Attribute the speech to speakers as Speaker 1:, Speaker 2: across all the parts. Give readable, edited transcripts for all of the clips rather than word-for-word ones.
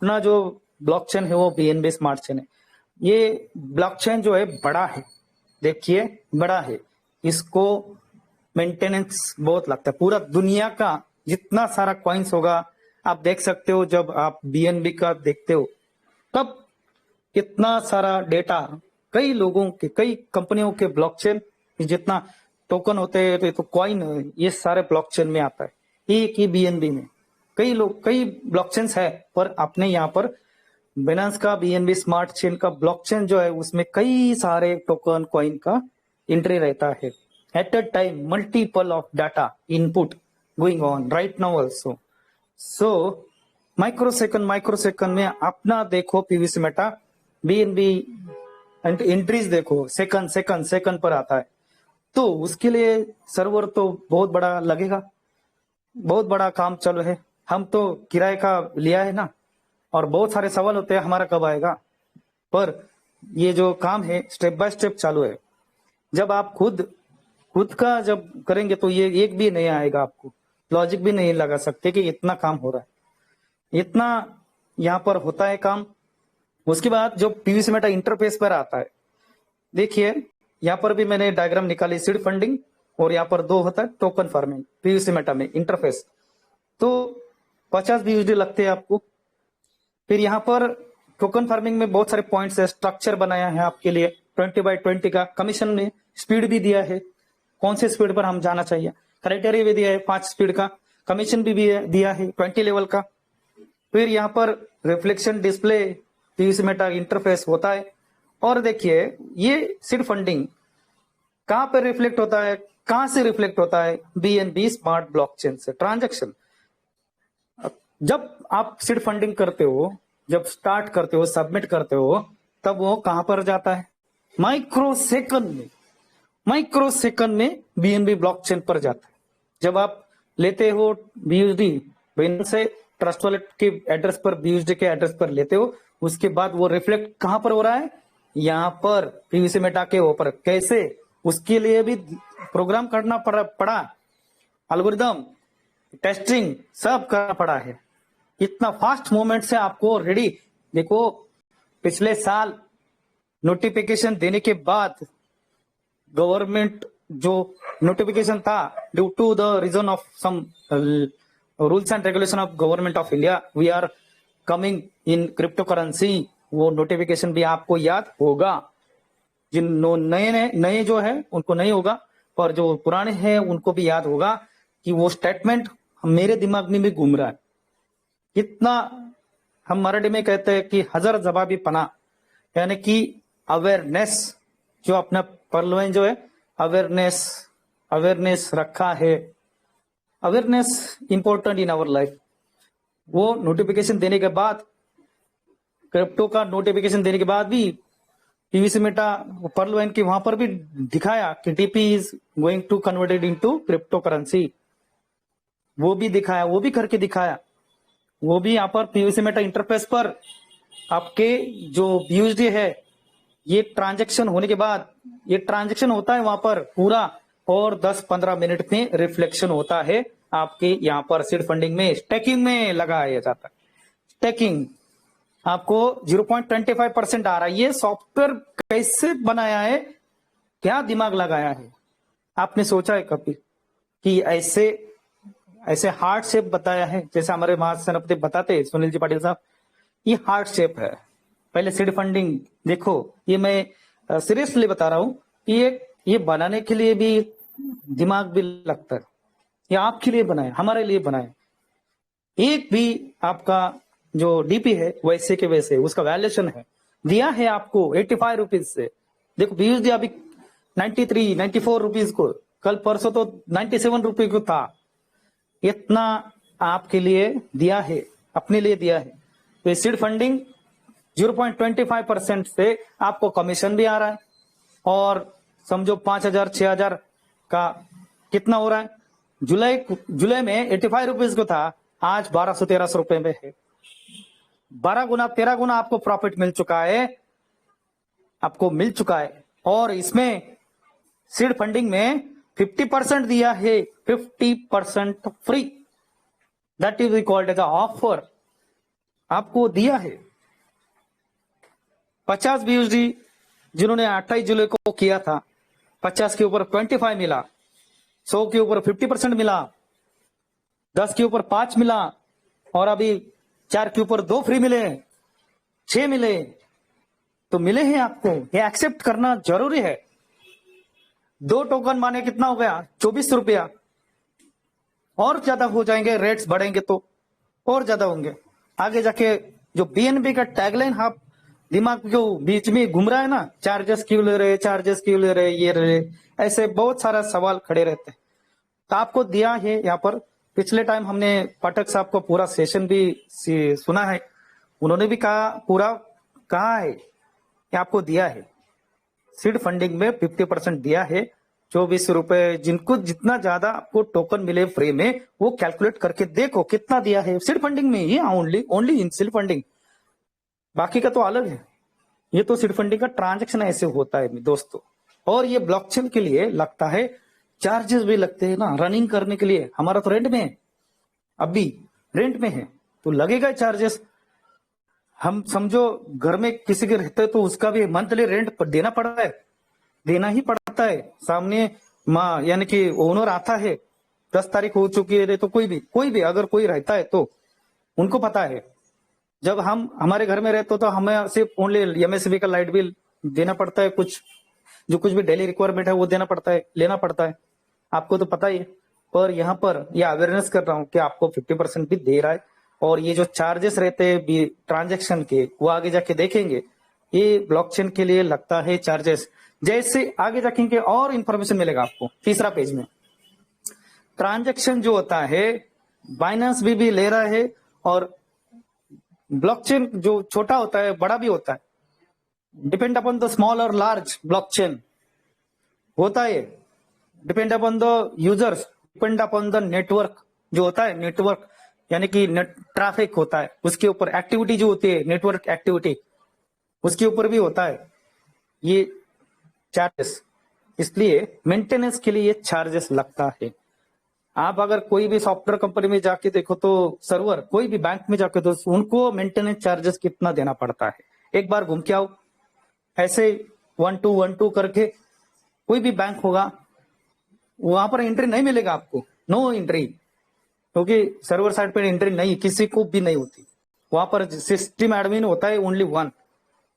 Speaker 1: अपना जो ब्लॉकचेन है वो बीएनबी स्मार्ट चेन है। ये ब्लॉकचेन जो है बड़ा है, देखिए बड़ा है, इसको मेंटेनेंस बहुत लगता है। पूरा दुनिया का जितना सारा कॉइन्स होगा आप देख सकते हो, जब आप बीएनबी का देखते हो तब कितना सारा डेटा कई लोगों के, कई कंपनियों के ब्लॉकचेन जितना टोकन होते हैं तो कॉइन, ये सारे ब्लॉकचेन में आता है। एक ही बीएनबी में कई लोग, कई ब्लॉकचेन्स है, पर अपने यहाँ पर बिनांस का बीएनबी स्मार्ट चेन का ब्लॉकचेन जो है उसमें कई सारे टोकन कॉइन का एंट्री रहता है। At a time multiple of data input going on right now also. So microsecond में अपना देखो पीवीसी मेटा बीएनबी एंट्रीज देखो, सेकंड पर आता है। तो उसके लिए सर्वर तो बहुत बड़ा लगेगा, बहुत बड़ा काम चालू है। हम तो किराए का लिया है ना, और बहुत सारे सवाल होते हैं हमारा कब आएगा, पर ये जो काम है स्टेप बाय स्टेप चालू है। जब आप खुद का जब करेंगे तो ये एक भी नहीं आएगा, आपको लॉजिक भी नहीं लगा सकते कि इतना काम हो रहा है, इतना यहाँ पर होता है काम। उसके बाद जो पीवीसी मेटा इंटरफेस पर आता है, देखिए यहाँ पर भी मैंने डायग्राम निकाली, सीड फंडिंग और यहाँ पर 2 होता है टोकन फार्मिंग पीवीसी मेटा में इंटरफेस। तो 50 बीयूएसडी लगते हैं आपको। फिर यहाँ पर टोकन फार्मिंग में बहुत सारे पॉइंट्स है, स्ट्रक्चर बनाया है आपके लिए 20/20 का, कमीशन में स्पीड भी दिया है, कौन से स्पीड पर हम जाना चाहिए, क्राइटेरिया भी दिया है 5 स्पीड का, कमीशन भी दिया है 20 लेवल का। फिर यहाँ पर reflection display PVC Meta interface होता है। और देखिए ये सीड फंडिंग कहां पर रिफ्लेक्ट होता है, कहां से रिफ्लेक्ट होता है, बीएनबी स्मार्ट ब्लॉकचेन से ट्रांजैक्शन। जब आप सीड फंडिंग करते हो, जब स्टार्ट करते हो, सबमिट करते हो, तब वो कहां पर जाता है, माइक्रोसेकंड में बीएनबी ब्लॉकचेन पर जाता है। जब आप लेते हो बीयूएसडी से ट्रस्ट वॉलेट के एड्रेस पर, बीयूएसडी के एड्रेस पर लेते हो, उसके बाद वो रिफ्लेक्ट कहां पर हो रहा है, यहां पर पीवीसी मेटा के ऊपर। कैसे, उसके लिए भी प्रोग्राम करना पड़ा, एल्गोरिदम टेस्टिंग सब करना पड़ा है। इतना फास्ट मूवमेंट से आपको रेडी, देखो पिछले साल नोटिफिकेशन देने के बाद गवर्नमेंट जो नोटिफिकेशन था, due to the reason of some rules and regulation of government of India, we are coming in crypto currency, वो नोटिफिकेशन भी आपको याद होगा। जिन नए जो है उनको नहीं होगा, पर जो पुराने हैं उनको भी याद होगा कि वो स्टेटमेंट मेरे दिमाग में भी घूम रहा है। इतना, हम मराठी में कहते हैं कि हजार जवाबी पना, यानी कि अवेयरनेस, जो अपना परलवेन जो है अवेयरनेस रखा है, awareness important in our life. वो नोटिफिकेशन देने के बाद, क्रिप्टो का नोटिफिकेशन देने के बाद भी पीवीसी मेटा परलवेन की वहां पर भी दिखाया कि DP is going to converted into crypto currency, वो भी दिखाया, वो भी करके दिखाया। वो भी यहाँ पर पीवीसी मेटा इंटरफेस पर आपके जो बीयूएसडी है, ये ट्रांजैक्शन होने के बाद, ये ट्रांजैक्शन होता है वहां पर पूरा, और 10-15 मिनट में रिफ्लेक्शन होता है आपके यहाँ पर सीड फंडिंग में, स्टेकिंग में लगाया जाता है। स्टेकिंग आपको 0.25% आ रहा है। ये सॉफ्टवेयर कैसे बनाया है, क्या दिमाग लगाया है, आपने सोचा है कभी कि ऐसे हार्ट शेप बताया है, जैसे हमारे महासेनापति बताते हैं सुनील जी पाटिल साहब, ये हार्ट शेप है। पहले सीड फंडिंग देखो, ये मैं सीरियसली बता रहा हूं कि ये बनाने के लिए भी दिमाग भी लगता है। ये आपके लिए बनाया, हमारे लिए बनाया। एक भी आपका जो डीपी है वैसे के वैसे उसका वैल्यूएशन है, दिया है आपको 85 रुपीज से। देखो बीयूएसडी अभी 94 रुपीज को, कल परसों तो 97 रुपए को था। इतना आपके लिए दिया है, अपने लिए दिया है। तो सीड फंडिंग 0.25% से आपको कमीशन भी आ रहा है, और समझो 5,000 6,000 का कितना हो रहा है। जुलाई में 85 रुपीज को था, आज 1200-1300 रुपए में है। 12 गुना 13 गुना आपको प्रॉफिट मिल चुका है। और इसमें सीड फंडिंग में 50% दिया है, 50% free, that is called as offer. आपको दिया है 50 BUSD, जिन्होंने 28 जुलाई को किया था 50 के ऊपर 25 मिला, 100 के ऊपर 50% मिला, 10 के ऊपर 5 मिला, और अभी 4 के ऊपर 2 फ्री मिले, 6 मिले। तो मिले हैं आपको, ये एक्सेप्ट करना जरूरी है। 2 टोकन माने कितना हो गया? 24 रुपया। और ज्यादा हो जाएंगे, रेट्स बढ़ेंगे तो और ज्यादा होंगे आगे जाके। जो BNB का टैगलाइन आप दिमाग जो बीच में घूम रहा है ना, चार्जेस क्यों ले रहे, चार्जेस क्यों ले रहे, ये रहे, ऐसे बहुत सारा सवाल खड़े रहते हैं। तो आपको दिया है यहाँ पर। पिछले टाइम हमने पाठक साहब को पूरा सेशन भी सुना है, उन्होंने भी कहा, पूरा कहा है कि आपको दिया है सीड फंडिंग में 50% दिया है। 24 रुपए, जिनको जितना ज्यादा आपको टोकन मिले फ्री में, वो कैलकुलेट करके देखो कितना दिया है सीड फंडिंग में। ये ओनली इन सीड फंडिंग, बाकी का तो अलग है। ये तो सीड फंडिंग का ट्रांजैक्शन ऐसे होता है दोस्तों। और ये ब्लॉकचेन के लिए लगता है चार्जेस भी लगते हैं ना रनिंग करने के लिए। हमारा तो रेंट में है, अभी रेंट में है तो लगेगा चार्जेस। हम समझो घर में किसी के रहते तो उसका भी मंथली रेंट देना पड़ता है, देना ही पड़ता है। सामने माँ यानी कि ओनर आता है, 10 तारीख हो चुकी है तो कोई भी अगर कोई रहता है तो उनको पता है। जब हम हमारे घर में रहते तो हमें सिर्फ ओनली MSB का लाइट बिल देना पड़ता है, कुछ भी डेली रिक्वायरमेंट है वो देना पड़ता है, लेना पड़ता है, आपको तो पता ही है। पर यहाँ पर यह अवेयरनेस कर रहा हूँ कि आपको 50% भी दे रहा है। और ये जो चार्जेस रहते हैं ट्रांजैक्शन के, वो आगे जाके देखेंगे। ये ब्लॉकचेन के लिए लगता है चार्जेस। जैसे आगे जाके और इंफॉर्मेशन मिलेगा आपको। तीसरा पेज में ट्रांजैक्शन जो होता है, बाइनेंस भी ले रहा है, और ब्लॉकचेन जो छोटा होता है बड़ा भी होता है, डिपेंड अपॉन द स्मॉल और लार्ज ब्लॉकचेन होता है, depend upon the users, depend upon the network जो होता है, नेटवर्क यानी कि नेट ट्रैफिक होता है, उसके ऊपर एक्टिविटी जो होती है, नेटवर्क एक्टिविटी, उसके ऊपर भी होता है ये चार्जेस। इसलिए मेंटेनेंस के लिए ये चार्जेस लगता है। आप अगर कोई भी सॉफ्टवेयर कंपनी में जाके देखो तो सर्वर, कोई भी बैंक में जाके तो उनको मेंटेनेंस चार्जेस कितना देना पड़ता है। एक बार घूम के आओ, ऐसे 1212 करके कोई भी बैंक होगा, वहां पर एंट्री नहीं मिलेगा आपको, नो एंट्री, क्योंकि सर्वर साइड पर एंट्री नहीं, किसी को भी नहीं होती। वहां पर सिस्टम एडमिन होता है ओनली 1,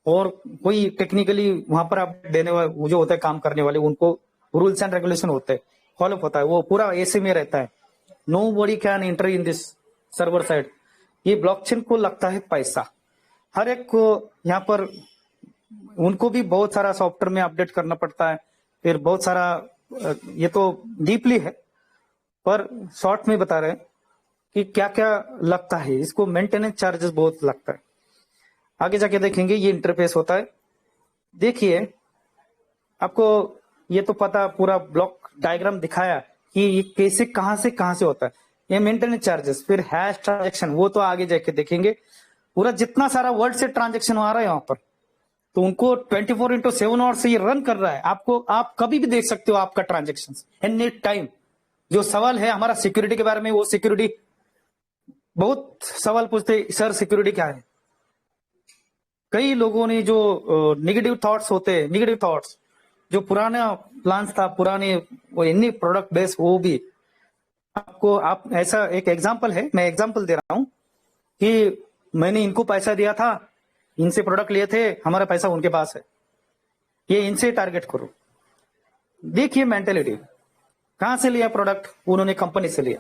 Speaker 1: और कोई टेक्निकली वहां पर आप देने वाले जो होता है काम करने वाले, उनको रूल्स एंड रेगुलेशन होते हैं, फॉलो होता है, वो पूरा एसी में रहता है। Nobody can enter in this server side. ये ब्लॉकचेन को लगता है पैसा, हर एक को यहाँ पर उनको भी बहुत सारा सॉफ्टवेयर में अपडेट करना पड़ता है, फिर बहुत सारा, ये तो डीपली है पर शॉर्ट में बता रहे हैं कि क्या क्या लगता है। इसको मेंटेनेंस चार्जेस बहुत लगता है। आगे जाके देखेंगे ये इंटरफेस होता है। देखिए आपको ये तो पता, पूरा ब्लॉक डायग्राम दिखाया कि ये कैसे कहां से होता है। ये मेंटेनेंस चार्जेस, फिर हैश ट्रांजेक्शन, वो तो आगे जाके देखेंगे। पूरा जितना सारा वर्ल्ड से ट्रांजेक्शन आ रहा है यहाँ पर, तो उनको 24/7 आवर से ये रन कर रहा है। आपको, आप कभी भी देख सकते हो आपका ट्रांजेक्शन एनी टाइम। जो सवाल है हमारा सिक्योरिटी के बारे में, वो सिक्योरिटी बहुत सवाल पूछते, सर सिक्योरिटी क्या है। कई लोगों ने जो नेगेटिव थॉट्स होते हैं, नेगेटिव थॉट्स जो पुराना प्लान्स था, पुराने वो एनी प्रोडक्ट बेस, वो भी आपको, आप ऐसा एक एग्जांपल है, मैं एग्जांपल दे रहा हूं कि मैंने इनको पैसा दिया था, इनसे प्रोडक्ट लिए थे, हमारा पैसा उनके पास है, ये इनसे टारगेट करो। देखिए मेंटेलिटी, कहां से लिया प्रोडक्ट, उन्होंने कंपनी से लिया।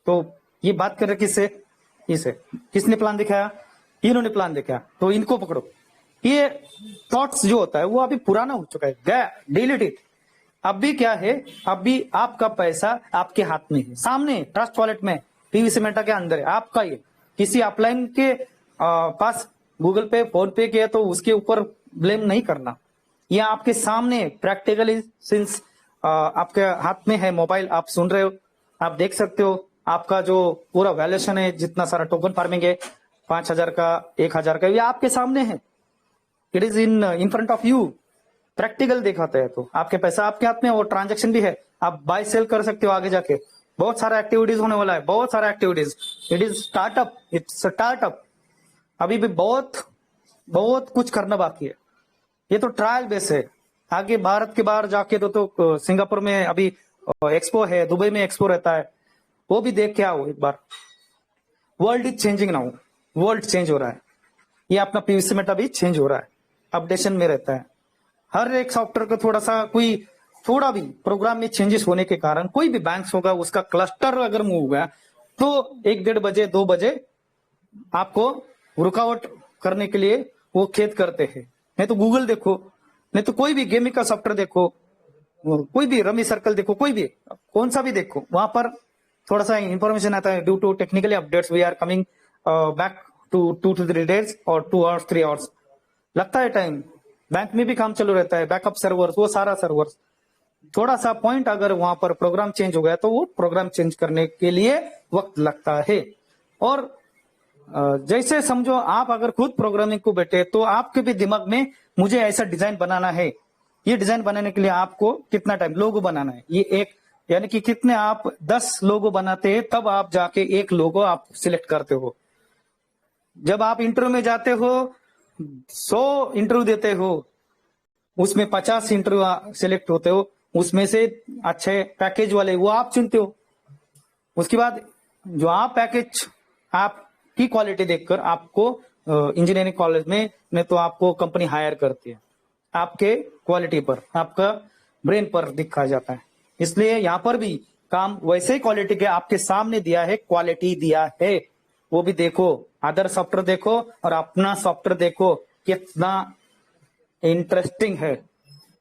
Speaker 1: तो ये बात कर रहे किससे, इसे किसने प्लान दिखाया, इन्होंने प्लान दिखाया, तो इनको पकड़ो। ये थॉट्स जो होता है वो अभी पुराना हो चुका है, गया, डिलीट इट। अभी क्या है, अभी आपका पैसा आपके हाथ में है, सामने ट्रस्ट वॉलेट में, पीवीसी मेटा के अंदर है आपका। ये किसी अपलाइन के पास गूगल पे, फोन पे किया तो उसके ऊपर ब्लेम नहीं करना। ये आपके सामने प्रैक्टिकली, सिंस आपके हाथ में है मोबाइल, आप सुन रहे हो, आप देख सकते हो आपका जो पूरा वैल्यूएशन है, जितना सारा टोकन फार्मिंग है, 5,000 का, 1,000 का, ये आपके सामने है। It is in front of you, practical दिखाते हैं। तो आपके पैसा आपके हाथ में, और ट्रांजेक्शन भी है, आप बाय सेल कर सकते हो आगे जाके। बहुत सारा एक्टिविटीज होने वाला है, बहुत सारा activities. It is startup, it's startup. अभी भी बहुत बहुत कुछ करना बाकी है। ये तो ट्रायल बेस है। आगे भारत के बाहर जाके तो सिंगापुर में अभी एक्सपो है, दुबई में एक्सपो रहता है, वो भी देख के आओ एक बार। World is changing now, world change हो रहा है। ये अपना पीवीसी मेटा भी चेंज हो रहा है, अपडेशन में रहता है। हर एक सॉफ्टवेयर को थोड़ा सा कोई थोड़ा भी प्रोग्राम में चेंजेस होने के कारण कोई भी बैंक्स होगा उसका क्लस्टर अगर मूव हुआ तो 1-1:30 बजे 2 बजे आपको रुकावट करने के लिए वो खेद करते हैं। नहीं तो गूगल देखो, नहीं तो कोई भी गेमिंग का सॉफ्टवेयर देखो, कोई भी रमी सर्कल देखो, कोई भी कौन सा भी देखो, वहां पर थोड़ा सा इंफॉर्मेशन आता है। Due to technically updates we are coming back to 2 to 3 days और 2 hours 3 hours लगता है टाइम। बैंक में भी काम चालू रहता है, बैकअप सर्वर्स, वो सारा सर्वर्स। थोड़ा सा पॉइंट अगर वहां पर प्रोग्राम चेंज हो गया तो वो प्रोग्राम चेंज करने के लिए वक्त लगता है। और जैसे समझो आप अगर खुद प्रोग्रामिंग को बैठे तो आपके भी दिमाग में मुझे ऐसा डिजाइन बनाना है, ये डिजाइन बनाने के लिए आपको कितना टाइम, लोगो बनाना है, ये एक यानी कि कितने आप 10 लोगो बनाते हैं तब आप जाके एक लोगो आप सिलेक्ट करते हो। जब आप इंटरव्यू में जाते हो 100 इंटरव्यू देते हो, उसमें 50 इंटरव्यू सिलेक्ट होते हो, उसमें से अच्छे पैकेज वाले वो आप चुनते हो। उसके बाद जो आप पैकेज आपकी क्वालिटी देखकर आपको इंजीनियरिंग कॉलेज में नहीं तो आपको कंपनी हायर करती है, आपके क्वालिटी पर, आपका ब्रेन पर दिखा जाता है। इसलिए यहां पर भी काम वैसे ही क्वालिटी के आपके सामने दिया है, क्वालिटी दिया है, वो भी देखो। अदर सॉफ्टवेयर देखो और अपना सॉफ्टवेयर देखो कितना इंटरेस्टिंग है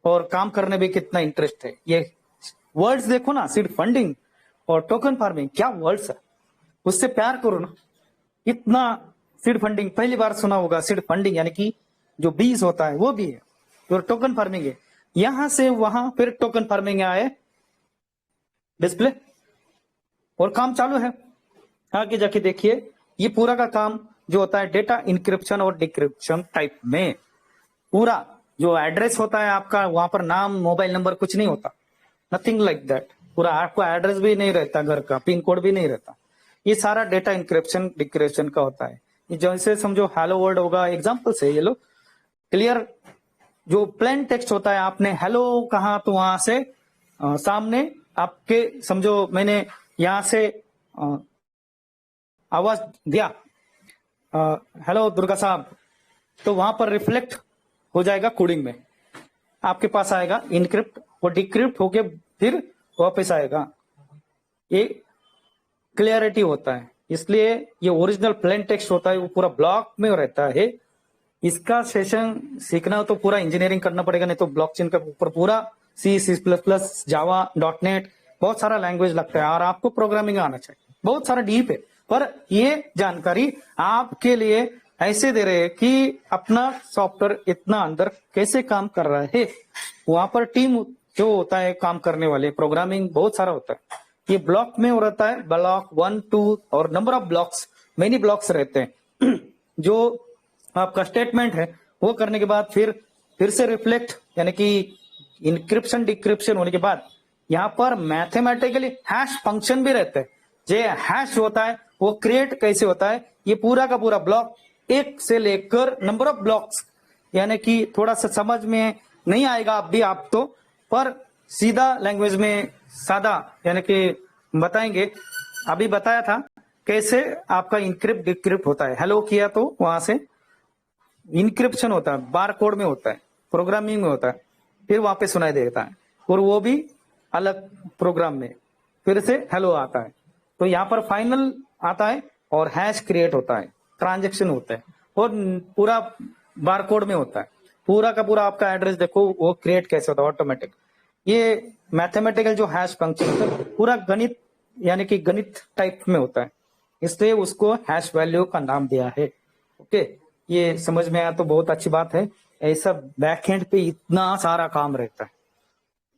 Speaker 1: और काम करने में कितना इंटरेस्ट है। ये वर्ड्स देखो ना, सीड फंडिंग और टोकन फार्मिंग, क्या वर्ड्स है, उससे प्यार करो ना। इतना सीड फंडिंग पहली बार सुना होगा। सीड फंडिंग यानी कि जो बीज होता है वो भी है, और टोकन फार्मिंग है। यहां से वहां फिर टोकन फार्मिंग आए डिस्प्ले और काम चालू है। आगे जाके देखिए ये पूरा का काम जो होता है डेटा इंक्रिप्शन और डिक्रिप्शन टाइप में। पूरा जो एड्रेस होता है आपका, वहां पर नाम मोबाइल नंबर कुछ नहीं होता, नथिंग लाइक दैट। पूरा आपको एड्रेस भी नहीं रहता, घर का पिन कोड भी नहीं रहता। ये सारा डेटा इंक्रिप्शन डिक्रिप्शन का होता है। ये जैसे समझो हेलो वर्ल्ड होगा, एग्जाम्पल से ये लो क्लियर। जो प्लेन टेक्स्ट होता है, आपने हेलो कहा तो वहां से सामने आपके समझो मैंने यहां से आवाज दिया हेलो दुर्गा साहब, तो वहां पर रिफ्लेक्ट हो जाएगा कोडिंग में, आपके पास आएगा इनक्रिप्ट, वो डिक्रिप्ट होके फिर वापस आएगा। ये क्लियरिटी होता है। इसलिए ये ओरिजिनल प्लेन टेक्स्ट होता है, वो पूरा ब्लॉक में रहता है। इसका सेशन सीखना तो पूरा इंजीनियरिंग करना पड़ेगा, नहीं तो ब्लॉकचेन के ऊपर पूरा C++, जावा, .NET बहुत सारा लैंग्वेज लगता है और आपको प्रोग्रामिंग आना चाहिए। बहुत सारा डीप है, पर ये जानकारी आपके लिए ऐसे दे रहे हैं कि अपना सॉफ्टवेयर इतना अंदर कैसे काम कर रहा है। वहां पर टीम जो होता है काम करने वाले, प्रोग्रामिंग बहुत सारा होता है। ये ब्लॉक में हो रहता है, ब्लॉक 1, 2 और number of blocks, many blocks रहते हैं। जो आपका स्टेटमेंट है वो करने के बाद फिर से रिफ्लेक्ट यानी कि इंक्रिप्शन डिक्रिप्शन होने के बाद यहाँ पर मैथमेटिकली हैश फंक्शन भी रहते हैं। जो हैश होता है वो क्रिएट कैसे होता है, ये पूरा का पूरा ब्लॉक एक से लेकर नंबर ऑफ ब्लॉक्स, यानी कि थोड़ा सा समझ में नहीं आएगा आप तो, पर सीधा लैंग्वेज में सादा यानी कि बताएंगे। अभी बताया था कैसे आपका इंक्रिप्ट डिक्रिप्ट होता है। हेलो किया तो वहां से इंक्रिप्शन होता है, बार कोड में होता है, प्रोग्रामिंग में होता है, फिर वापस सुनाई देता है और वो भी अलग प्रोग्राम में फिर से हेलो आता है। तो यहाँ पर फाइनल आता है और हैश क्रिएट होता है, ट्रांजेक्शन होता है और पूरा बार कोड में होता है। पूरा का पूरा आपका एड्रेस देखो वो क्रिएट कैसे होता है ऑटोमेटिक। ये मैथमेटिकल जो हैश फंक्शन होता है पूरा गणित यानी कि गणित टाइप में होता है, इसलिए उसको हैश वैल्यू का नाम दिया है। ओके, ये समझ में आया तो बहुत अच्छी बात है। ऐसा बैकएंड पे इतना सारा काम रहता है।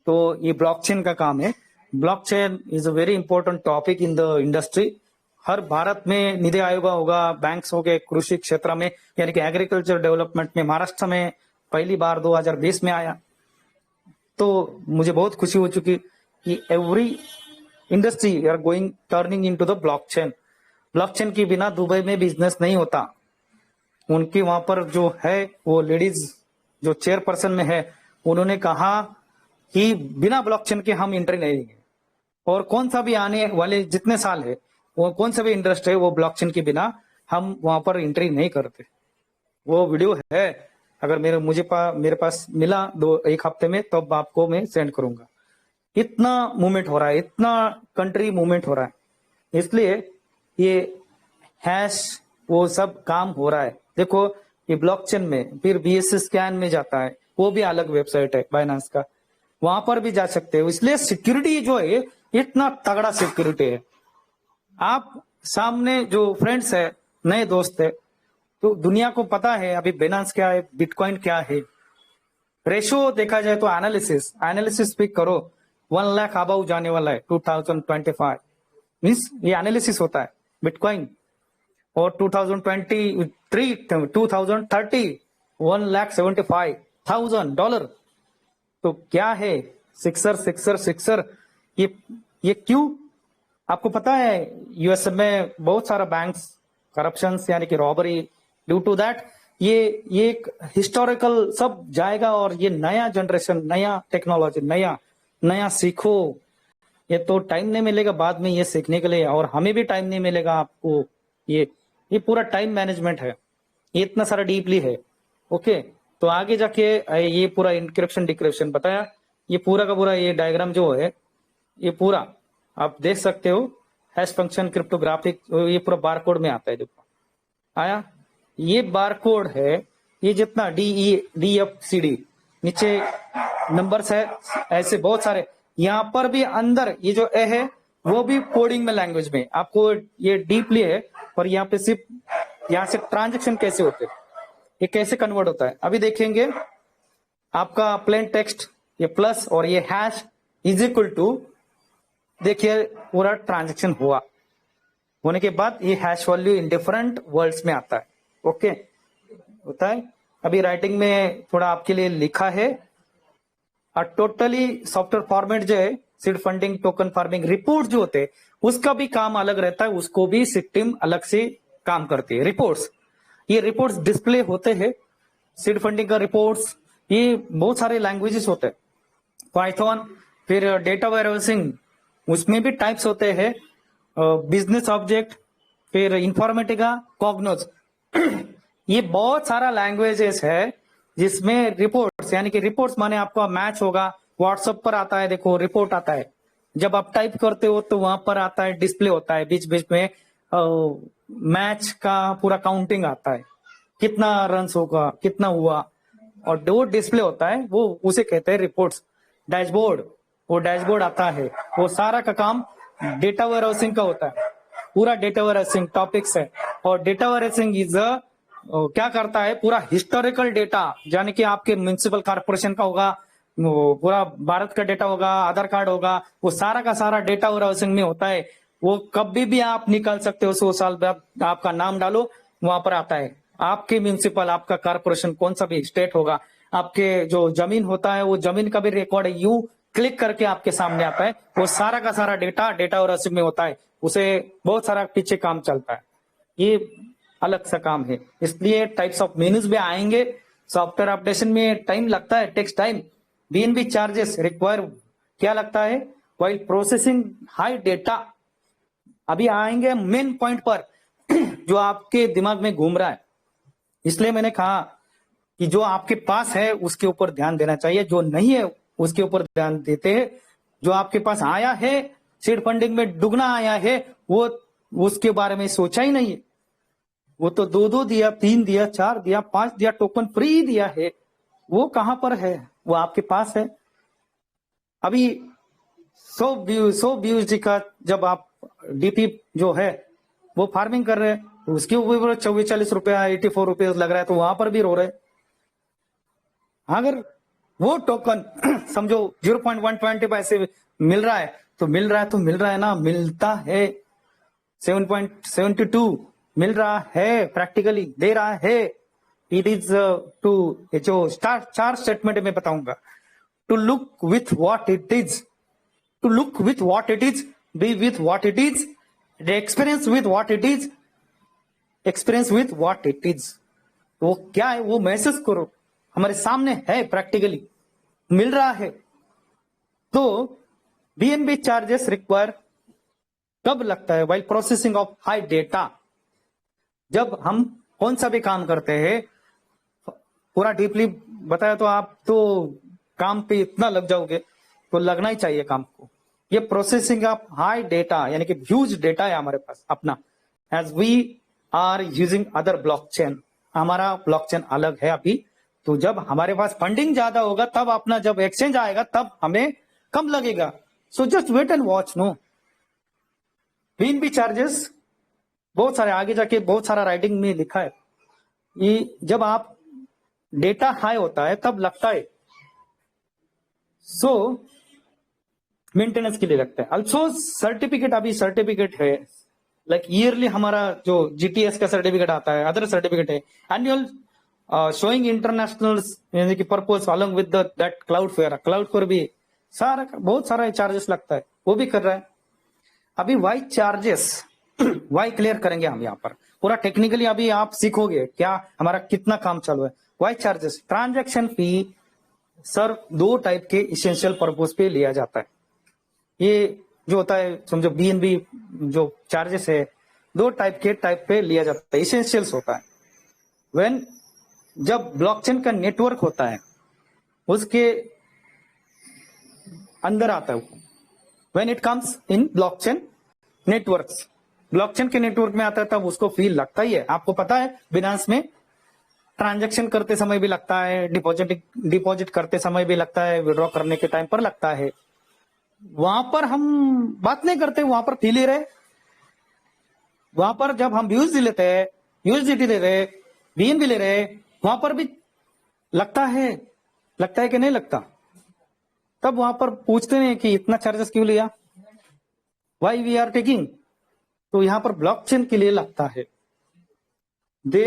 Speaker 1: तो ये ब्लॉकचेन का काम है। Blockchain is a very important topic in the industry. हर भारत में निधि आयोग होगा, बैंक्स हो गए, कृषि क्षेत्र में यानी कि एग्रीकल्चर डेवलपमेंट में महाराष्ट्र में पहली बार 2020 में आया। तो मुझे बहुत खुशी हो चुकी कि every industry are going turning into the blockchain. Blockchain के बिना दुबई में बिजनेस नहीं होता। उनकी वहां पर जो है वो लेडीज जो चेयरपर्सन में है, उन्होंने कहा कि बिना ब्लॉकचेन के हम एंट्री नहीं देंगे, और कौन सा भी आने वाले जितने साल है वो कौन सा भी इंटरेस्ट है वो ब्लॉकचेन के बिना हम वहां पर एंट्री नहीं करते। वो वीडियो है, अगर मेरे पास मिला एक हफ्ते में तब आपको मैं सेंड करूंगा। इतना मूवमेंट हो रहा है, इतना कंट्री मूवमेंट हो रहा है, इसलिए ये हैश वो सब काम हो रहा है। देखो ये ब्लॉकचेन में फिर BSC स्कैन में जाता है, वो भी अलग वेबसाइट है बाइनांस का, वहां पर भी जा सकते हो। इसलिए सिक्योरिटी जो है इतना तगड़ा सिक्योरिटी है। आप सामने जो फ्रेंड्स है, नए दोस्त है, तो दुनिया को पता है अभी बाइनांस क्या है, बिटकॉइन क्या है। रेशो देखा जाए तो एनालिसिस पिक करो, 1 लाख अबव जाने वाला है 2025 मीन्स ये एनालिसिस होता है बिटकॉइन। और 2030 $1,75,000। तो क्या है, सिक्सर ये क्यों आपको पता है? यूएस में बहुत सारा बैंक्स करप्शन यानी कि रॉबरी, ड्यू टू दैट ये एक हिस्टोरिकल सब जाएगा, और ये नया जनरेशन, नया टेक्नोलॉजी, नया सीखो। ये तो टाइम नहीं मिलेगा बाद में ये सीखने के लिए, और हमें भी टाइम नहीं मिलेगा आपको। ये पूरा टाइम मैनेजमेंट है, ये इतना सारा डीपली है। ओके, तो आगे जाके ये पूरा इंक्रिप्शन डिक्रिप्शन बताया, ये पूरा का पूरा ये डायग्राम जो है ये पूरा आप देख सकते हो। हैश फंक्शन क्रिप्टोग्राफिक ये पूरा बारकोड में आता है, देखो आया। ये बारकोड है, ये जितना DEFCD नीचे नंबर्स है, ऐसे बहुत सारे। यहाँ पर भी अंदर ये जो ए है वो भी कोडिंग में लैंग्वेज में आपको ये डीपली है। और यहाँ पे सिर्फ यहाँ से ट्रांजेक्शन कैसे होते हैं, ये कैसे कन्वर्ट होता है अभी देखेंगे। आपका प्लेन टेक्स्ट ये प्लस और ये हैश इज इक्वल टू, देखिए पूरा ट्रांजेक्शन होने के बाद ये hash value in different words में आता है। ओके होता है। अभी राइटिंग में थोड़ा आपके लिए लिखा है। टोटली सॉफ्टवेयर फॉर्मेट जो है, seed funding, token farming, report जो होते हैं उसका भी काम अलग रहता है, उसको भी सिस्टम अलग से काम करती है। रिपोर्ट्स, ये रिपोर्ट्स डिस्प्ले होते हैं, सीड फंडिंग का रिपोर्ट्स, ये बहुत सारे लैंग्वेजेस होते हैं, पाइथन, फिर डेटा वेयरहाउसिंग, उसमें भी टाइप्स होते हैं, बिजनेस ऑब्जेक्ट, फिर इंफॉर्मेटिका, कॉग्नोज ये बहुत सारा लैंग्वेजेस है जिसमें रिपोर्ट्स, यानी कि रिपोर्ट्स माने आपका मैच होगा, व्हाट्सएप पर आता है, देखो रिपोर्ट आता है, जब आप टाइप करते हो तो वहां पर आता है, डिस्प्ले होता है, बीच बीच में मैच का पूरा काउंटिंग आता है, कितना रन होगा, कितना हुआ, और जो डिस्प्ले होता है वो उसे कहते हैं रिपोर्ट्स। डैशबोर्ड, वो डैशबोर्ड आता है, वो सारा का काम डेटा वेयरहाउसिंग का होता है, पूरा डेटा वेयरहाउसिंग टॉपिक्स है। और डेटा वेयरहाउसिंग इज क्या करता है, पूरा हिस्टोरिकल डेटा, यानी कि आपके म्युनिसिपल कॉर्पोरेशन का होगा, पूरा भारत का डेटा होगा, आधार कार्ड होगा, वो सारा का सारा डेटा वेयरहाउसिंग में होता है। वो कभी भी आप निकाल सकते हो, 100 साल बाद आपका नाम डालो वहां पर आता है, आपके म्युनिसिपल, आपका कॉर्पोरेशन कौन सा भी स्टेट होगा, आपके जो जमीन होता है वो जमीन का भी रिकॉर्ड है, यूं क्लिक करके आपके सामने आता है, वो सारा का सारा डेटा वेयरहाउसिंग में होता है, उसे बहुत सारा पीछे काम चलता है, ये अलग सा काम है। इसलिए टाइप्स ऑफ मेन्यूज भी आएंगे, सॉफ्टवेयर अपडेशन में टाइम लगता है, takes time, BNB charges require क्या लगता है, वाइल प्रोसेसिंग हाई डेटा। अभी आएंगे मेन पॉइंट पर जो आपके दिमाग में घूम रहा है, इसलिए मैंने कहा कि जो आपके पास है उसके ऊपर ध्यान देना चाहिए, जो नहीं है उसके ऊपर ध्यान देते हैं। जो आपके पास आया है, सीड फंडिंग में दुगना आया है, वो उसके बारे में सोचा ही नहीं है, वो तो 2 दिया, 3 दिया, 4 दिया, 5 दिया, टोकन फ्री दिया है, वो कहां पर है, वो आपके पास है। अभी 100 व्यूज का जब आप DP जो है वो फार्मिंग कर रहे हैं, उसके ऊपर 44 रुपया, 84 रुपये लग रहा है, तो वहां पर भी रो रहे। अगर वो टोकन समझो 0.120 पैसे मिल रहा है तो मिल रहा है ना, मिलता है 7.72 मिल रहा है, प्रैक्टिकली दे रहा है। इट इज टू, जो चार स्टेटमेंट में बताऊंगा, to look with what it is, to look with what it is, be with what it is, experience with what it is, experience with what it is. तो वो क्या है वो महसूस करो, हमारे सामने है, प्रैक्टिकली मिल रहा है। तो बीएनबी चार्जेस रिक्वायर कब लगता है? While processing of high data. जब हम कौन सा भी काम करते हैं, पूरा डीपली बताया तो आप तो काम पे इतना लग जाओगे, तो लगना ही चाहिए काम को। ये प्रोसेसिंग ऑफ हाई डेटा यानी कि ह्यूज डेटा है हमारे पास अपना, as we are using other blockchain. हमारा ब्लॉकचेन अलग है अभी, तो जब हमारे पास फंडिंग ज्यादा होगा तब अपना जब एक्सचेंज आएगा तब हमें कम लगेगा। So just wait and watch. No BNB charges बहुत सारे आगे जाके बहुत सारा राइटिंग में लिखा है, ये जब आप डेटा हाई होता है तब लगता है। सो मेंटेनेंस के लिए लगता है। ऑल्सो सर्टिफिकेट, अभी सर्टिफिकेट है लाइक ईयरली हमारा जो जीटीएस का सर्टिफिकेट आता है, अदर सर्टिफिकेट है, एनुअल शोइंग इंटरनेशनल यानी कि purpose along with that Cloudflare भी सारा बहुत सारा चार्जेस लगता है, वो भी कर रहा है। अभी वाई चार्जेस वाई क्लियर करेंगे हम यहाँ पर पूरा टेक्निकली, अभी आप सीखोगे क्या हमारा कितना काम चालू है। वाई चार्जेस ट्रांजैक्शन फी सर दो टाइप के इसेंशियल पर्पस पे लिया जाता है। ये जो होता है समझो बीएनबी जो चार्जेस है दो टाइप पे लिया जाता है। इसेंशियल्स होता है व्हेन जब ब्लॉकचेन का नेटवर्क होता है उसके अंदर आता है, when it comes in blockchain networks, blockchain के नेटवर्क में आता है तब उसको फील लगता ही है। आपको पता है बिनांस में ट्रांजैक्शन करते समय भी लगता है, डिपॉजिट करते समय भी लगता है, विड्रॉ करने के टाइम पर लगता है। वहां पर हम बात नहीं करते, वहां पर फील ही रहे। वहां पर जब हम यूएसडी लेते हैं, यूएसडीटी ले रहे, बीएनबी ले रहे, वहां पर भी लगता है कि नहीं लगता। तब वहां पर पूछते हैं कि इतना चार्जेस क्यों लिया, वाई वी आर टेकिंग। तो यहां पर ब्लॉकचेन के लिए लगता है। दे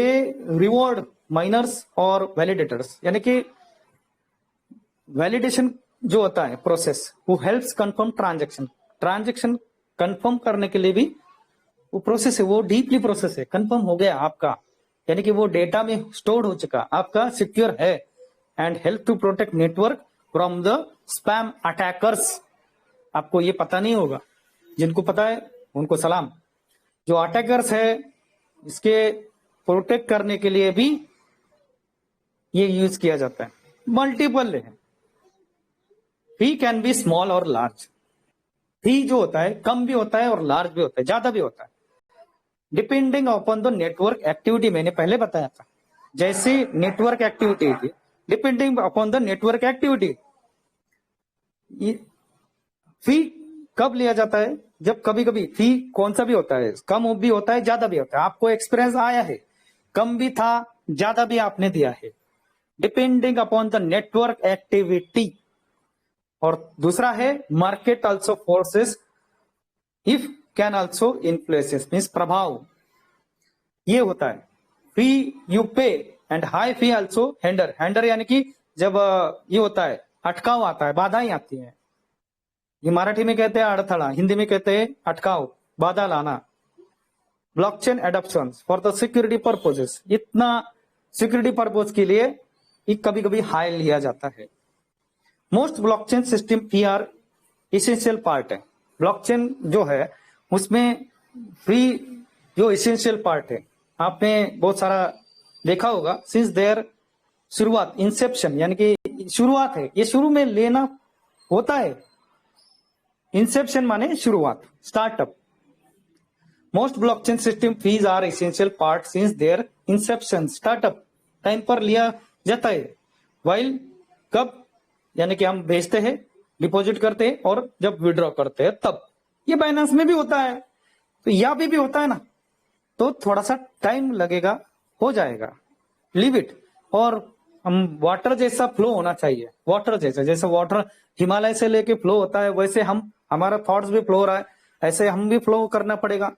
Speaker 1: रिवॉर्ड माइनर्स और वैलिडेटर्स, यानी कि वैलिडेशन जो होता है प्रोसेस वो हेल्प्स कंफर्म ट्रांजैक्शन कंफर्म करने के लिए भी वो प्रोसेस है, वो डीपली प्रोसेस है। कंफर्म हो गया आपका, यानी कि वो डेटा में स्टोर्ड हो चुका, आपका सिक्योर है, and help to protect network from the spam attackers. आपको ये पता नहीं होगा, जिनको पता है उनको सलाम। जो अटैकर्स है इसके प्रोटेक्ट करने के लिए भी ये यूज किया जाता है। मल्टीपल है, फी कैन बी स्मॉल और लार्ज। फी जो होता है कम भी होता है और लार्ज भी होता है, ज्यादा भी होता है, depending upon the network activity. मैंने पहले बताया था जैसे नेटवर्क एक्टिविटी थी, depending upon the network activity. Fee कब लिया जाता है? जब कभी कभी फी कौन सा भी होता है, कम भी होता है, ज्यादा भी होता है। आपको एक्सपीरियंस आया है, कम भी था, ज्यादा भी आपने दिया है, depending upon the network activity. और दूसरा है market also forces if can also influences, means प्रभाव। ये होता है fee you pay and high fee also hinder यानी कि जब ये होता है अटकाव आता है, बाधाएं आती हैं। ये मराठी में कहते हैं अड़थड़ा, हिंदी में कहते हैं अटकाव, बाधा लाना। Blockchain adoption for the security purposes, इतना सिक्योरिटी पर्पज के लिए कभी कभी हाई लिया जाता है। Most blockchain system fee are essential part है। ब्लॉकचेन जो है उसमें फ्री जो इसेंशियल पार्ट है, आपने बहुत सारा देखा होगा। सिंस देयर शुरुआत, इंसेप्शन यानी कि शुरुआत है, ये शुरू में लेना होता है। इंसेप्शन माने शुरुआत, startup. Most blockchain system fees are essential part since their inception, startup time पर लिया जाता है। वाइल कब, यानी कि हम भेजते हैं, डिपॉजिट करते हैं और जब विड्रॉ करते हैं तब। ये बाइनेंस में भी होता है, तो यहाँ भी होता है ना, तो थोड़ा सा टाइम लगेगा, हो जाएगा, लीव इट। और हम वाटर जैसा फ्लो होना चाहिए, वाटर जैसा, जैसे वाटर हिमालय से लेके फ्लो होता है वैसे हमारा थॉट्स भी फ्लो हो रहा है, ऐसे हम भी फ्लो करना पड़ेगा।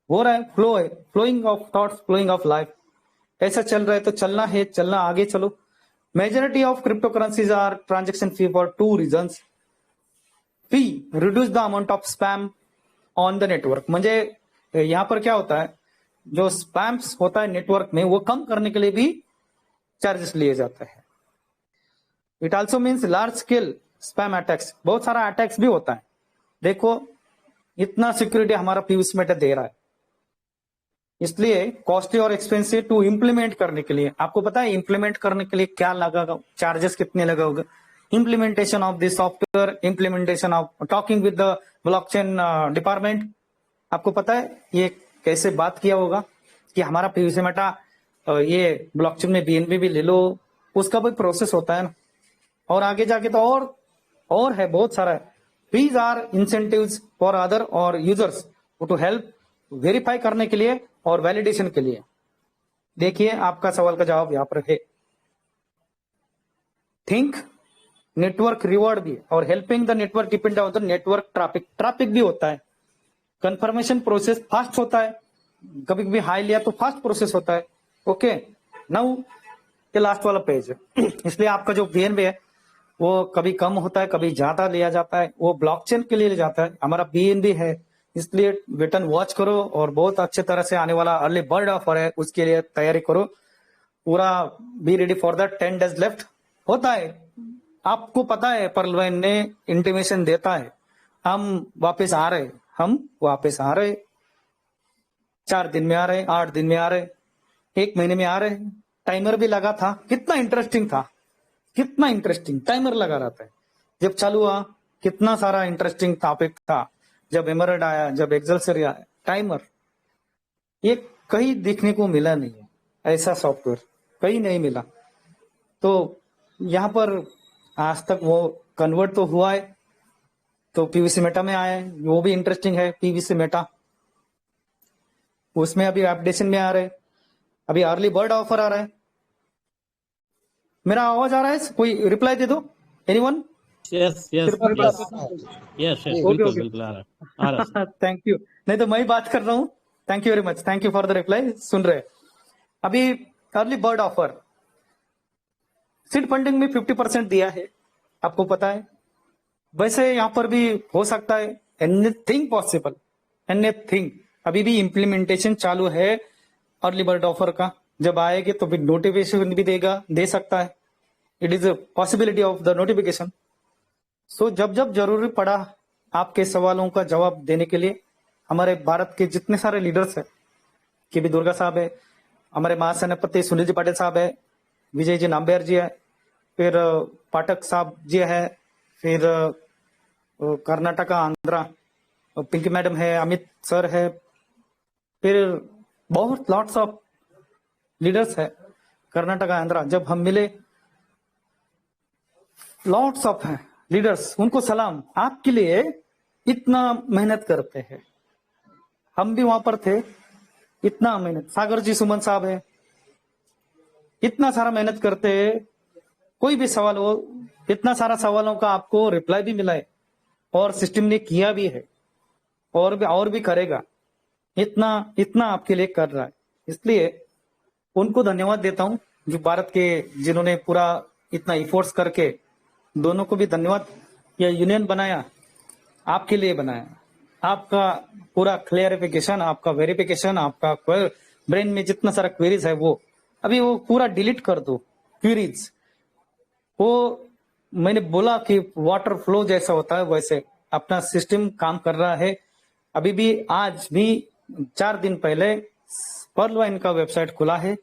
Speaker 1: हो रहा है, फ्लो है, flowing of thoughts, flowing of life. ऐसा चल रहा है तो चलना है, चलना आगे चलो। Majority of crypto currencies are transaction fee for two reasons. Fee reduce the amount of spam on the network, म्हणजे यहाँ पर क्या होता है, जो स्पैम्स होता है नेटवर्क में वो कम करने के लिए भी चार्जेस लिए जाते हैं। It also means large scale spam attacks, बहुत सारा अटैक्स भी होता है। देखो इतना सिक्योरिटी हमारा पीयूष मेटा दे रहा है, इसलिए कॉस्टली और एक्सपेंसिव टू इम्प्लीमेंट करने के लिए, आपको पता है इम्प्लीमेंट करने के लिए क्या लगेगा, चार्जेस कितने लगे होगा। Implementation of this software, implementation of talking with the blockchain department, आपको पता है ये कैसे बात किया होगा कि हमारा पीयूसी मेटा ये ब्लॉकचेन में बीएनबी भी ले लो, उसका भी प्रोसेस होता है ना, और आगे जाके तो और है बहुत सारा है। These are incentives for other और यूजर्स टू हेल्प वेरीफाई करने के लिए और वैलिडेशन के लिए। देखिए आपका सवाल का जवाब यहाँ पर है। थिंक नेटवर्क रिवॉर्ड भी, और helping the network depend on the network traffic भी होता है। कंफर्मेशन प्रोसेस फास्ट होता है, कभी कभी हाई लिया तो फास्ट प्रोसेस होता है। ओके, नाउ ये लास्ट वाला पेज है। इसलिए आपका जो बीएनबी है वो कभी कम होता है, कभी ज्यादा लिया जाता है, वो ब्लॉकचेन के लिए जाता है। हमारा बीएनबी है, इसलिए वेट एंड वॉच करो, और बहुत अच्छे तरह से आने वाला अर्ली बर्ड ऑफर है उसके लिए तैयारी करो पूरा। Be ready for the 10 days left होता है, आपको पता है पर्लवाइन ने इंटीमेशन देता है हम वापस आ रहे, हम वापस आ रहे, 4 दिन में आ रहे, 8 दिन में आ रहे, 1 महीने में आ रहे। टाइमर भी लगा था, कितना इंटरेस्टिंग था, कितना इंटरेस्टिंग टाइमर लगा रहता है। जब चालू हुआ कितना सारा इंटरेस्टिंग टॉपिक था, जब एमरल्ड आया, जब एक्सेलसियर आया, टाइमर ये कहीं देखने को मिला नहीं है, ऐसा सॉफ्टवेयर कहीं नहीं मिला। तो यहाँ पर आज तक वो कन्वर्ट तो हुआ है, तो पीवीसी मेटा में आया है, वो भी इंटरेस्टिंग है। पीवीसी मेटा उसमें अभी अपडेशन में आ रहे, अभी अर्ली बर्ड ऑफर आ रहा है। मेरा आवाज आ रहा है, कोई रिप्लाई दे दो, एनीवन?
Speaker 2: यस यस यस, बिल्कुल बिल्कुल आ रहा है।
Speaker 1: थैंक यू, नहीं तो मैं ही बात कर रहा हूँ। Thank you very much, thank you for the reply, सुन रहे। अभी early bird offer seed funding में 50% दिया है, आपको पता है। वैसे यहाँ पर भी हो सकता है, एनीथिंग पॉसिबल, एनीथिंग। अभी भी इम्प्लीमेंटेशन चालू है अर्ली बर्ड ऑफर का, जब आएगी तो भी नोटिफिकेशन भी देगा, दे सकता है। It is a possibility of the notification. So जब जब जरूरी पड़ा आपके सवालों का जवाब देने के लिए, हमारे भारत के जितने सारे लीडर्स हैं, के बी दुर्गा साहब है, हमारे महासेनापति सुनील जी पाटिल साहब है, विजय जी नाम्बेर जी है, फिर पाठक साहब जी है, फिर कर्नाटका आंध्रा पिंकी मैडम है, अमित सर है, फिर बहुत लॉट्स ऑफ लीडर्स है कर्नाटका आंध्रा। जब हम मिले लॉट्स ऑफ हैं लीडर्स, उनको सलाम, आपके लिए इतना मेहनत करते हैं। हम भी वहां पर थे, इतना मेहनत। सागर जी सुमन साहब है, इतना सारा मेहनत करते हैं। कोई भी सवाल हो, इतना सारा सवालों का आपको रिप्लाई भी मिला है, और सिस्टम ने किया भी है, और भी करेगा। इतना इतना आपके लिए कर रहा है, इसलिए उनको धन्यवाद देता हूं, जो भारत के, जिन्होंने पूरा इतना इफोर्ट्स करके, दोनों को भी धन्यवाद। यह यूनियन बनाया, आपके लिए बनाया। आपका पूरा क्लियरिफिकेशन, आपका वेरिफिकेशन, आपका ब्रेन में जितना सारा क्वेरीज है वो अभी वो पूरा डिलीट कर दो क्वेरीज। वो मैंने बोला कि वाटर फ्लो जैसा होता है, वैसे अपना सिस्टम काम कर रहा है। अभी भी आज भी 4 दिन पहले पर्लवाइन का वेबसाइट खुला है,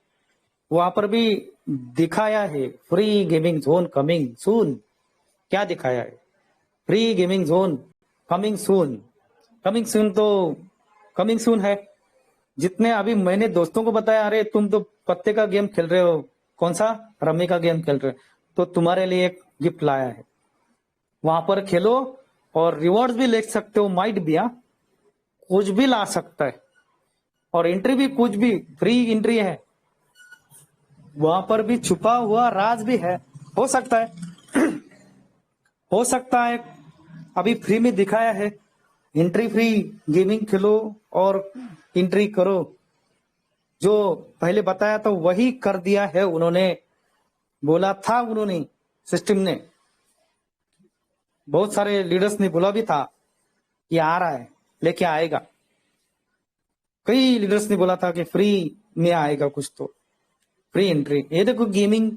Speaker 1: वहां पर भी दिखाया है free gaming zone coming soon. क्या दिखाया है? Free gaming zone coming soon. Coming soon तो कमिंग सून है। जितने अभी मैंने दोस्तों को बताया, अरे तुम तो पत्ते का गेम खेल रहे हो, कौन सा? रम्मी का गेम खेल रहे हो, तो तुम्हारे लिए एक गिफ्ट लाया है, वहां पर खेलो और रिवॉर्ड्स भी ले सकते हो। माइट भी कुछ भी ला सकता है, और एंट्री भी कुछ भी फ्री एंट्री है, वहां पर भी छुपा हुआ राज भी है, हो सकता है। हो सकता है अभी फ्री में दिखाया है, एंट्री फ्री, गेमिंग खेलो और एंट्री करो। जो पहले बताया था वही कर दिया है उन्होंने, बोला था उन्होंने, सिस्टम ने, बहुत सारे लीडर्स ने बोला भी था कि आ रहा है, लेके आएगा। कई लीडर्स ने बोला था कि फ्री में आएगा कुछ, तो फ्री एंट्री। ये देखो गेमिंग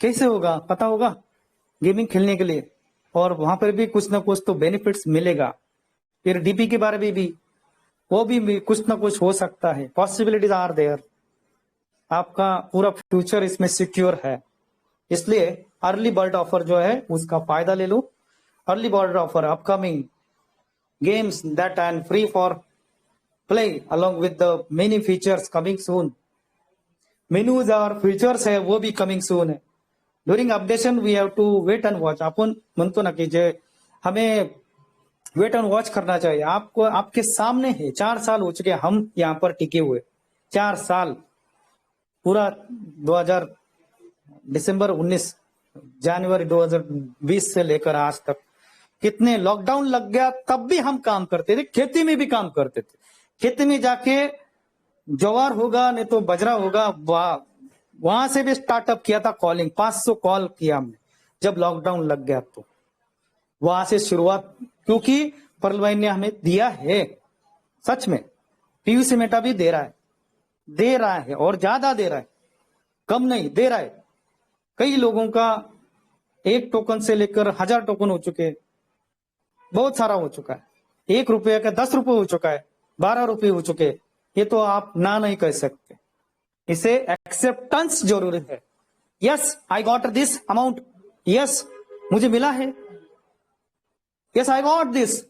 Speaker 1: कैसे होगा, पता होगा गेमिंग खेलने के लिए, और वहां पर भी कुछ ना कुछ तो बेनिफिट्स मिलेगा। फिर डीपी के बारे में भी वो भी कुछ ना कुछ हो सकता है, पॉसिबिलिटीज आर देयर। आपका पूरा फ्यूचर इसमें सिक्योर है। इसलिए अर्ली बर्ड ऑफर जो है उसका फायदा ले लो। Early bird offer upcoming games that and free for play along with the many features coming soon. Menus और features है वो भी coming soon है। During updation we have to wait and watch। अपन म्हणतो ना की जे हमें वेट एंड वॉच करना चाहिए। आपको आपके सामने है, 4 साल हो चुके हम यहाँ पर टिके हुए, 4 साल पूरा 2000 दिसंबर 19 जनवरी 2020 से लेकर आज तक कितने लॉकडाउन लग गया, तब भी हम काम करते थे, खेती में भी काम करते थे। खेती में जाके ज्वार होगा नहीं तो बजरा होगा, वहां से भी स्टार्टअप किया था कॉलिंग, 500 कॉल किया हमने जब लॉकडाउन लग गया। तो वहां से शुरुआत, क्योंकि पर्ल भाई ने हमें दिया है, सच में पीयूसी मेटा भी दे रहा है और ज्यादा दे रहा है, कम नहीं दे रहा है। कई लोगों का 1 टोकन से लेकर 1000 टोकन हो चुके हैं, बहुत सारा हो चुका है। 1 रुपये का 10 रुपये हो चुका है, 12 रुपये हो चुके। ये तो आप ना नहीं कह सकते, इसे एक्सेप्टेंस जरूरी है। Yes I got this amount, yes मुझे मिला है, yes I got this,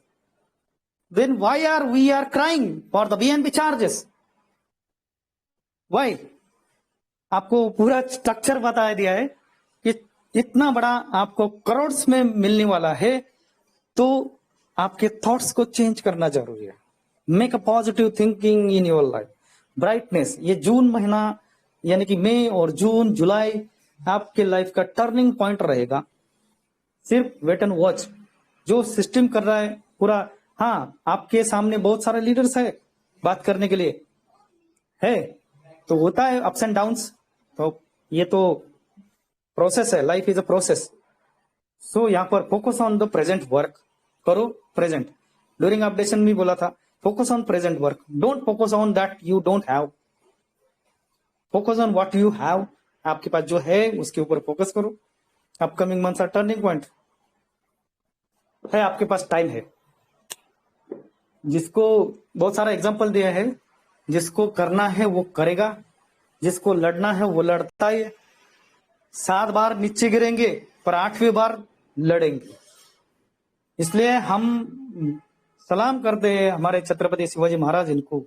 Speaker 1: then why are we are crying for the BNB charges, why? आपको पूरा स्ट्रक्चर बता दिया है कि इतना बड़ा आपको करोड़ में मिलने वाला है, तो आपके थॉट्स को चेंज करना जरूरी है। Make a positive thinking in your life. Brightness, ये जून महीना यानी कि मई और जून जुलाई आपके लाइफ का टर्निंग पॉइंट रहेगा। सिर्फ वेट एंड वॉच, जो सिस्टम कर रहा है पूरा। हाँ, आपके सामने बहुत सारे लीडर्स है बात करने के लिए है, तो होता है अप्स एंड डाउन्स, तो ये तो प्रोसेस है, life is a process. So यहाँ पर focus on the present work करो, प्रेजेंट। ड्यूरिंग अपडेशन भी बोला था, focus on present work, don't focus on that you don't have, focus on what you have. आपके पास जो है उसके ऊपर फोकस करो। Upcoming months are turning point है, आपके पास टाइम है। जिसको बहुत सारा एग्जांपल दिया है, जिसको करना है वो करेगा, जिसको लड़ना है वो लड़ता है। 7 बार नीचे गिरेंगे पर 8वीं बार लड़ेंगे। इसलिए हम सलाम करते हैं हमारे छत्रपति शिवाजी महाराज इनको,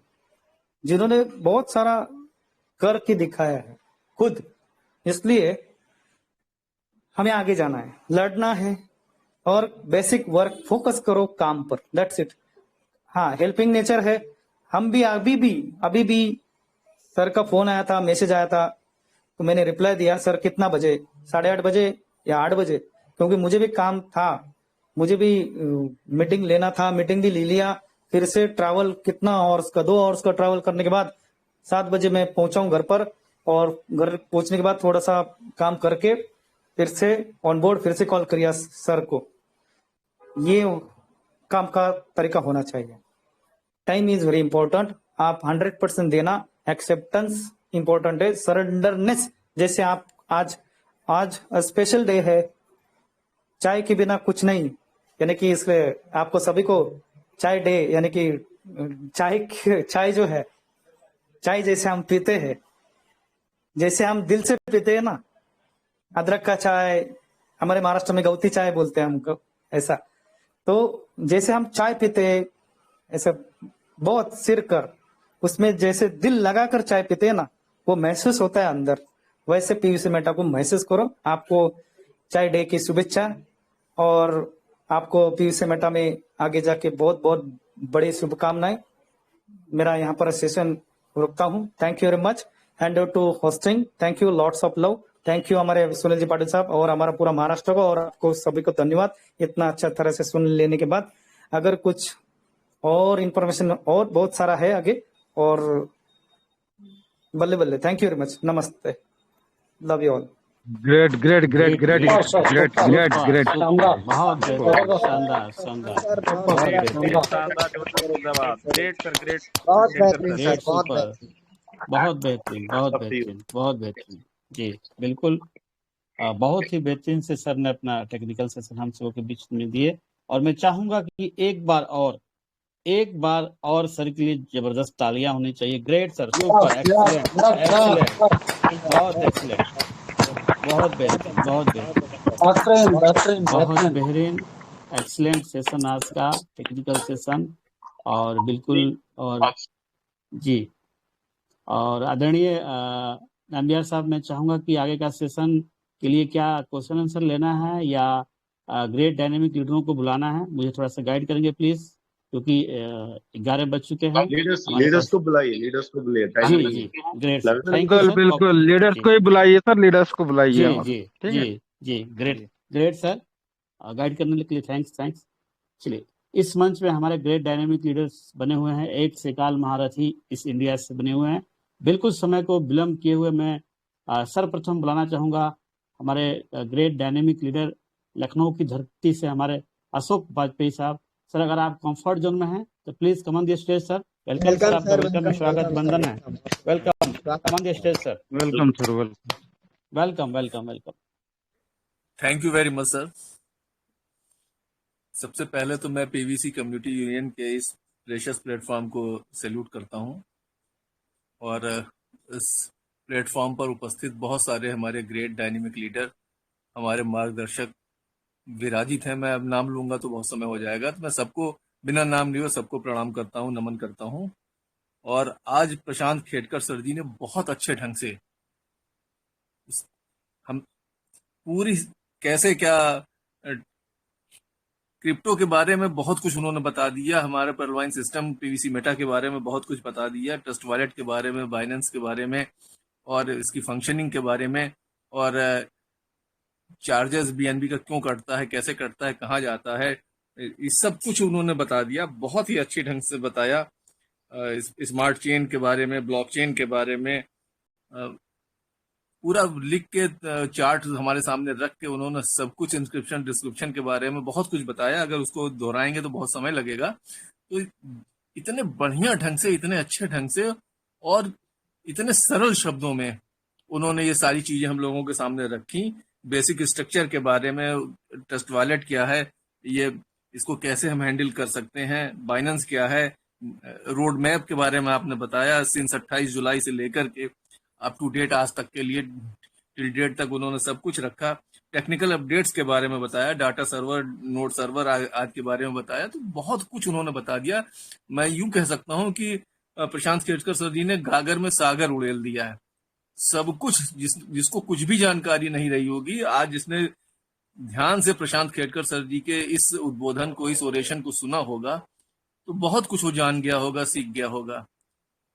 Speaker 1: जिन्होंने बहुत सारा करके दिखाया है खुद। इसलिए हमें आगे जाना है, लड़ना है, और बेसिक वर्क फोकस करो काम पर, दैट्स इट। हाँ, हेल्पिंग नेचर है। हम भी अभी भी सर का फोन आया था, मैसेज आया था, तो मैंने रिप्लाई दिया, सर कितना बजे, 8:30 बजे या 8 बजे, क्योंकि मुझे भी काम था, मुझे भी मीटिंग लेना था, मीटिंग भी ले लिया। फिर से ट्रैवल कितना आवर्स का, 2 आवर्स का ट्रैवल करने के बाद 7 बजे मैं पहुंचा हूं घर पर, और घर पहुंचने के बाद थोड़ा सा काम करके फिर से ऑन बोर्ड, फिर से कॉल किया सर को। ये काम का तरीका होना चाहिए। Time is very important. आप 100% देना, एक्सेप्टेंस इंपॉर्टेंट है, सरेंडरनेस। जैसे आप आज स्पेशल डे है, चाय के बिना कुछ नहीं, यानी कि इसलिए आपको सभी को चाय डे, यानी कि चाय जो है, चाय जैसे हम पीते हैं, जैसे हम दिल से पीते हैं ना, अदरक का चाय, हमारे महाराष्ट्र में गौती चाय बोलते हैं हमको, ऐसा। तो जैसे हम चाय पीते हैं, ऐसे बहुत सिर कर, उसमें जैसे दिल लगाकर चाय पीते हैं ना, वो महसूस होता है अंदर, वैसे पीयूसी मेटा को महसूस करो। आपको चाय डे की शुभेच्छा, और आपको पीयूसी मेटा में आगे जाके बहुत बहुत बड़ी शुभकामनाएं। मेरा यहाँ पर सेशन रुकता हूँ। Thank you very much, hand over to hosting. Thank you, lots of love. Thank you हमारे सुनील जी पाटिल साहब और हमारा पूरा महाराष्ट्र को, और आपको सभी को धन्यवाद इतना अच्छा तरह से सुन लेने के बाद। अगर कुछ और इंफॉर्मेशन और बहुत सारा है आगे, और बल्ले बल्ले। थैंक यू वेरी मच, नमस्ते, love you all.
Speaker 3: Great great great great great great great
Speaker 2: बहुत बेहतरीन, शानदार शानदार,
Speaker 4: ग्रेट सर, ग्रेट
Speaker 5: बहुत बेहतरीन
Speaker 2: ग्रेट,
Speaker 5: सर, बहुत
Speaker 2: सुपर,
Speaker 5: बेहतरीन।
Speaker 2: बहुत बेहतरीन, बहुत बेहतरीन, बहुत बेहतरीन। जी बिल्कुल। बहुत ही बेहतरीन से सर ने अपना टेक्निकल सेशन हम सबों के बीच में दिए, और मैं चाहूंगा कि एक बार और सर के लिए जबरदस्त तालियां होनी चाहिए। Great sir, super, excellent, excellent, बहुत एक्सीलेंट, बहुत बेहतरीन, बहुत बेहतरीन, बहुत बेहतरीन, एक्सीलेंट सेशन आज का टेक्निकल सेशन। और बिल्कुल, और जी, और आदरणीय नामबियार साहब, मैं चाहूंगा कि आगे का सेशन के लिए क्या क्वेश्चन आंसर लेना है या ग्रेट डायनेमिक लीडरों को बुलाना है, मुझे थोड़ा सा गाइड करेंगे प्लीज, क्योंकि 11 बज चुके हैं हमारे
Speaker 4: लीडर्स
Speaker 2: पास।
Speaker 4: को बुलाइए, लीडर्स को बुलाइए, टाइम
Speaker 2: जी
Speaker 4: नहीं
Speaker 2: जी,
Speaker 4: है।
Speaker 2: ग्रेट सर, थैंक यू
Speaker 3: बिल्कुल
Speaker 2: सर।
Speaker 3: बिल्कुल, लीडर्स
Speaker 2: जी
Speaker 3: को ही बुलाइए सर, लीडर्स को बुलाइए
Speaker 2: जी
Speaker 3: हमारे।
Speaker 2: जी
Speaker 3: ठीक
Speaker 2: जी
Speaker 3: है
Speaker 2: जी, ग्रेट ग्रेट सर, गाइड करने के लिए थैंक्स थैंक्स। चलिए, इस मंच में हमारे ग्रेट डायनेमिक लीडर्स बने हुए हैं, एक से काल महारथी इस इंडिया से बने हुए हैं। बिल्कुल समय को विलंब किए हुए मैं सर्वप्रथम बुलाना चाहूंगा हमारे ग्रेट डायनेमिक लीडर लखनऊ की धरती से हमारे अशोक वाजपेयी साहब। सर, अगर आप कंफर्ट जोन में हैं तो please come on the stage sir. Welcome sir, आपका वेलकम में स्वागत बंधन है। Welcome, come on the stage sir.
Speaker 3: Welcome sir, welcome.
Speaker 2: Welcome welcome welcome.
Speaker 5: Thank you very much sir. सबसे पहले तो मैं पीवीसी कम्युनिटी यूनियन के इस प्रेशियस प्लेटफॉर्म को सैल्यूट करता हूं, और इस प्लेटफॉर्म पर उपस्थित बहुत सारे हमारे ग्रेट डायनेमिक लीडर, हमारे मार्गदर्शक विराजित हैं। मैं अब नाम लूंगा तो बहुत समय हो जाएगा, तो मैं सबको बिना नाम लिए सबको प्रणाम करता हूं, नमन करता हूं। और आज प्रशांत खेड़कर सर जी ने बहुत अच्छे ढंग से हम पूरी कैसे क्या क्रिप्टो के बारे में बहुत कुछ उन्होंने बता दिया, हमारे परवाइन सिस्टम पीवीसी मेटा के बारे में बहुत कुछ बता दिया, ट्रस्ट वॉलेट के बारे में, बाइनेंस के बारे में, और इसकी फंक्शनिंग के बारे में, और चार्जेस बीएनबी का क्यों कटता है, कैसे कटता है, कहाँ जाता है, इस सब कुछ उन्होंने बता दिया। बहुत ही अच्छी ढंग से बताया। स्मार्ट चेन के बारे में, ब्लॉकचेन के बारे में पूरा लिख के चार्ट हमारे सामने रख के उन्होंने सब कुछ इंस्क्रिप्शन डिस्क्रिप्शन के बारे में बहुत कुछ बताया। अगर उसको दोहराएंगे तो बहुत समय लगेगा। तो इतने बढ़िया ढंग से, इतने अच्छे ढंग से और इतने सरल शब्दों में उन्होंने ये सारी चीजें हम लोगों के सामने रखी। बेसिक स्ट्रक्चर के बारे में, ट्रस्ट वॉलेट क्या है, ये इसको कैसे हम हैंडल कर सकते हैं, बाइनेंस क्या है, रोड मैप के बारे में आपने बताया। सिंस 28 जुलाई से लेकर के अप टू डेट आज तक के लिए टिल डेट तक उन्होंने सब कुछ रखा। टेक्निकल अपडेट्स के बारे में बताया, डाटा सर्वर, नोड सर्वर आज के बारे में बताया। तो बहुत कुछ उन्होंने बता दिया। मैं यूं कह सकता हूं कि प्रशांत खेड़कर सर जी ने गागर में सागर उड़ेल दिया है। सब कुछ जिसको कुछ भी जानकारी नहीं रही होगी, आज जिसने ध्यान से प्रशांत खेड़कर सर जी के इस उद्बोधन को, इस ओरेशन को सुना होगा, तो बहुत कुछ वो जान गया होगा, सीख गया होगा।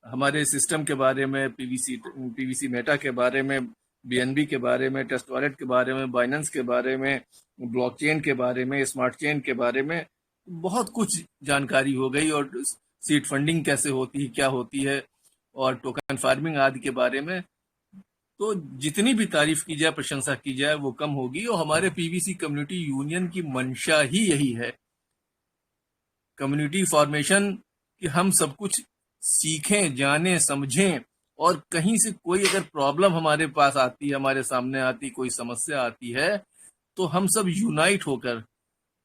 Speaker 5: हमारे सिस्टम के बारे में, पीवीसी मेटा के बारे में, बीएनबी के बारे में, ट्रस्ट वॉलेट के बारे में, बाइनेंस के बारे में, ब्लॉकचेन के बारे में, स्मार्ट चेन के बारे में बहुत कुछ जानकारी हो गई। और सीड फंडिंग कैसे होती है, क्या होती है, और टोकन फार्मिंग आदि के बारे में। तो जितनी भी तारीफ की जाए, प्रशंसा की जाए, वो कम होगी। और हमारे पीवीसी कम्युनिटी यूनियन की मंशा ही यही है, कम्युनिटी फॉर्मेशन, कि हम सब कुछ सीखें, जानें, समझें। और कहीं से कोई अगर प्रॉब्लम हमारे पास आती है, हमारे सामने आती, कोई समस्या आती है, तो हम सब यूनाइट होकर,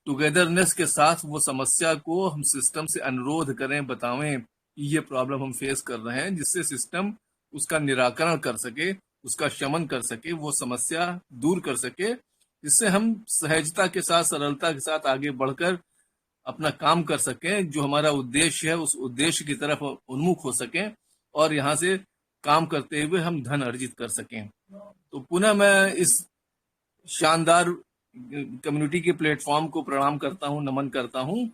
Speaker 5: टुगेदरनेस के साथ वो समस्या को हम सिस्टम से अनुरोध करें, बतावें कि ये प्रॉब्लम हम फेस कर रहे हैं, जिससे सिस्टम उसका निराकरण कर सके, उसका शमन कर सके, वो समस्या दूर कर सके, जिससे हम सहजता के साथ, सरलता के साथ आगे बढ़कर अपना काम कर सकें, जो हमारा उद्देश्य है उस उद्देश्य की तरफ उन्मुख हो सकें, और यहाँ से काम करते हुए हम धन अर्जित कर सकें। तो पुनः मैं इस शानदार कम्युनिटी के प्लेटफॉर्म को प्रणाम करता हूं, नमन करता हूं।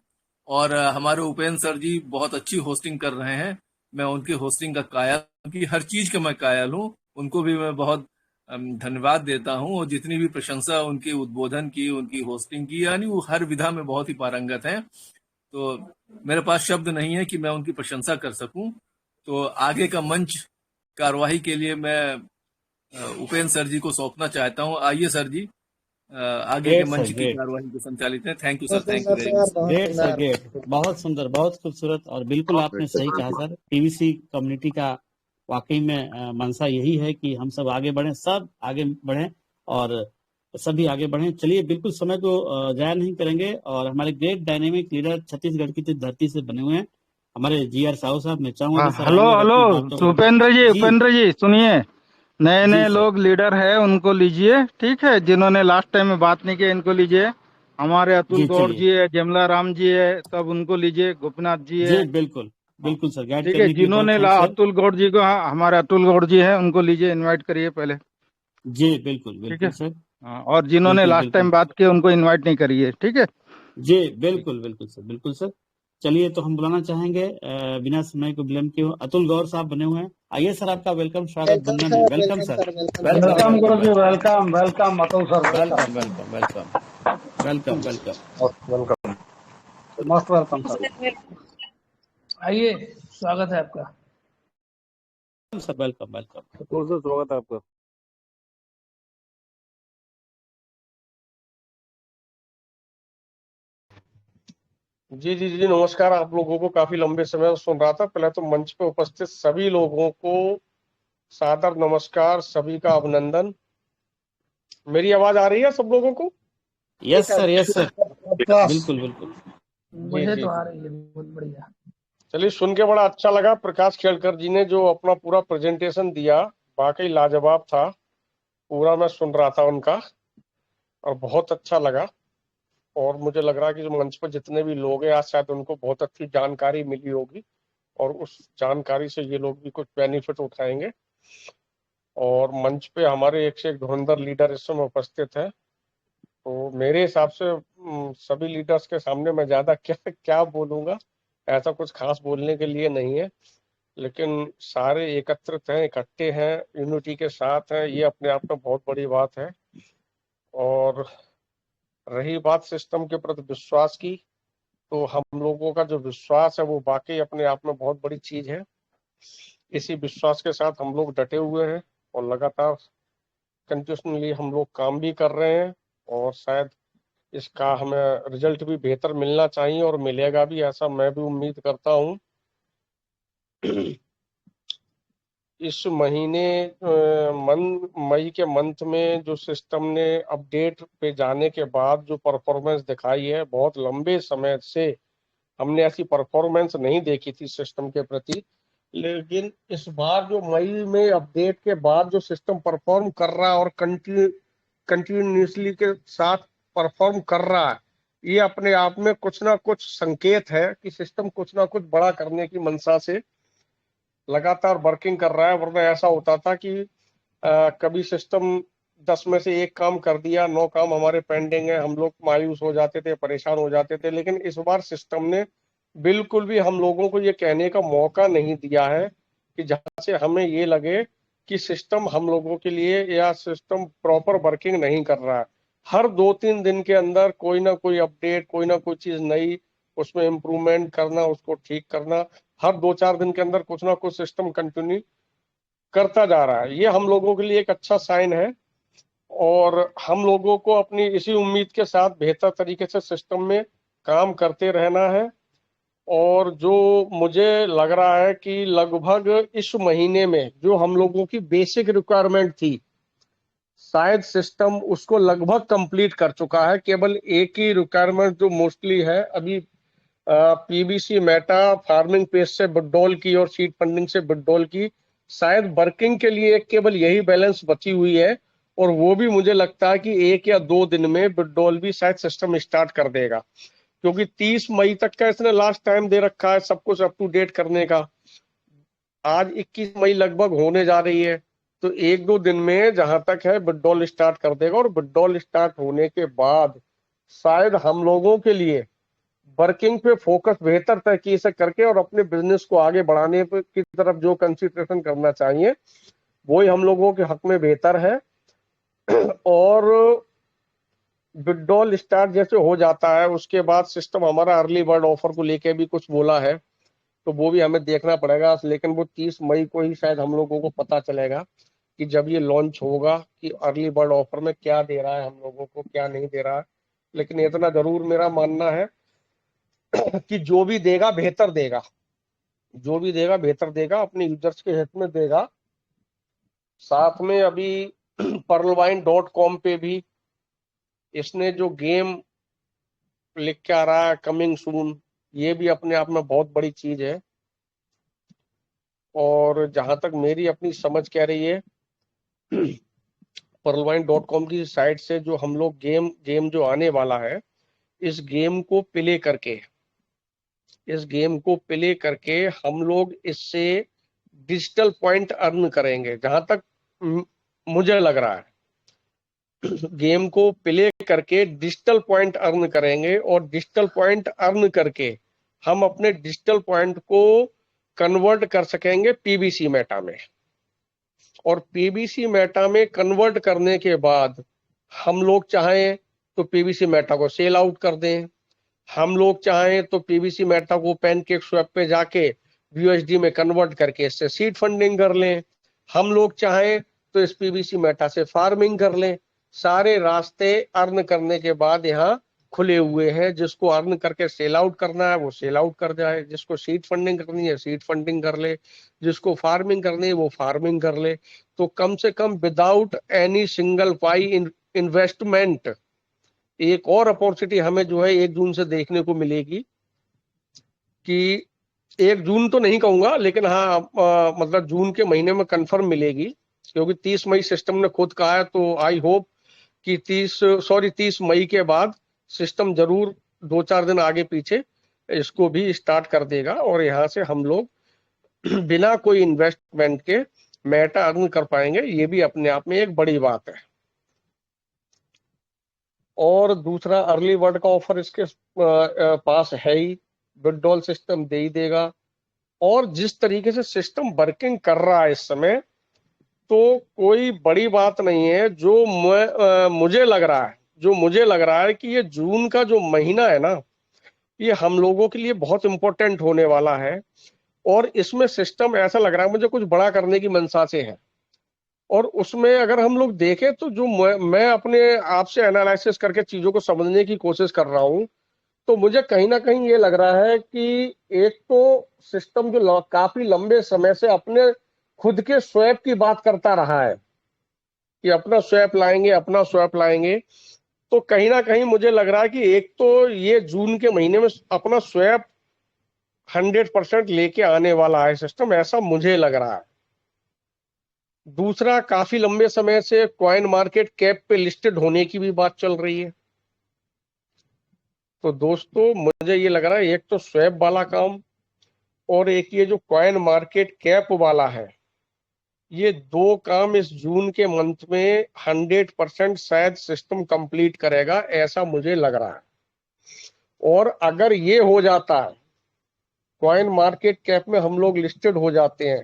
Speaker 5: और हमारे उपेंद्र सर जी बहुत अच्छी होस्टिंग कर रहे हैं। मैं उनकी होस्टिंग का कायल, उनकी हर चीज का मैं कायल हूं। उनको भी मैं बहुत धन्यवाद देता हूं। और जितनी भी प्रशंसा उनके उद्बोधन की, उनकी होस्टिंग की, यानी वो हर विधा में बहुत ही पारंगत हैं। तो मेरे पास शब्द नहीं है कि मैं उनकी प्रशंसा कर सकूं। तो आगे का मंच कार्यवाही के लिए मैं उपेंद्र सर जी को सौंपना चाहता हूं। आइए सर जी, आगे के मंच की कार्यवाही को संचालित है। Thank you sir, thank you very much.
Speaker 2: Great sir, great, बहुत सुंदर, बहुत खूबसूरत। और बिल्कुल आपने सही कहा सर, पीवीसी कम्युनिटी का वाकई में मंशा यही है कि हम सब आगे बढ़ें, सब आगे बढ़ें और सभी आगे बढ़ें। चलिए, बिल्कुल समय को जाया नहीं करेंगे और हमारे ग्रेट डायनेमिक लीडर छत्तीसगढ़ की तो धरती से बने हुए हैं हमारे जी.आर. साहू साहब। मैं चाहूंगा
Speaker 3: हाँ,
Speaker 2: कि सर
Speaker 3: हेलो
Speaker 2: आइए और
Speaker 3: हेलो
Speaker 2: अपनी बातों को जी
Speaker 3: उपेंद्र जी सुनिए। नए
Speaker 2: जी
Speaker 3: नए
Speaker 2: सर
Speaker 3: लोग लीडर है, उनको लीजिए, ठीक है। जिन्होंने लास्ट टाइम में बात नहीं की, इनको लीजिए। हमारे अतुल
Speaker 2: जी
Speaker 3: गौड़
Speaker 2: चलिए
Speaker 3: जी है, जमला राम जी है, सब उनको लीजिए। गोपीनाथ जी
Speaker 2: जी
Speaker 3: है।
Speaker 2: बिल्कुल
Speaker 3: हाँ,
Speaker 2: बिल्कुल सर, गाइड
Speaker 3: ठीक है।
Speaker 2: करने के लिए बहुत थैंक्स सर।
Speaker 3: अतुल गौड़ जी को, हाँ, हमारे अतुल गौड़ जी है, उनको लीजिए, इनवाइट करिए पहले।
Speaker 2: जी बिल्कुल
Speaker 3: ठीक है।
Speaker 2: बिल्कुल सर।
Speaker 3: हाँ, और जिन्होंने
Speaker 2: बिल्कुल
Speaker 3: लास्ट टाइम
Speaker 2: बिल्कुल
Speaker 3: बात की उनको इनवाइट नहीं करिए, ठीक है।
Speaker 2: जी
Speaker 3: ठीक।
Speaker 2: बिल्कुल बिल्कुल सर, बिल्कुल सर। चलिए, तो हम बुलाना चाहेंगे बिना समय को विलंब किए अतुल गौर साहब बने हुए हैं। आइए सर, आपका वेलकम, स्वागत,
Speaker 4: वेलकम
Speaker 2: वंदन है।
Speaker 4: Sir,
Speaker 2: welcome
Speaker 4: welcome
Speaker 2: sir,
Speaker 4: sir, welcome sir,
Speaker 2: welcome
Speaker 6: welcome
Speaker 2: welcome
Speaker 6: गुरु जी,
Speaker 2: welcome
Speaker 6: welcome welcome Atul sir, welcome
Speaker 2: welcome welcome welcome welcome welcome.
Speaker 6: Most welcome, most welcome sir.
Speaker 7: आइए, स्वागत है आपका।
Speaker 2: Sir welcome welcome.
Speaker 3: तो सर, स्वागत है आपका।
Speaker 4: जी जी जी, नमस्कार। आप लोगों को काफी लंबे समय से सुन रहा था। पहले तो मंच पे उपस्थित सभी लोगों को सादर नमस्कार, सभी का अभिनंदन। मेरी आवाज आ रही है सब लोगों को?
Speaker 2: Yes sir, yes sir,
Speaker 6: class.
Speaker 2: बिल्कुल बिल्कुल।
Speaker 4: जी
Speaker 7: मुझे
Speaker 4: जी
Speaker 7: तो आ
Speaker 4: जी।
Speaker 7: रही है, बहुत बढ़िया।
Speaker 4: चलिए, सुन के बड़ा अच्छा लगा। प्रकाश खेड़कर जी ने जो अपना पूरा प्रेजेंटेशन दिया, वाकई लाजवाब था। पूरा मैं सुन रहा था उनका और बहुत अच्छा लगा। और मुझे लग रहा है कि जो मंच पर जितने भी लोग हैं आज, शायद उनको बहुत अच्छी जानकारी मिली होगी और उस जानकारी से ये लोग भी कुछ बेनिफिट उठाएंगे। और मंच पे हमारे एक से एक धुरंधर लीडर इस समय उपस्थित है। तो मेरे हिसाब से सभी लीडर्स के सामने मैं ज्यादा क्या क्या बोलूंगा, ऐसा कुछ खास बोलने के लिए नहीं है। लेकिन सारे एकत्रित हैं, इकट्ठे हैं, यूनिटी के साथ हैं, ये अपने आप में बहुत बड़ी बात है। और रही बात सिस्टम के प्रति विश्वास की, तो हम लोगों का जो विश्वास है वो वाकई अपने आप में बहुत बड़ी चीज है। इसी विश्वास के साथ हम लोग डटे हुए हैं और लगातार कंटिन्यूसली हम लोग काम भी कर रहे हैं। और शायद इसका हमें रिजल्ट भी बेहतर मिलना चाहिए और मिलेगा भी, ऐसा मैं भी उम्मीद करता हूँ। इस महीने मई के मंथ में जो सिस्टम ने अपडेट पे जाने के बाद जो परफॉर्मेंस दिखाई है, बहुत लंबे समय से हमने ऐसी परफॉर्मेंस नहीं देखी थी सिस्टम के प्रति। लेकिन इस बार जो मई में अपडेट के बाद जो सिस्टम परफॉर्म कर रहा है और कंटिन्यूसली के साथ परफॉर्म कर रहा है, ये अपने आप में कुछ ना कुछ संकेत है कि सिस्टम कुछ ना कुछ बड़ा करने की मंशा से लगातार वर्किंग कर रहा है। वरना ऐसा होता था कि कभी सिस्टम 10 में से एक काम कर दिया, 9 काम हमारे पेंडिंग है, हम लोग मायूस हो जाते थे, परेशान हो जाते थे। लेकिन इस बार सिस्टम ने बिल्कुल भी हम लोगों को ये कहने का मौका नहीं दिया है कि जहां से हमें ये लगे कि सिस्टम हम लोगों के लिए या सिस्टम प्रॉपर वर्किंग नहीं कर रहा है। हर 2-3 दिन के अंदर कोई ना कोई अपडेट, कोई ना कोई चीज नई, उसमें इम्प्रूवमेंट करना, उसको ठीक करना, हर 2-4 दिन के अंदर कुछ ना कुछ सिस्टम कंटिन्यू करता जा रहा है। ये हम लोगों के लिए एक अच्छा साइन है और हम लोगों को अपनी इसी उम्मीद के साथ बेहतर तरीके से सिस्टम में काम करते रहना है। और जो मुझे लग रहा है कि लगभग इस महीने में जो हम लोगों की बेसिक रिक्वायरमेंट थी, शायद सिस्टम उसको लगभग कंप्लीट कर चुका है। केवल एक ही रिक्वायरमेंट जो मोस्टली है अभी, पीबीसी मेटा फार्मिंग पेज से विड्रॉल की और सीड फंडिंग से विड्रॉल की, शायद वर्किंग के लिए केवल यही बैलेंस बची हुई है। और वो भी मुझे लगता है कि 1 या 2 दिन में विड्रॉल भी शायद सिस्टम स्टार्ट कर देगा, क्योंकि 30 मई तक का इसने लास्ट टाइम दे रखा है सब कुछ अप टू डेट करने का। आज 21 मई लगभग होने जा रही है, तो 1-2 दिन में जहां तक है विड्रॉल स्टार्ट कर देगा। और विड्रॉल स्टार्ट होने के बाद शायद हम लोगों के लिए वर्किंग पे फोकस बेहतर तरीके से करके और अपने बिजनेस को आगे बढ़ाने की तरफ जो कंसिडरेशन करना चाहिए, वो ही हम लोगों के हक में बेहतर है। और विड्रॉल स्टार्ट जैसे हो जाता है, उसके बाद सिस्टम हमारा अर्ली बर्ड ऑफर को लेके भी कुछ बोला है, तो वो भी हमें देखना पड़ेगा। लेकिन वो 30 मई को ही शायद हम लोगों को पता चलेगा कि जब ये लॉन्च होगा कि अर्ली बर्ड ऑफर में क्या दे रहा है हम लोगों को, क्या नहीं दे रहा है। लेकिन इतना जरूर मेरा मानना है कि जो भी देगा बेहतर देगा। जो भी देगा बेहतर देगा, अपने यूजर्स के हित में देगा। साथ में अभी pearlwine.com पे भी इसने जो गेम लिख के आ रहा है कमिंग सून, ये भी अपने आप में बहुत बड़ी चीज है। और जहां तक मेरी अपनी समझ कह रही है, pearlwine.com की साइट से जो हम लोग गेम जो आने वाला है, इस गेम को प्ले करके हम लोग इससे डिजिटल पॉइंट अर्न करेंगे। जहां तक मुझे लग रहा है, गेम को प्ले करके डिजिटल पॉइंट अर्न करेंगे, और डिजिटल पॉइंट अर्न करके हम अपने डिजिटल पॉइंट को कन्वर्ट कर सकेंगे पीबीसी मेटा में। और पीबीसी मेटा में कन्वर्ट करने के बाद हम लोग चाहें तो पीबीसी मेटा को सेल आउट कर दें, हम लोग चाहें तो पीबीसी मेटा को पैनकेक स्वैप पे जाके यूएसडी में कन्वर्ट करके इससे सीड फंडिंग कर लें, हम लोग चाहें तो इस पीबीसी मेटा से फार्मिंग कर लें। सारे रास्ते अर्न करने के बाद यहाँ खुले हुए हैं। जिसको अर्न करके सेल आउट करना है वो सेल आउट कर जाए, जिसको सीड फंडिंग करनी है सीड फंडिंग कर ले, जिसको फार्मिंग करनी है वो फार्मिंग कर ले। तो कम से कम विदाउट एनी सिंगल पाई इन्वेस्टमेंट एक और अपॉर्चुनिटी हमें जो है 1 जून से देखने को मिलेगी। कि 1 जून तो नहीं कहूंगा, लेकिन हाँ मतलब जून के महीने में कंफर्म मिलेगी, क्योंकि 30 मई सिस्टम ने खुद कहा है। तो आई होप कि 30 मई के बाद सिस्टम जरूर 2-4 दिन आगे पीछे इसको भी स्टार्ट कर देगा, और यहाँ से हम लोग बिना कोई इन्वेस्टमेंट के मेटा अर्न कर पाएंगे। ये भी अपने आप में एक बड़ी बात है। और दूसरा, अर्ली बर्ड का ऑफर इसके पास है ही, विड्रॉल सिस्टम दे ही देगा। और जिस तरीके से सिस्टम वर्किंग कर रहा है इस समय, तो कोई बड़ी बात नहीं है। मुझे लग रहा है कि ये जून का जो महीना है ना, ये हम लोगों के लिए बहुत इंपॉर्टेंट होने वाला है। और इसमें सिस्टम ऐसा लग रहा है मुझे कुछ बड़ा करने की मंशा से है। और उसमें अगर हम लोग देखें तो जो मैं अपने आप से एनालिसिस करके चीजों को समझने की कोशिश कर रहा हूं, तो मुझे कहीं ना कहीं ये लग रहा है कि एक तो सिस्टम जो काफी लंबे समय से अपने खुद के स्वैप की बात करता रहा है कि अपना स्वैप लाएंगे, तो कहीं ना कहीं मुझे लग रहा है कि एक तो ये जून के महीने में अपना स्वैप 100% लेके आने वाला है सिस्टम, ऐसा मुझे लग रहा है। दूसरा, काफी लंबे समय से कॉइन मार्केट कैप पे लिस्टेड होने की भी बात चल रही है। तो दोस्तों मुझे ये लग रहा है एक तो स्वैप वाला काम, और एक ये जो कॉइन मार्केट कैप वाला है, ये 2 काम इस जून के मंथ में 100% शायद सिस्टम कंप्लीट करेगा, ऐसा मुझे लग रहा है। और अगर ये हो जाता है, कॉइन मार्केट कैप में हम लोग लिस्टेड हो जाते हैं,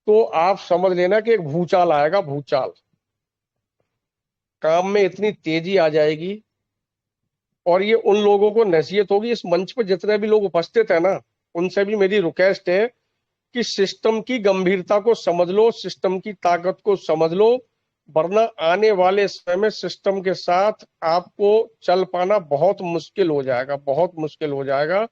Speaker 4: तो आप समझ लेना कि एक भूचाल आएगा, भूचाल। काम में इतनी तेजी आ जाएगी। और ये उन लोगों को नसीहत होगी, इस मंच पर जितने भी लोग उपस्थित है ना, उनसे भी मेरी रिक्वेस्ट है कि सिस्टम की गंभीरता को समझ लो, सिस्टम की ताकत को समझ लो, वरना आने वाले समय में सिस्टम के साथ आपको चल पाना बहुत मुश्किल हो जाएगा।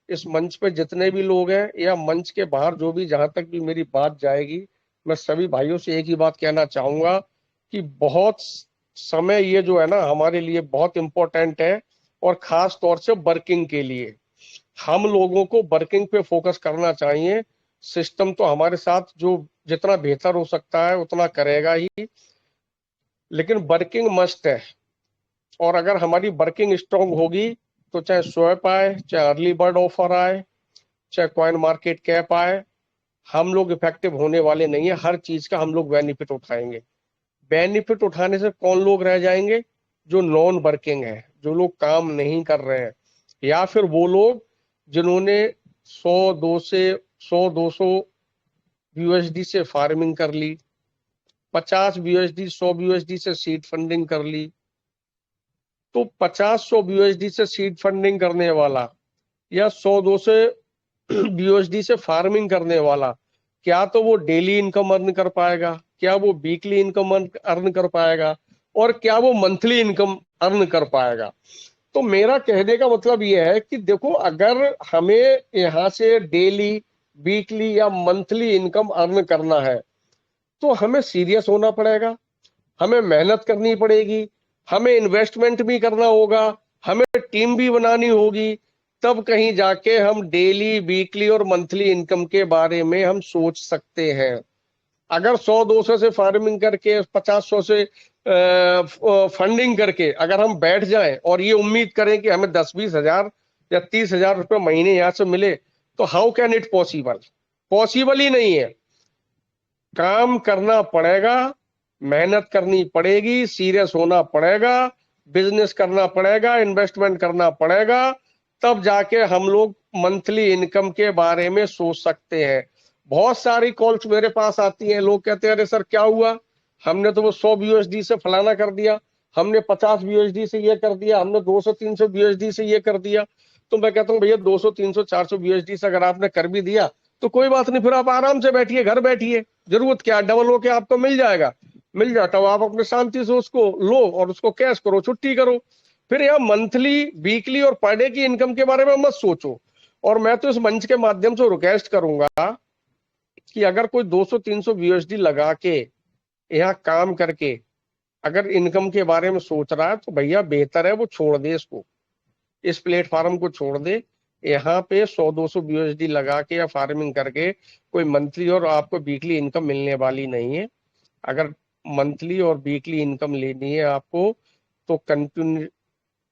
Speaker 4: इस मंच पे जितने भी लोग हैं या मंच के बाहर जो भी, जहां तक भी मेरी बात जाएगी, मैं सभी भाइयों से एक ही बात कहना चाहूंगा कि बहुत समय ये जो है ना हमारे लिए बहुत इंपॉर्टेंट है, और खास तौर से वर्किंग के लिए हम लोगों को वर्किंग पे फोकस करना चाहिए। सिस्टम तो हमारे साथ जो जितना बेहतर हो सकता है उतना करेगा ही, लेकिन वर्किंग मस्ट है। और अगर हमारी वर्किंग स्ट्रांग होगी तो चाहे स्वैप आए, चाहे अर्ली बर्ड ऑफर आए, चाहे कॉइन मार्केट कैप आए, हम लोग इफेक्टिव होने वाले नहीं है। हर चीज का हम लोग बेनिफिट उठाएंगे। बेनिफिट उठाने से कौन लोग रह जाएंगे? जो नॉन वर्किंग है, जो लोग काम नहीं कर रहे हैं, या फिर वो लोग जिन्होंने 100-200 यूएसडी से फार्मिंग कर ली, 50 यूएसडी 100 यूएसडी से सीड फंडिंग कर ली। तो 50-100 यूएसडी से सीड फंडिंग करने वाला या 100-200 यूएसडी से फार्मिंग करने वाला, क्या तो वो डेली इनकम अर्न कर पाएगा, क्या वो वीकली इनकम अर्न कर पाएगा, और क्या वो मंथली इनकम अर्न कर पाएगा? तो मेरा कहने का मतलब ये है कि देखो, अगर हमें यहाँ से डेली वीकली या मंथली इनकम अर्न करना है तो हमें सीरियस होना पड़ेगा, हमें मेहनत करनी पड़ेगी, हमें इन्वेस्टमेंट भी करना होगा, हमें टीम भी बनानी होगी, तब कहीं जाके हम डेली, वीकली और मंथली इनकम के बारे में हम सोच सकते हैं। अगर 100-200 से फार्मिंग करके 50-100 से फंडिंग करके अगर हम बैठ जाएं और ये उम्मीद करें कि हमें 10-20 हजार या 30 हजार रुपये महीने यहां से मिले, तो how can it possible? Possible ही नहीं है। काम करना पड़ेगा, मेहनत करनी पड़ेगी, सीरियस होना पड़ेगा, बिजनेस करना पड़ेगा, इन्वेस्टमेंट करना पड़ेगा, तब जाके हम लोग मंथली इनकम के बारे में सोच सकते हैं। बहुत सारी कॉल्स मेरे पास आती हैं, लोग कहते हैं अरे सर क्या हुआ, हमने तो वो 100 BUSD से फलाना कर दिया, हमने 50 BUSD से ये कर दिया, हमने 200-300 BUSD से ये कर दिया। तो मैं कहता हूँ भैया 200-300-400 BUSD से अगर आपने कर भी दिया तो कोई बात नहीं, फिर आप आराम से बैठिए, घर बैठिए, जरूरत क्या, डबल होके आपको मिल जाएगा, मिल जाता हो आप अपने शांति से उसको लो और उसको कैश करो, छुट्टी करो। फिर यह मंथली, वीकली और पर डे की इनकम के बारे में मत सोचो। और मैं तो इस मंच के माध्यम से रिक्वेस्ट करूंगा कि अगर कोई 200-300 BUSD लगा के यहाँ काम करके अगर इनकम के बारे में सोच रहा है तो भैया बेहतर है वो छोड़ दे, इसको, इस प्लेटफॉर्म को छोड़ दे। यहाँ पे 100-200 BUSD लगा के या फार्मिंग करके कोई मंथली और आपको वीकली इनकम मिलने वाली नहीं है। अगर मंथली और वीकली इनकम लेनी है आपको तो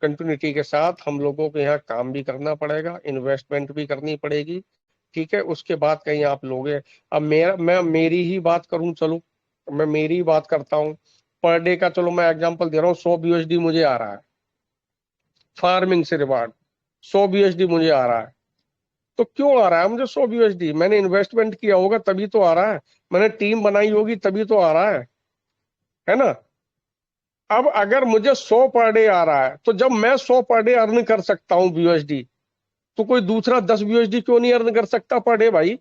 Speaker 4: कंटिन्यूटी के साथ हम लोगों को यहाँ काम भी करना पड़ेगा, इन्वेस्टमेंट भी करनी पड़ेगी, ठीक है। उसके बाद कहीं आप लोगे। अब मैं मेरी ही बात करूं, चलो मैं मेरी ही बात करता हूं। पर डे का चलो मैं एग्जांपल दे रहा हूँ, 100 BUSD मुझे आ रहा है फार्मिंग से रिवार्ड, 100 BUSD मुझे आ रहा है। तो क्यों आ रहा है मुझे 100 BUSD? मैंने इन्वेस्टमेंट किया होगा तभी तो आ रहा है, मैंने टीम बनाई होगी तभी तो आ रहा है ना। अब अगर मुझे 100 पर डे आ रहा है तो जब मैं 100 पर डे अर्न कर सकता हूं BUSD, तो कोई दूसरा 10 BUSD क्यों नहीं अर्न कर सकता पर डे भाई?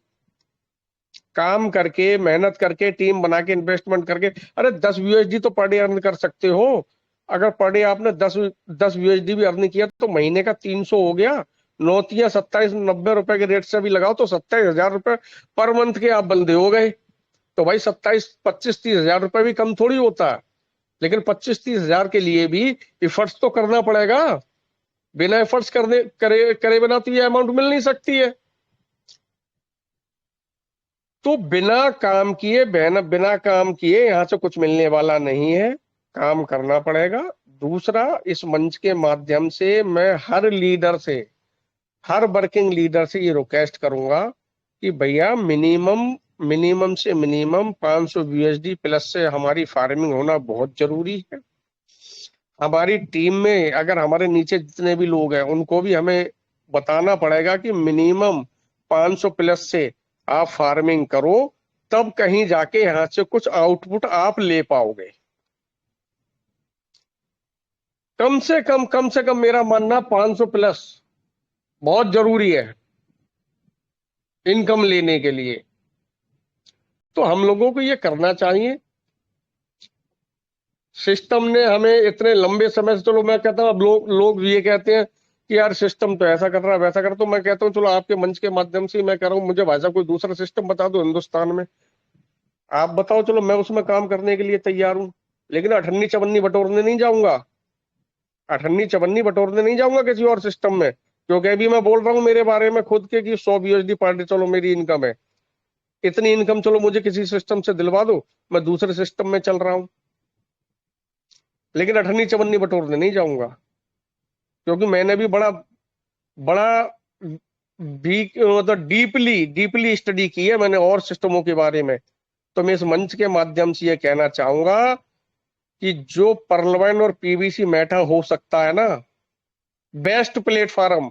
Speaker 4: काम करके, मेहनत करके, टीम बना के, इन्वेस्टमेंट करके, अरे 10 BUSD तो पर डे अर्न कर सकते हो। अगर पर डे आपने 10 BUSD भी अर्न किया तो महीने का 300 हो गया, 9-27-90 रुपए के रेट से भी लगाओ तो 27,000 रुपए पर मंथ के आप बंदे हो गए। तो भाई 25-30 हजार रुपए भी कम थोड़ी होता है, लेकिन 25-30 हजार के लिए भी एफर्ट्स तो करना पड़ेगा। बिना एफर्ट्स करे बिना तो ये अमाउंट मिल नहीं सकती है। तो बिना काम किए यहां से कुछ मिलने वाला नहीं है, काम करना पड़ेगा। दूसरा, इस मंच के माध्यम से मैं हर लीडर से, हर वर्किंग लीडर से ये रिक्वेस्ट करूंगा कि भैया मिनिमम से मिनिमम 500 BUSD प्लस से हमारी फार्मिंग होना बहुत जरूरी है। हमारी टीम में अगर हमारे नीचे जितने भी लोग हैं उनको भी हमें बताना पड़ेगा कि मिनिमम 500 प्लस से आप फार्मिंग करो, तब कहीं जाके यहां से कुछ आउटपुट आप ले पाओगे। कम से कम मेरा मानना 500 प्लस बहुत जरूरी है इनकम लेने के लिए। तो हम लोगों को ये करना चाहिए। सिस्टम ने हमें इतने लंबे समय से, चलो मैं कहता हूं अब लोग ये कहते हैं कि यार सिस्टम तो ऐसा कर रहा है वैसा कर रहा है, तो मैं कहता हूं चलो आपके मंच के माध्यम से मैं कह रहा हूं, मुझे भाई साहब कोई दूसरा सिस्टम बता दो हिंदुस्तान में, आप बताओ, चलो मैं उसमें काम करने के लिए तैयार हूं। लेकिन अठन्नी चवन्नी बटोरने नहीं जाऊंगा, किसी और सिस्टम में, क्योंकि अभी मैं बोल रहा हूं मेरे बारे में खुद के कि 100 BUSD पर डे चलो मेरी इनकम है, इतनी इनकम चलो मुझे किसी सिस्टम से दिलवा दो, मैं दूसरे सिस्टम में चल रहा हूं। लेकिन अठन्नी चवन्नी बटोरने नहीं जाऊंगा, क्योंकि मैंने भी बड़ा मतलब डीपली स्टडी की है मैंने और सिस्टमों के बारे में। तो मैं इस मंच के माध्यम से ये कहना चाहूंगा कि जो पर्लवाइन और PVC मेटा हो सकता है ना, बेस्ट प्लेटफॉर्म,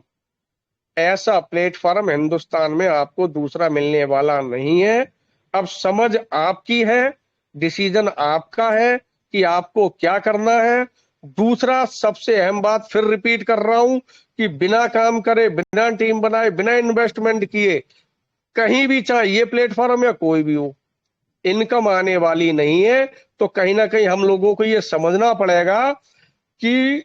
Speaker 4: ऐसा प्लेटफॉर्म हिंदुस्तान में आपको दूसरा मिलने वाला नहीं है। अब समझ आपकी है, डिसीजन आपका है कि आपको क्या करना है। दूसरा, सबसे अहम बात फिर रिपीट कर रहा हूं कि बिना काम करे, बिना टीम बनाए, बिना इन्वेस्टमेंट किए कहीं भी, चाहे ये प्लेटफॉर्म या कोई भी हो, इनकम आने वाली नहीं है। तो कहीं ना कहीं हम लोगों को ये समझना पड़ेगा कि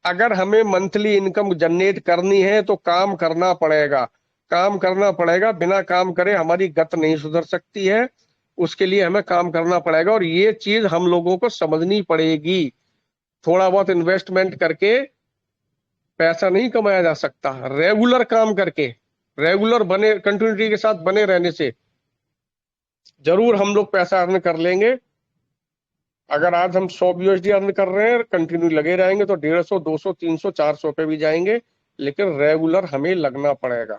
Speaker 4: अगर हमें मंथली इनकम जनरेट करनी है तो काम करना पड़ेगा। काम करना पड़ेगा, बिना काम करे हमारी गत नहीं सुधर सकती है, उसके लिए हमें काम करना पड़ेगा और ये चीज हम लोगों को समझनी पड़ेगी। थोड़ा बहुत इन्वेस्टमेंट करके पैसा नहीं कमाया जा सकता, रेगुलर काम करके, रेगुलर बने कंटिन्यूटी के साथ बने रहने से जरूर हम लोग पैसा अर्न कर लेंगे। अगर आज हम 100 USD अर्न कर रहे हैं, कंटिन्यू लगे रहेंगे तो 150, 200, 300, 400 पे भी जाएंगे, लेकिन रेगुलर हमें लगना पड़ेगा।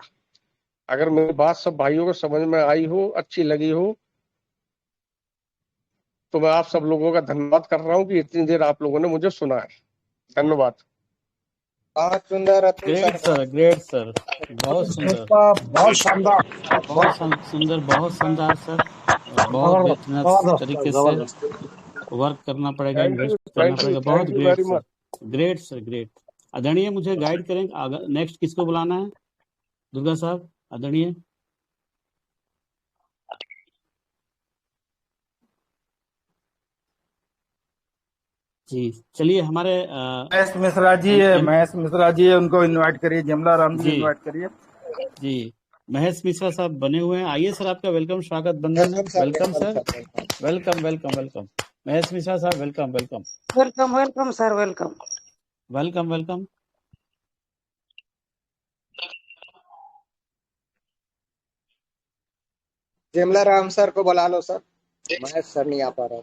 Speaker 4: अगर मेरी बात सब भाइयों को समझ में आई हो, अच्छी लगी हो, तो मैं आप सब लोगों का धन्यवाद कर रहा हूं कि इतनी देर आप लोगों ने मुझे सुना है। धन्यवाद।
Speaker 6: बहुत सुंदर Atul
Speaker 2: great sir, great sir, बहुत सुंदर,
Speaker 6: बहुत शानदार,
Speaker 2: बहुत सुंदर, बहुत शानदार सर। बहुत बेहतरीन तरीके से वर्क करना पड़ेगा, इन्वेस्ट करना पड़ेगा। बहुत great sir, great sir, great. आदरणीय मुझे गाइड करेंगे नेक्स्ट किसको बुलाना है? दुर्गा साहब, आदरणीय। जी चलिए, हमारे
Speaker 3: महेश मिश्रा जी है, महेश मिश्रा जी है, उनको इनवाइट करिए। जमला राम जी
Speaker 2: जी।
Speaker 3: इनवाइट करिए।
Speaker 2: जी महेश मिश्रा साहब बने हुए हैं। आइए सर, आपका वेलकम, स्वागत, बंधन है। Welcome sir, welcome welcome welcome. Mahesh Mishra साहब welcome welcome
Speaker 8: welcome welcome sir, welcome.
Speaker 2: Welcome welcome.
Speaker 6: Jamla Ram sir को बुला लो सर, महेश सर नहीं आ पा रहा।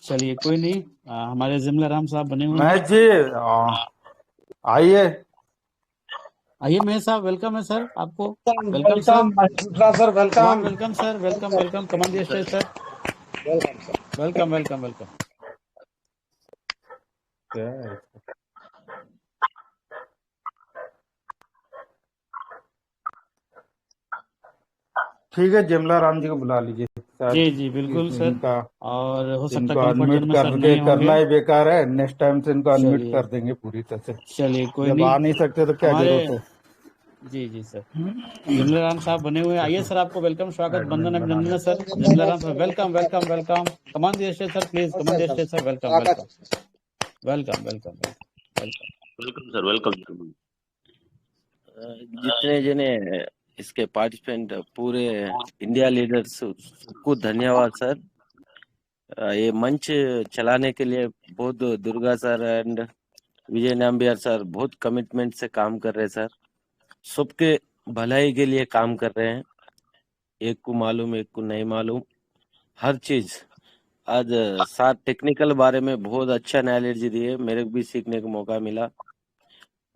Speaker 2: चलिए कोई नहीं, हमारे जिमला राम साहब बने हुए हैं।
Speaker 3: महेश जी आइए।
Speaker 2: आइए महेश साहब, वेलकम है सर आपको। Welcome
Speaker 6: welcome
Speaker 2: sir,
Speaker 6: sir, welcome
Speaker 2: welcome sir, welcome welcome. Command the stage sir.
Speaker 6: Welcome sir.
Speaker 2: Welcome welcome welcome.
Speaker 3: ठीक है, जमला राम जी को बुला लीजिए।
Speaker 2: जी जी बिल्कुल सर।
Speaker 3: इनका
Speaker 2: और हो सकता
Speaker 3: इनको
Speaker 2: है कंफर्ट
Speaker 3: अनम्यूट
Speaker 2: जोन में सर
Speaker 3: करके
Speaker 2: नहीं
Speaker 3: करना
Speaker 2: होंगे।
Speaker 3: ही बेकार है। नेक्स्ट टाइम से इनको अनम्यूट
Speaker 2: चलिए।
Speaker 3: कर देंगे पूरी तरह से।
Speaker 2: चलिए कोई
Speaker 3: जब
Speaker 2: नहीं,
Speaker 3: आ नहीं सकते तो क्या
Speaker 2: हमारे
Speaker 3: जरूरत है।
Speaker 2: जी जी सर, जिमला राम साहब बने हुए हैं। आइए सर, आपको वेलकम, स्वागत, बंधन, अभिनंदन है सर। जिमला राम साहब welcome welcome welcome. Command the stage sir, please command the stage sir. Welcome welcome welcome welcome welcome.
Speaker 9: Welcome sir, welcome. जितने जने इसके पार्टिसिपेंट पूरे इंडिया लीडर्स को धन्यवाद सर। ये मंच चलाने के लिए बहुत Durga sir and Vijay Nambiar sir बहुत कमिटमेंट से काम कर रहे हैं सर। सबके भलाई के लिए काम कर रहे हैं। एक को मालूम, एक को नहीं मालूम, हर चीज। आज सात टेक्निकल बारे में बहुत अच्छा नॉलेज दिए, मेरे को भी सीखने का मौका मिला।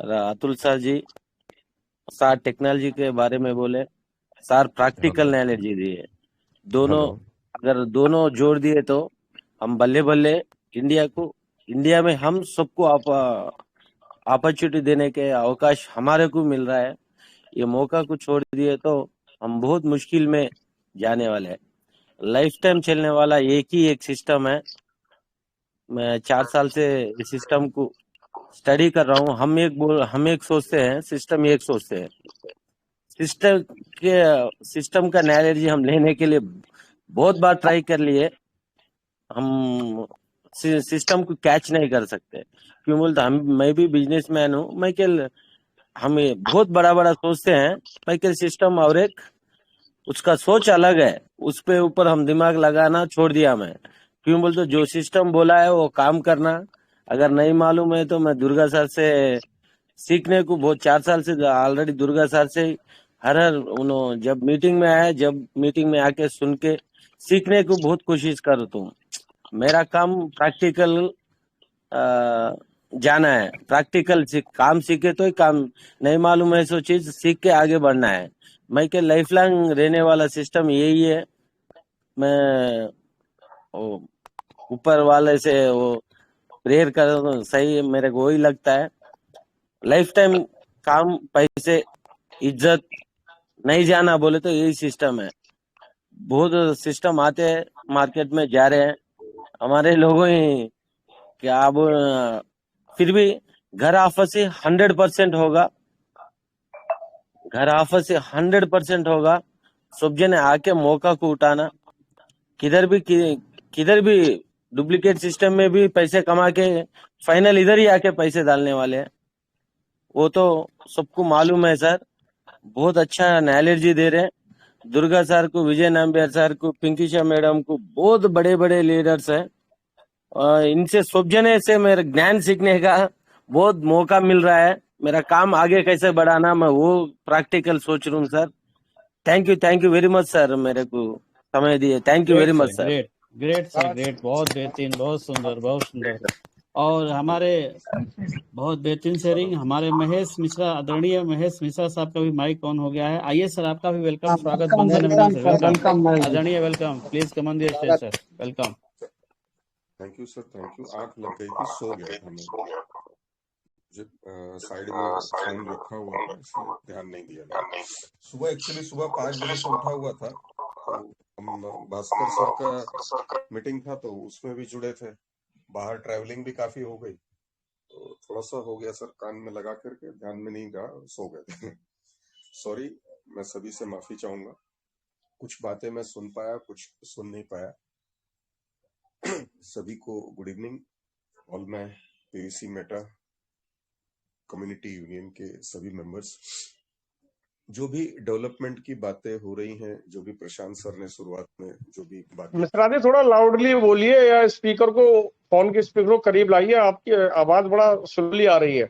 Speaker 9: अतुल सर जी सार टेक्नोलॉजी के बारे में बोले, सार प्रैक्टिकल नॉलेज दिए। दोनों अगर दोनों जोड़ दिए तो हम बल्ले बल्ले इंडिया में हम सबको अपॉर्चुनिटी देने के अवकाश हमारे को मिल रहा है। ये मौका को छोड़ दिए तो हम बहुत मुश्किल में जाने वाले हैं। लाइफ टाइम चलने वाला एक ही एक सिस्टम है। मैं 4 साल से इस सिस्टम को स्टडी कर रहा हूँ। हम एक सोचते हैं, सिस्टम एक सोचते हैं। सिस्टम का नॉलेज हम लेने के लिए बहुत बार ट्राई कर लिए, हम सिस्टम को कैच नहीं कर सकते। क्यों बोलते मैं भी बिजनेसमैन हूँ। हम बहुत बड़ा बड़ा सोचते हैं, मैं सिस्टम और एक उसका सोच अलग है, उस पे ऊपर हम दिमाग लगाना छोड़ दिया मैं। क्यों बोलते जो सिस्टम बोला है वो काम करना। अगर नहीं मालूम है तो मैं दुर्गा सर से सीखने को बहुत 4 साल से ऑलरेडी दुर्गा सर से हर उन्होंने जब मीटिंग में आके सुन के सीखने को बहुत कोशिश करता हूँ। मेरा काम प्रैक्टिकल जाना है, प्रैक्टिकल काम सीखे तो ही काम, नहीं मालूम है सो चीज सीख के आगे बढ़ना है। मैं के लाइफ लॉन्ग रहने वाला सिस्टम यही है। मैं ऊपर वाले से वो प्रेयर कर सही, मेरे को वही लगता है। लाइफ टाइम काम, पैसे, इज्जत नहीं जाना बोले तो यही सिस्टम है। बहुत सिस्टम आते हैं मार्केट में, जा रहे हैं हमारे लोगों ही क्या। अब फिर भी घर ऑफिस से 100% होगा, घर ऑफिस से 100% होगा। सब जने आके मौका को उठाना। किधर भी डुप्लीकेट सिस्टम में भी पैसे कमा के फाइनल इधर ही आके पैसे डालने वाले हैं, वो तो सबको मालूम है सर। बहुत अच्छा एनालॉजी दे रहे हैं। दुर्गा सर को, विजय नाम्बियार सर को, पिंकीशा मैडम को, बहुत बड़े बड़े लीडर्स हैं। इनसे सब जने से मेरा ज्ञान सीखने का बहुत मौका मिल रहा है। मेरा काम आगे कैसे बढ़ाना, मैं वो प्रैक्टिकल सोच रहा हूँ sir. Thank you very much sir, मेरे को समय दिए। Thank you
Speaker 2: great
Speaker 9: very
Speaker 2: sir,
Speaker 9: much sir.
Speaker 2: Great great sir, great, बहुत बेहतरीन, बहुत सुंदर, बहुत सुंदर। और हमारे बहुत बेहतरीन शेयरिंग हमारे महेश मिश्रा, आदरणीय महेश मिश्रा साहब का भी माइक ऑन हो गया है। आइए सर, आपका भी वेलकम, स्वागत, बंधन अभिनंदन सर, वेलकम आदरणीय, welcome, please come on the stage sir, welcome.
Speaker 10: Thank you sir, thank you. आंख लग गई थी, सो गया था मैं। साइड में फोन रखा हुआ था, इसलिए ध्यान नहीं दिया मैंने। सुबह 5 बजे से उठा हुआ था, तो हम भास्कर सर का मीटिंग था तो उसमें भी जुड़े थे। बाहर ट्रैवलिंग भी काफी हो गई, तो थोड़ा सा हो गया सर, कान में लगा करके ध्यान में नहीं रहा, सो गए थे। सॉरी, मैं सभी से माफी चाहूंगा। कुछ बातें मैं सुन पाया, कुछ सुन नहीं पाया। सभी को गुड इवनिंग। ऑल मैं पीवीसी मेटा कम्युनिटी यूनियन के सभी मेंबर्स। जो भी डेवलपमेंट की बातें हो रही हैं, जो भी प्रशांत सर ने शुरुआत में जो भी बातें,
Speaker 4: मिश्रा जी थोड़ा लाउडली बोलिए या स्पीकर को, फोन के स्पीकर को करीब लाइए, आपकी आवाज बड़ा स्लोली आ रही है।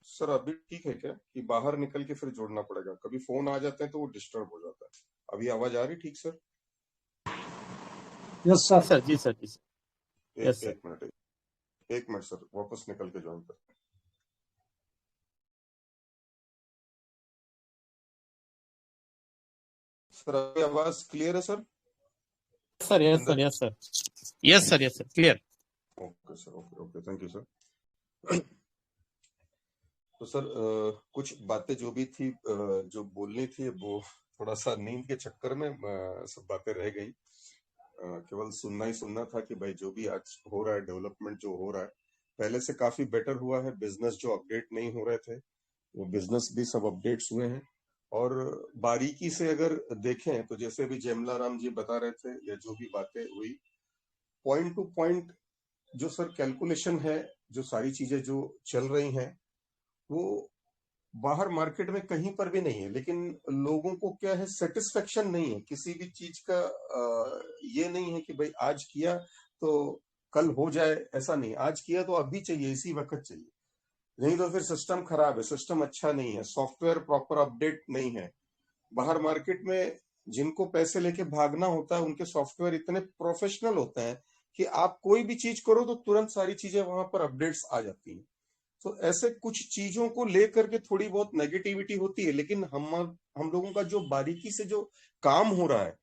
Speaker 10: सर अभी ठीक है क्या कि बाहर निकल के फिर जोड़ना पड़ेगा? कभी फोन आ जाते हैं तो वो डिस्टर्ब हो जाता है। अभी आवाज आ रही ठीक सर?
Speaker 2: यस सर, जी सर, जी सर, यस सर।
Speaker 10: एक मिनट सर, वापस निकल के ज्वाइन करते हैं। सर अभी आवाज क्लियर है sir?
Speaker 2: Sir yes sir, yes sir, yes sir, yes sir, clear.
Speaker 10: Okay sir, okay, thank you sir. तो सर कुछ बातें जो भी थी, जो बोलनी थी, वो थोड़ा सा नींद के चक्कर में सब बातें रह गई। केवल सुनना ही सुनना था कि भाई जो भी आज हो रहा है, डेवलपमेंट जो हो रहा है, पहले से काफी बेटर हुआ है। बिजनेस जो अपडेट नहीं हो रहे थे, वो बिजनेस भी सब अपडेट्स हुए हैं। और बारीकी से अगर देखें तो जैसे भी जयमला राम जी बता रहे थे, या जो भी बातें हुई, पॉइंट टू पॉइंट जो सर कैलकुलेशन है, जो सारी चीजें जो चल रही हैं, वो बाहर मार्केट में कहीं पर भी नहीं है। लेकिन लोगों को क्या है, सेटिस्फेक्शन नहीं है किसी भी चीज का। ये नहीं है कि भाई आज किया तो कल हो जाए, ऐसा नहीं। आज किया तो अभी चाहिए, इसी वक्त चाहिए, नहीं तो फिर सिस्टम खराब है, सिस्टम अच्छा नहीं है, सॉफ्टवेयर प्रॉपर अपडेट नहीं है। बाहर मार्केट में जिनको पैसे लेके भागना होता है, उनके सॉफ्टवेयर इतने प्रोफेशनल होते हैं कि आप कोई भी चीज करो तो तुरंत सारी चीजें वहां पर अपडेट्स आ जाती हैं। तो ऐसे कुछ चीजों को लेकर के थोड़ी बहुत नेगेटिविटी होती है, लेकिन हम लोगों का जो बारीकी से जो काम हो रहा है,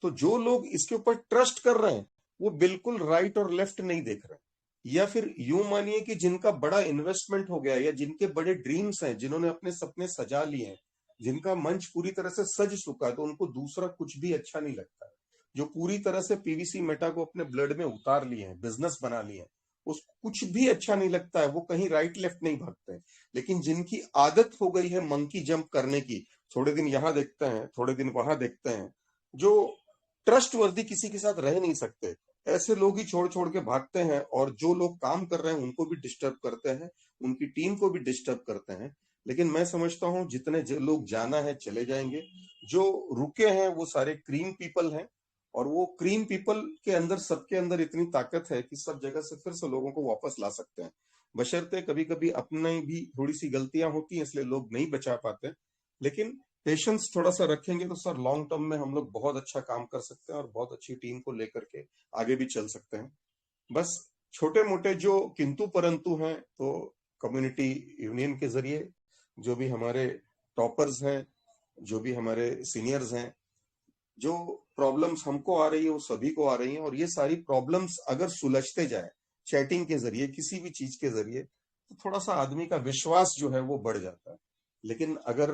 Speaker 10: तो जो लोग इसके ऊपर ट्रस्ट कर रहे हैं, वो बिल्कुल राइट और लेफ्ट नहीं देख रहे। या फिर यूं मानिए कि जिनका बड़ा इन्वेस्टमेंट हो गया, या जिनके बड़े ड्रीम्स हैं, जिन्होंने अपने सपने सजा लिए हैं, जिनका मंच पूरी तरह से सज चुका है, तो उनको दूसरा कुछ भी अच्छा नहीं लगता है। जो पूरी तरह से पीवीसी मेटा को अपने ब्लड में उतार लिए हैं, बिजनेस बना लिए हैं, उसको कुछ भी अच्छा नहीं लगता है। वो कहीं राइट लेफ्ट नहीं भागते। लेकिन जिनकी आदत हो गई है मंकी जंप करने की, थोड़े दिन यहां देखते हैं, थोड़े दिन वहां देखते हैं, जो ट्रस्ट वर्दी किसी के साथ रह नहीं सकते, ऐसे लोग ही छोड़ छोड़ के भागते हैं। और जो लोग काम कर रहे हैं उनको भी डिस्टर्ब करते हैं, उनकी टीम को भी डिस्टर्ब करते हैं। लेकिन मैं समझता हूं जितने लोग जाना है चले जाएंगे। जो रुके हैं वो सारे क्रीम पीपल हैं, और वो क्रीम पीपल के अंदर, सबके अंदर इतनी ताकत है कि सब जगह से फिर से लोगों को वापस ला सकते हैं। बशर्ते कभी कभी अपने भी थोड़ी सी गलतियां होती हैं, इसलिए लोग नहीं बचा पाते। लेकिन पेशेंस थोड़ा सा रखेंगे तो सर लॉन्ग टर्म में हम लोग बहुत अच्छा काम कर सकते हैं, और बहुत अच्छी टीम को लेकर के आगे भी चल सकते हैं। बस छोटे मोटे जो किंतु परंतु हैं, तो कम्युनिटी यूनियन के जरिए जो भी हमारे टॉपर्स हैं, जो भी हमारे सीनियर्स हैं, जो प्रॉब्लम्स हमको आ रही है वो सभी को आ रही हैं। और ये सारी प्रॉब्लम्स अगर सुलझते जाए चैटिंग के जरिए, किसी भी चीज के जरिए, तो थोड़ा सा आदमी का विश्वास जो है वो बढ़ जाता है। लेकिन अगर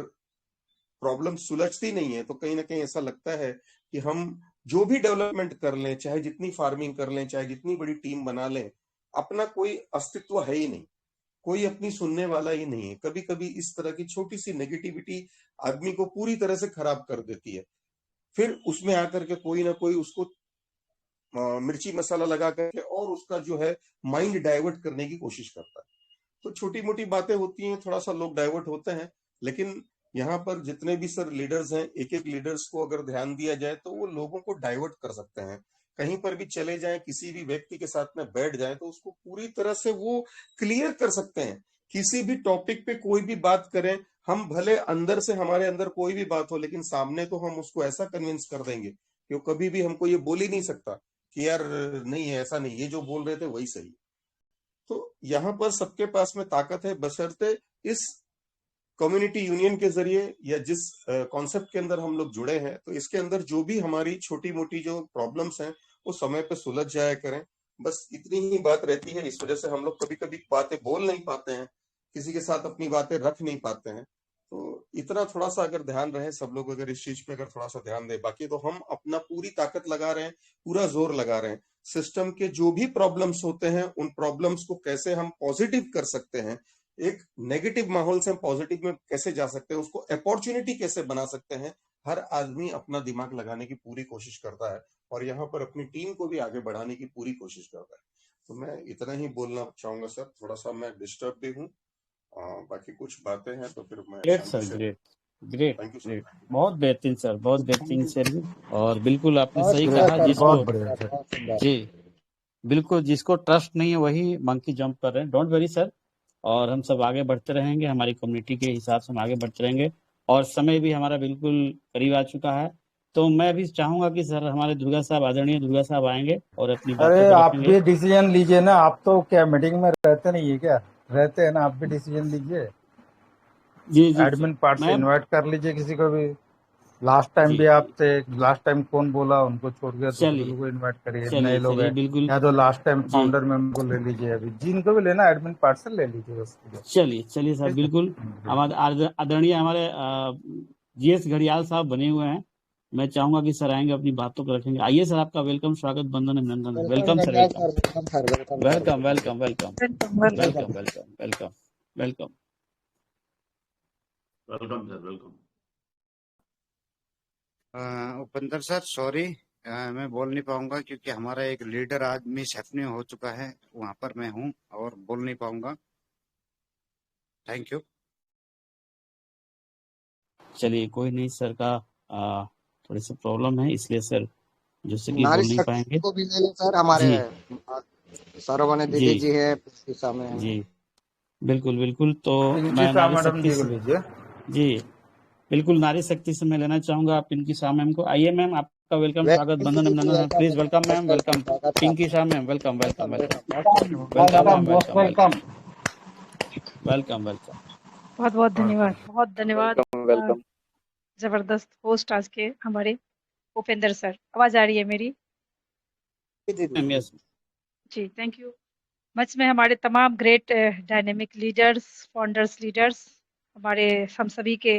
Speaker 10: प्रॉब्लम सुलझती नहीं है, तो कहीं ना कहीं ऐसा लगता है कि हम जो भी डेवलपमेंट कर लें, चाहे जितनी फार्मिंग कर लें, चाहे जितनी बड़ी टीम बना लें, अपना कोई अस्तित्व है ही नहीं, कोई अपनी सुनने वाला ही नहीं है। कभी कभी इस तरह की छोटी सी नेगेटिविटी आदमी को पूरी तरह से खराब कर देती है। फिर उसमें आकर के कोई ना कोई उसको मिर्ची मसाला लगा करके और उसका जो है माइंड डाइवर्ट करने की कोशिश करता है। तो छोटी मोटी बातें होती हैं, थोड़ा सा लोग डाइवर्ट होते हैं, लेकिन यहाँ पर जितने भी सर लीडर्स हैं, एक एक लीडर्स को अगर ध्यान दिया जाए तो वो लोगों को डाइवर्ट कर सकते हैं। कहीं पर भी चले जाएं, किसी भी व्यक्ति के साथ में बैठ जाएं तो उसको पूरी तरह से वो क्लियर कर सकते हैं। किसी भी टॉपिक पे कोई भी बात करें, हम भले अंदर से हमारे अंदर कोई भी बात हो, लेकिन सामने तो हम उसको ऐसा कन्विंस कर देंगे कि वो कभी भी हमको ये बोल ही नहीं सकता कि यार नहीं है, ऐसा नहीं, ये जो बोल रहे थे वही सही। तो यहाँ पर सबके पास में ताकत है, बशर्ते इस कम्युनिटी यूनियन के जरिए या जिस कॉन्सेप्ट के अंदर हम लोग जुड़े हैं, तो इसके अंदर जो भी हमारी छोटी मोटी जो प्रॉब्लम्स हैं वो समय पे सुलझ जाया करें। बस इतनी ही बात रहती है। इस वजह से हम लोग कभी कभी बातें बोल नहीं पाते हैं, किसी के साथ अपनी बातें रख नहीं पाते हैं। तो इतना थोड़ा सा अगर ध्यान रहे सब लोग, अगर इस चीज पे अगर थोड़ा सा ध्यान दें, बाकी तो हम अपना पूरी ताकत लगा रहे हैं, पूरा जोर लगा रहे हैं। सिस्टम के जो भी प्रॉब्लम्स होते हैं उन प्रॉब्लम्स को कैसे हम पॉजिटिव कर सकते हैं, एक नेगेटिव माहौल से हम पॉजिटिव में कैसे जा सकते हैं, उसको अपॉर्चुनिटी कैसे बना सकते हैं, हर आदमी अपना दिमाग लगाने की पूरी कोशिश करता है और यहाँ पर अपनी टीम को भी आगे बढ़ाने की पूरी कोशिश करता है। तो मैं इतना ही बोलना चाहूंगा सर। थोड़ा सा मैं डिस्टर्ब भी हूँ, बाकी कुछ बातें हैं तो फिर मैं
Speaker 2: ग्रेट
Speaker 10: शांति
Speaker 2: सर,
Speaker 10: से।
Speaker 2: Great great
Speaker 10: thank you sir.
Speaker 2: Great, बहुत बेहतरीन सर, बहुत बेहतरीन सर। और बिल्कुल आपने
Speaker 6: बहुत
Speaker 2: सही
Speaker 6: सुंदर
Speaker 2: कहा,
Speaker 6: सर,
Speaker 2: जिसको
Speaker 6: बहुत बढ़िया सर, बहुत सुंदर।
Speaker 2: जी बिल्कुल, जिसको ट्रस्ट नहीं है वही मंकी जंप कर रहे हैं। डोंट वरी सर, और हम सब आगे बढ़ते रहेंगे, हमारी कम्युनिटी के हिसाब से हम आगे बढ़ते रहेंगे। और समय भी हमारा बिल्कुल करीब आ चुका है, तो मैं भी चाहूंगा कि सर हमारे दुर्गा साहब, आदरणीय दुर्गा साहब आएंगे और अपनी बातों
Speaker 3: अरे
Speaker 2: को
Speaker 3: आप
Speaker 2: रखेंगे।
Speaker 3: भी डिसीजन लीजिए ना, आप तो क्या मीटिंग में रहते नहीं है क्या? रहते हैं ना, आप भी डिसीजन लीजिए।
Speaker 2: जी जी
Speaker 3: एडमिन पार्ट से
Speaker 2: मैं
Speaker 3: इनवाइट कर लीजिए किसी को भी। लास्ट टाइम
Speaker 2: जी
Speaker 3: भी आप थे, लास्ट टाइम कौन बोला उनको छोड़ के दूसरे
Speaker 2: चलिए
Speaker 3: लोगों को इनवाइट करिए, नए
Speaker 2: चलिए
Speaker 3: लोग
Speaker 2: चलिए
Speaker 3: हैं
Speaker 2: बिल्कुल
Speaker 3: या तो लास्ट टाइम
Speaker 2: जी
Speaker 3: फाउंडर मेंबर को ले लीजिए, अभी जिनको भी लेना एडमिन पार्ट से ले लीजिए बस।
Speaker 2: चलिए चलिए सर,
Speaker 3: ठीक है,
Speaker 2: बिल्कुल। हमारे आदरणीय हमारे जीएस घड़ियाल साहब बने हुए हैं, मैं चाहूंगा कि सर आएंगे, अपनी बातों को रखेंगे। आइए सर, आपका वेलकम, स्वागत, बंधन, अभिनंदन है।
Speaker 6: Welcome
Speaker 2: welcome sir,
Speaker 6: Ganga
Speaker 2: welcome
Speaker 6: sir, welcome sir, welcome sir,
Speaker 2: welcome welcome welcome
Speaker 8: welcome welcome.
Speaker 2: Welcome welcome welcome welcome welcome sir, welcome.
Speaker 11: Upendra sir sorry, मैं बोल नहीं पाऊंगा क्योंकि हमारा एक लीडर आज मिस हैपनिंग हो चुका है, वहां पर मैं हूं और बोल नहीं पाऊंगा। Thank you.
Speaker 2: चलिए कोई नहीं, सर का थोड़ी सी प्रॉब्लम है, इसलिए सर जैसे कि
Speaker 6: नारी
Speaker 2: बोल नहीं
Speaker 6: शक्ति
Speaker 2: पाएंगे।
Speaker 6: को भी ले लें सर, हमारे
Speaker 2: जी
Speaker 6: सौरभ दीदी
Speaker 2: जी
Speaker 6: जी है शीशा में।
Speaker 2: जी बिल्कुल बिल्कुल। तो
Speaker 3: इनकी
Speaker 2: मैं
Speaker 3: शाह
Speaker 2: नारी
Speaker 3: मैडम
Speaker 2: शक्ति
Speaker 3: जी को
Speaker 2: से,
Speaker 3: लीजिए।
Speaker 2: जी बिल्कुल, नारी शक्ति से मैं लेना चाहूंगा आप पिंकी शाह मैम को। आइए मैम, आपका वेलकम, स्वागत,
Speaker 6: वेलकम
Speaker 2: बंधन,
Speaker 6: दीदी,
Speaker 2: अभिनंदन। प्लीज वेलकम मैम, वेलकम
Speaker 6: स्वागत है
Speaker 2: पिंकी
Speaker 6: आपका।
Speaker 2: Shah ma'am, welcome welcome
Speaker 6: welcome
Speaker 2: welcome
Speaker 6: welcome.
Speaker 2: Welcome ma'am,
Speaker 3: most
Speaker 2: welcome
Speaker 3: welcome.
Speaker 2: Welcome welcome.
Speaker 8: बहुत बहुत धन्यवाद, बहुत धन्यवाद।
Speaker 4: वेलकम।
Speaker 8: जबरदस्त होस्ट आज के हमारे उपेंद्र सर। आवाज आ रही है मेरी?
Speaker 2: मैम यस
Speaker 8: जी, थैंक यू। मंच में हमारे तमाम great dynamic leaders, founders leaders, हमारे हम सभी के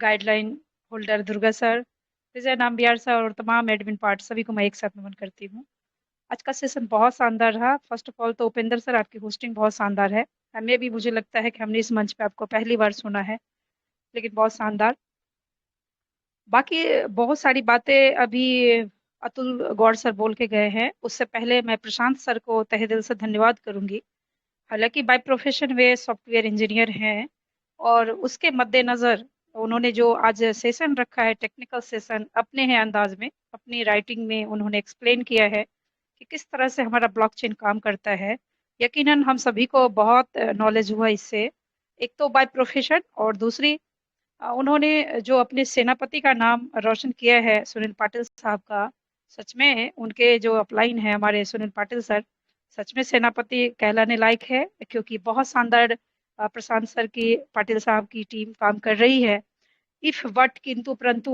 Speaker 8: guideline holder Durga sir, Vijay Nambiar sir और तमाम एडमिन पार्ट, सभी को मैं एक साथ नमन करती हूँ। आज का सेशन बहुत शानदार रहा। फर्स्ट ऑफ ऑल तो उपेंद्र सर, आपकी होस्टिंग बहुत शानदार है। हमें भी, मुझे लगता है कि हमने इस मंच पे आपको पहली बार सुना है, लेकिन बहुत शानदार। बाकी बहुत सारी बातें अभी अतुल गौड़ सर बोल के गए हैं, उससे पहले मैं प्रशांत सर को तहे दिल से धन्यवाद करूंगी। हालांकि by profession way software engineer हैं, और उसके मद्देनज़र उन्होंने जो आज सेशन रखा है, टेक्निकल सेशन, अपने हैं अंदाज में, अपनी राइटिंग में उन्होंने एक्सप्लेन किया है कि किस तरह से हमारा ब्लॉकचेन काम करता है। यकीनन हम सभी को बहुत नॉलेज हुआ इससे, एक तो बाय प्रोफेशन, और दूसरी उन्होंने जो अपने सेनापति का नाम रोशन किया है, सुनील पाटिल साहब का, सच में उनके जो अपलाइन है हमारे सुनील पाटिल सर, सच में सेनापति कहलाने लायक है, क्योंकि बहुत शानदार प्रशांत सर की, पाटिल साहब की टीम काम कर रही है। इफ बट किंतु परंतु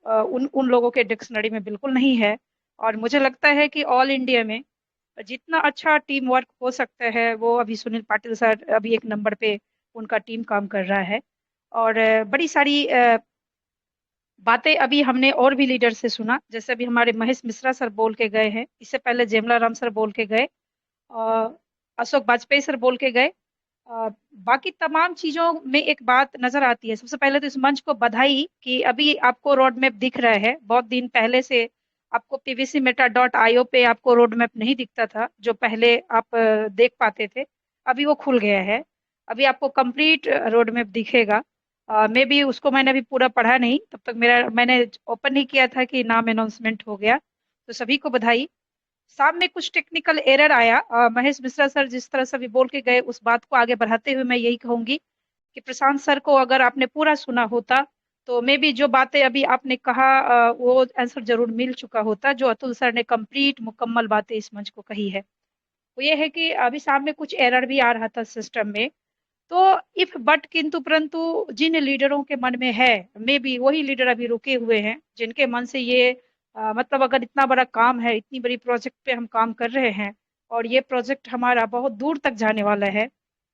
Speaker 8: उन उन लोगों के डिक्शनरी में बिल्कुल नहीं है। और मुझे लगता है कि ऑल इंडिया में जितना अच्छा टीम वर्क हो सकता है, वो अभी सुनील पाटिल सर अभी एक नंबर पे उनका टीम काम कर रहा है। और बड़ी सारी बातें अभी हमने और भी लीडर से सुना, जैसे अभी हमारे महेश मिश्रा सर बोल के गए हैं, इससे पहले जेमला राम सर बोल के गए, अशोक वाजपेयी सर बोल के गए। बाकी तमाम चीज़ों में एक बात नज़र आती है। सबसे पहले तो इस मंच को बधाई कि अभी आपको रोड मैप दिख रहा है। बहुत दिन पहले से आपको pvcmeta.io पे आपको रोड मैप नहीं दिखता था, जो पहले आप देख पाते थे, अभी वो खुल गया है। अभी आपको कंप्लीट रोड मैप दिखेगा। मे बी उसको मैंने अभी पूरा पढ़ा नहीं, तब तक मैंने ओपन नहीं किया था कि नाम अनाउंसमेंट हो गया। तो सभी को बधाई। शाम में कुछ टेक्निकल एरर आया। महेश मिश्रा सर जिस तरह से अभी बोल के गए उस बात को आगे बढ़ाते हुए मैं यही कहूंगी कि प्रशांत सर को अगर आपने पूरा सुना होता तो मे बी जो बातें अभी आपने कहा वो आंसर जरूर मिल चुका होता, जो अतुल सर ने कंप्लीट मुकम्मल बातें इस मंच को कही है। वो ये है कि अभी शाम में कुछ एरर भी आ रहा था सिस्टम में, तो इफ बट किंतु परंतु जिन लीडरों के मन में है, मे बी वही लीडर अभी रुके हुए हैं जिनके मन से ये मतलब अगर इतना बड़ा काम है, इतनी बड़ी प्रोजेक्ट पे हम काम कर रहे हैं और ये प्रोजेक्ट हमारा बहुत दूर तक जाने वाला है,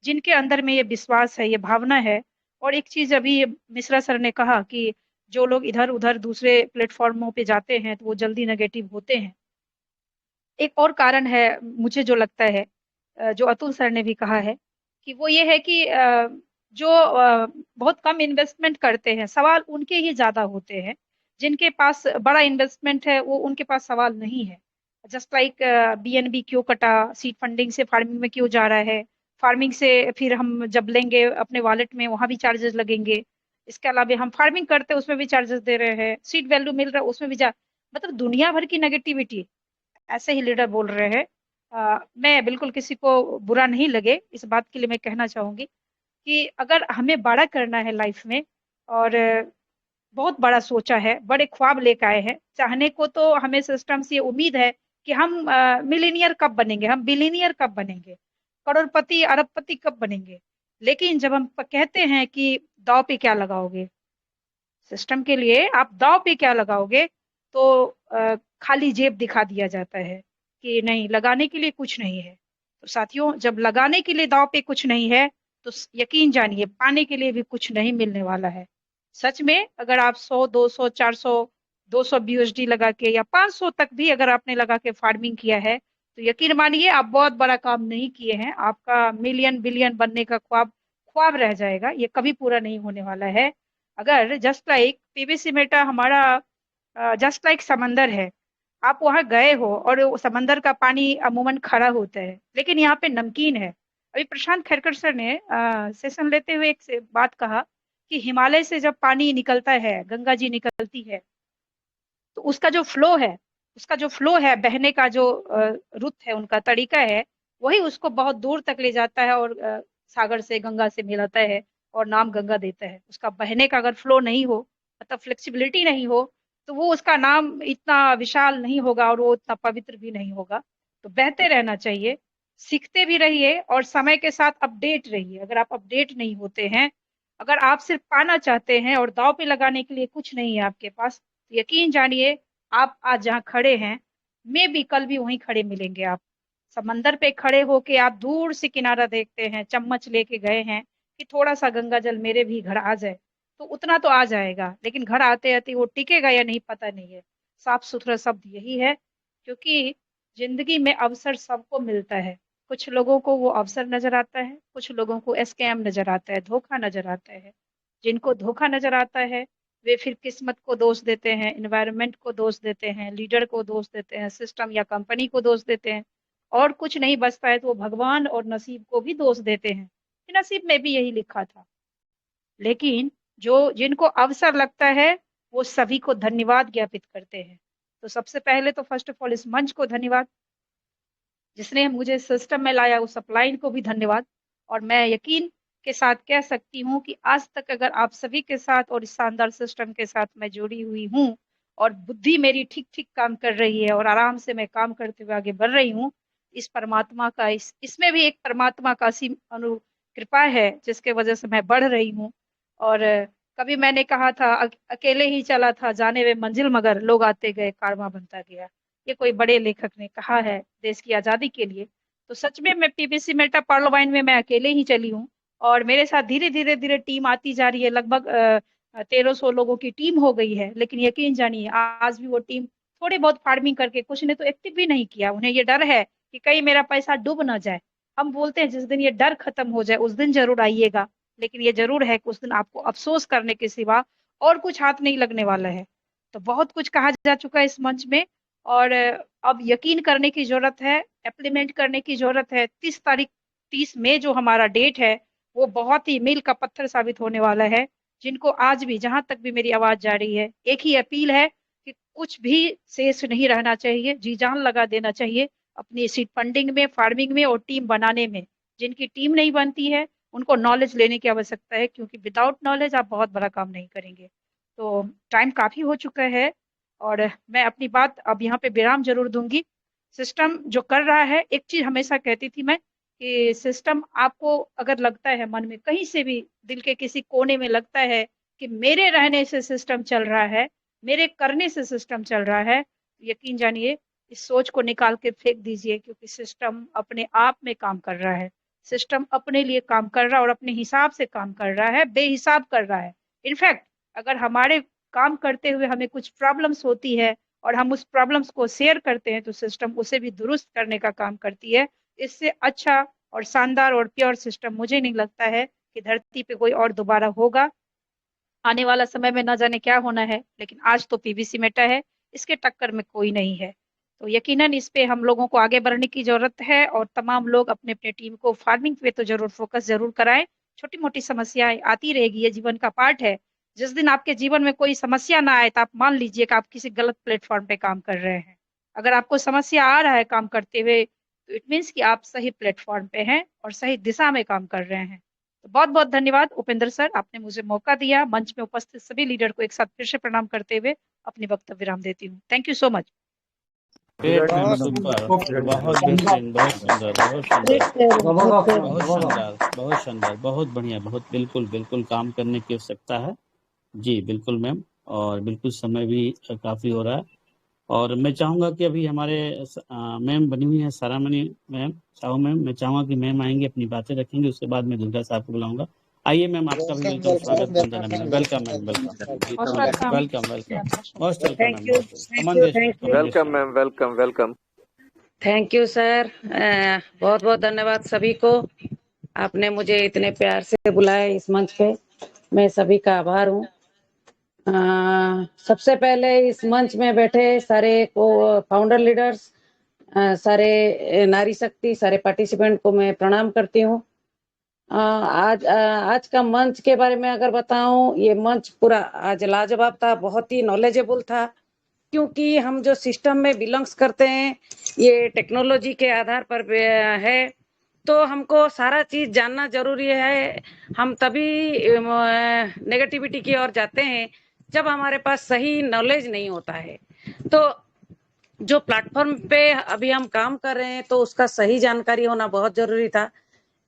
Speaker 8: जिनके अंदर में ये विश्वास है, ये भावना है। और एक चीज अभी मिश्रा सर ने कहा कि जो लोग इधर उधर दूसरे प्लेटफॉर्मों पे जाते हैं तो वो जल्दी नेगेटिव होते हैं। एक और कारण है मुझे जो लगता है, जो अतुल सर ने भी कहा है, कि वो ये है कि जो बहुत कम इन्वेस्टमेंट करते हैं सवाल उनके ही ज्यादा होते हैं, जिनके पास बड़ा इन्वेस्टमेंट है वो उनके पास सवाल नहीं है। जस्ट लाइक बीएनबी क्यों कटा, सीड फंडिंग से फार्मिंग में क्यों जा रहा है, फार्मिंग से फिर हम जब लेंगे अपने वॉलेट में वहां भी चार्जेस लगेंगे, इसके अलावा हम फार्मिंग करते हैं उसमें भी चार्जेस दे रहे हैं, सीड वैल्यू मिल रहा है उसमें भी मतलब दुनिया भर की नेगेटिविटी। ऐसे ही लीडर बोल रहे हैं। मैं बिल्कुल किसी को बुरा नहीं लगे इस बात के लिए मैं कहना चाहूंगी कि अगर हमें बड़ा करना है लाइफ में और बहुत बड़ा सोचा है, बड़े ख्वाब लेकर आए हैं, चाहने को तो हमें सिस्टम से उम्मीद है कि हम मिलीनियर कब बनेंगे, हम बिलीनियर कब बनेंगे, करोड़पति अरबपति कब बनेंगे। लेकिन जब हम कहते हैं कि दाव पे क्या लगाओगे, सिस्टम के लिए आप दाव पे क्या लगाओगे, तो खाली जेब दिखा दिया जाता है कि नहीं लगाने के लिए कुछ नहीं है। तो साथियों जब लगाने के लिए दाव पे कुछ नहीं है तो यकीन जानिए पाने के लिए भी कुछ नहीं मिलने वाला है। सच में अगर आप 100 200 400 200 BUSD लगा के या 500 तक भी अगर आपने लगा के फार्मिंग किया है तो यकीन मानिए आप बहुत बड़ा काम नहीं किए हैं। आपका मिलियन बिलियन बनने का ख्वाब रह जाएगा, ये कभी पूरा नहीं होने वाला है। अगर जस्ट लाइक पीवीसी मेटा हमारा जस्ट लाइक समंदर है, आप वहां गए हो और समंदर का पानी अमूमन खड़ा होता है लेकिन यहाँ पे नमकीन है। अभी प्रशांत खेरकर सर ने सेशन लेते हुए एक बात कहा कि हिमालय से जब पानी निकलता है, गंगा जी निकलती है, तो उसका जो फ्लो है बहने का जो रुत है, उनका तरीका है, वही उसको बहुत दूर तक ले जाता है और सागर से गंगा से मिलाता है और नाम गंगा देता है। उसका बहने का अगर फ्लो नहीं हो, मतलब फ्लेक्सिबिलिटी नहीं हो, तो वो उसका नाम इतना विशाल नहीं होगा और वो उतना पवित्र भी नहीं होगा। तो बहते रहना चाहिए, सीखते भी रहिए और समय के साथ अपडेट रहिए। अगर आप अपडेट नहीं होते हैं, अगर आप सिर्फ पाना चाहते हैं और दाव पे लगाने के लिए कुछ नहीं है आपके पास, तो यकीन जानिए आप आज जहाँ खड़े हैं मे भी कल भी वहीं खड़े मिलेंगे। आप समंदर पे खड़े होके आप दूर से किनारा देखते हैं, चम्मच लेके गए हैं कि थोड़ा सा गंगा जल मेरे भी घर आ जाए, तो उतना तो आ जाएगा, लेकिन घर आते आते वो टिकेगा या नहीं पता नहीं है। साफ सुथरा शब्द यही है, क्योंकि जिंदगी में अवसर सबको मिलता है। कुछ लोगों को वो अवसर नजर आता है, कुछ लोगों को स्कैम नजर आता है, धोखा नजर आता है। जिनको धोखा नजर आता है वे फिर किस्मत को दोष देते हैं, एनवायरनमेंट को दोष देते हैं, लीडर को दोष देते हैं, सिस्टम या कंपनी को दोष देते हैं, और कुछ नहीं बचता है तो वो भगवान और नसीब को भी दोष देते हैं कि नसीब में भी यही लिखा था। लेकिन जिनको अवसर लगता है वो सभी को धन्यवाद ज्ञापित करते हैं। तो सबसे पहले तो फर्स्ट ऑफ ऑल इस मंच को धन्यवाद, जिसने मुझे सिस्टम में लाया, उस अपलाइन को भी धन्यवाद। और मैं यकीन के साथ कह सकती हूँ कि आज तक अगर आप सभी के साथ और इस शानदार सिस्टम के साथ मैं जुड़ी हुई हूँ और बुद्धि मेरी ठीक ठीक काम कर रही है और आराम से मैं काम करते हुए आगे बढ़ रही हूँ, इस परमात्मा का इसमें भी एक परमात्मा का असीम कृपा है जिसके वजह से मैं बढ़ रही हूँ। और कभी मैंने कहा था अकेले ही चला था जाने वे मंजिल, मगर लोग आते गए कारवां बनता गया। ये कोई बड़े लेखक ने कहा है देश की आजादी के लिए। तो सच में मैं पीवीसी मेटा पर्लवाइन में मैं अकेले ही चली हूँ और मेरे साथ धीरे धीरे धीरे टीम आती जा रही है। लगभग 1300 लोगों की टीम हो गई है। लेकिन यकीन जानिए आज भी वो टीम थोड़ी बहुत फार्मिंग करके, कुछ ने तो एक्टिव भी नहीं किया। उन्हें ये डर है कि कहीं मेरा पैसा डूब ना जाए। हम बोलते हैं जिस दिन ये डर खत्म हो जाए उस दिन जरूर आइएगा, लेकिन ये जरूर है कि उस दिन आपको अफसोस करने के सिवा और कुछ हाथ नहीं लगने वाला है। तो बहुत कुछ कहा जा चुका है इस मंच में और अब यकीन करने की जरूरत है, इम्प्लीमेंट करने की जरूरत है। 30 मई जो हमारा डेट है वो बहुत ही मील का पत्थर साबित होने वाला है। जिनको आज भी, जहां तक भी मेरी आवाज जा रही है, एक ही अपील है कि कुछ भी शेष नहीं रहना चाहिए, जी जान लगा देना चाहिए अपनी सीड फंडिंग में, फार्मिंग में और टीम बनाने में। जिनकी टीम नहीं बनती है उनको नॉलेज लेने की आवश्यकता है, क्योंकि विदाउट नॉलेज आप बहुत बड़ा काम नहीं करेंगे। तो टाइम काफी हो चुका है और मैं अपनी बात अब यहाँ पे विराम जरूर दूंगी। सिस्टम जो कर रहा है, एक चीज हमेशा कहती थी मैं कि सिस्टम आपको अगर लगता है मन में कहीं से भी, दिल के किसी कोने में लगता है कि मेरे रहने से सिस्टम चल रहा है, मेरे करने से सिस्टम चल रहा है, यकीन जानिए इस सोच को निकाल के फेंक दीजिए, क्योंकि सिस्टम अपने आप में काम कर रहा है। सिस्टम अपने लिए काम कर रहा है और अपने हिसाब से काम कर रहा है, बेहिसाब कर रहा है। इनफैक्ट अगर हमारे काम करते हुए हमें कुछ प्रॉब्लम्स होती है और हम उस प्रॉब्लम्स को शेयर करते हैं तो सिस्टम उसे भी दुरुस्त करने का काम करती है। इससे अच्छा और शानदार और प्योर सिस्टम मुझे नहीं लगता है कि धरती पे कोई और दोबारा होगा। आने वाला समय में ना जाने क्या होना है, लेकिन आज तो पीवीसी मेटा है, इसके टक्कर में कोई नहीं है। तो यकीनन इस पे हम लोगों को आगे बढ़ने की जरूरत है और तमाम लोग अपने अपने टीम को फार्मिंग पे तो जरूर फोकस जरूर कराएं। छोटी मोटी समस्याएं आती रहेगी, ये जीवन का पार्ट है। जिस दिन आपके जीवन में कोई समस्या ना आए तो आप मान लीजिए कि आप किसी गलत प्लेटफॉर्म पे काम कर रहे हैं। अगर आपको समस्या आ रहा है काम करते हुए तो इट मीन्स कि आप सही प्लेटफॉर्म पे हैं और सही दिशा में काम कर रहे हैं। तो बहुत बहुत धन्यवाद उपेंद्र सर, आपने मुझे मौका दिया। मंच में उपस्थित सभी लीडर को एक साथ फिर से प्रणाम करते हुए अपनी वक्तव्य विराम देती हूँ। Thank you so much.
Speaker 2: Great ma'am, super, बहुत बेहतरीन, बहुत सुंदर, बहुत सुंदर, बहुत शानदार, बहुत शानदार, बहुत बढ़िया, बहुत बिल्कुल बिल्कुल काम करने की आवश्यकता है। जी बिल्कुल मैम, और बिल्कुल समय भी काफ़ी हो रहा है और मैं चाहूँगा कि अभी हमारे मैम बनी हुई है सारामणि मैम, साहू मैम, मैं चाहूँगा कि मैम आएंगे अपनी बातें रखेंगे, उसके बाद मैं दुर्गा साहब को बुलाऊंगा। आइए मैम, आपका भी वेलकम, स्वागत Vandana ma'am, welcome ma'am, welcome welcome welcome, most welcome ma'am, Aman Desh,
Speaker 12: welcome ma'am, welcome welcome. Thank you sir, बहुत बहुत धन्यवाद सभी को, आपने मुझे इतने प्यार से बुलाया इस मंच पे, मैं सभी का आभार हूँ। सबसे पहले इस मंच में बैठे सारे को फाउंडर लीडर्स, सारे नारी शक्ति, सारे पार्टिसिपेंट को मैं प्रणाम करती हूँ। आज का मंच के बारे में अगर बताऊं, ये मंच पूरा आज लाजवाब था, बहुत ही नॉलेजेबल था, क्योंकि हम जो सिस्टम में बिलोंग्स करते हैं ये टेक्नोलॉजी के आधार पर है, तो हमको सारा चीज जानना जरूरी है। हम तभी नेगेटिविटी की ओर जाते हैं जब हमारे पास सही नॉलेज नहीं होता है। तो जो प्लेटफॉर्म पे अभी हम काम कर रहे हैं तो उसका सही जानकारी होना बहुत जरूरी था।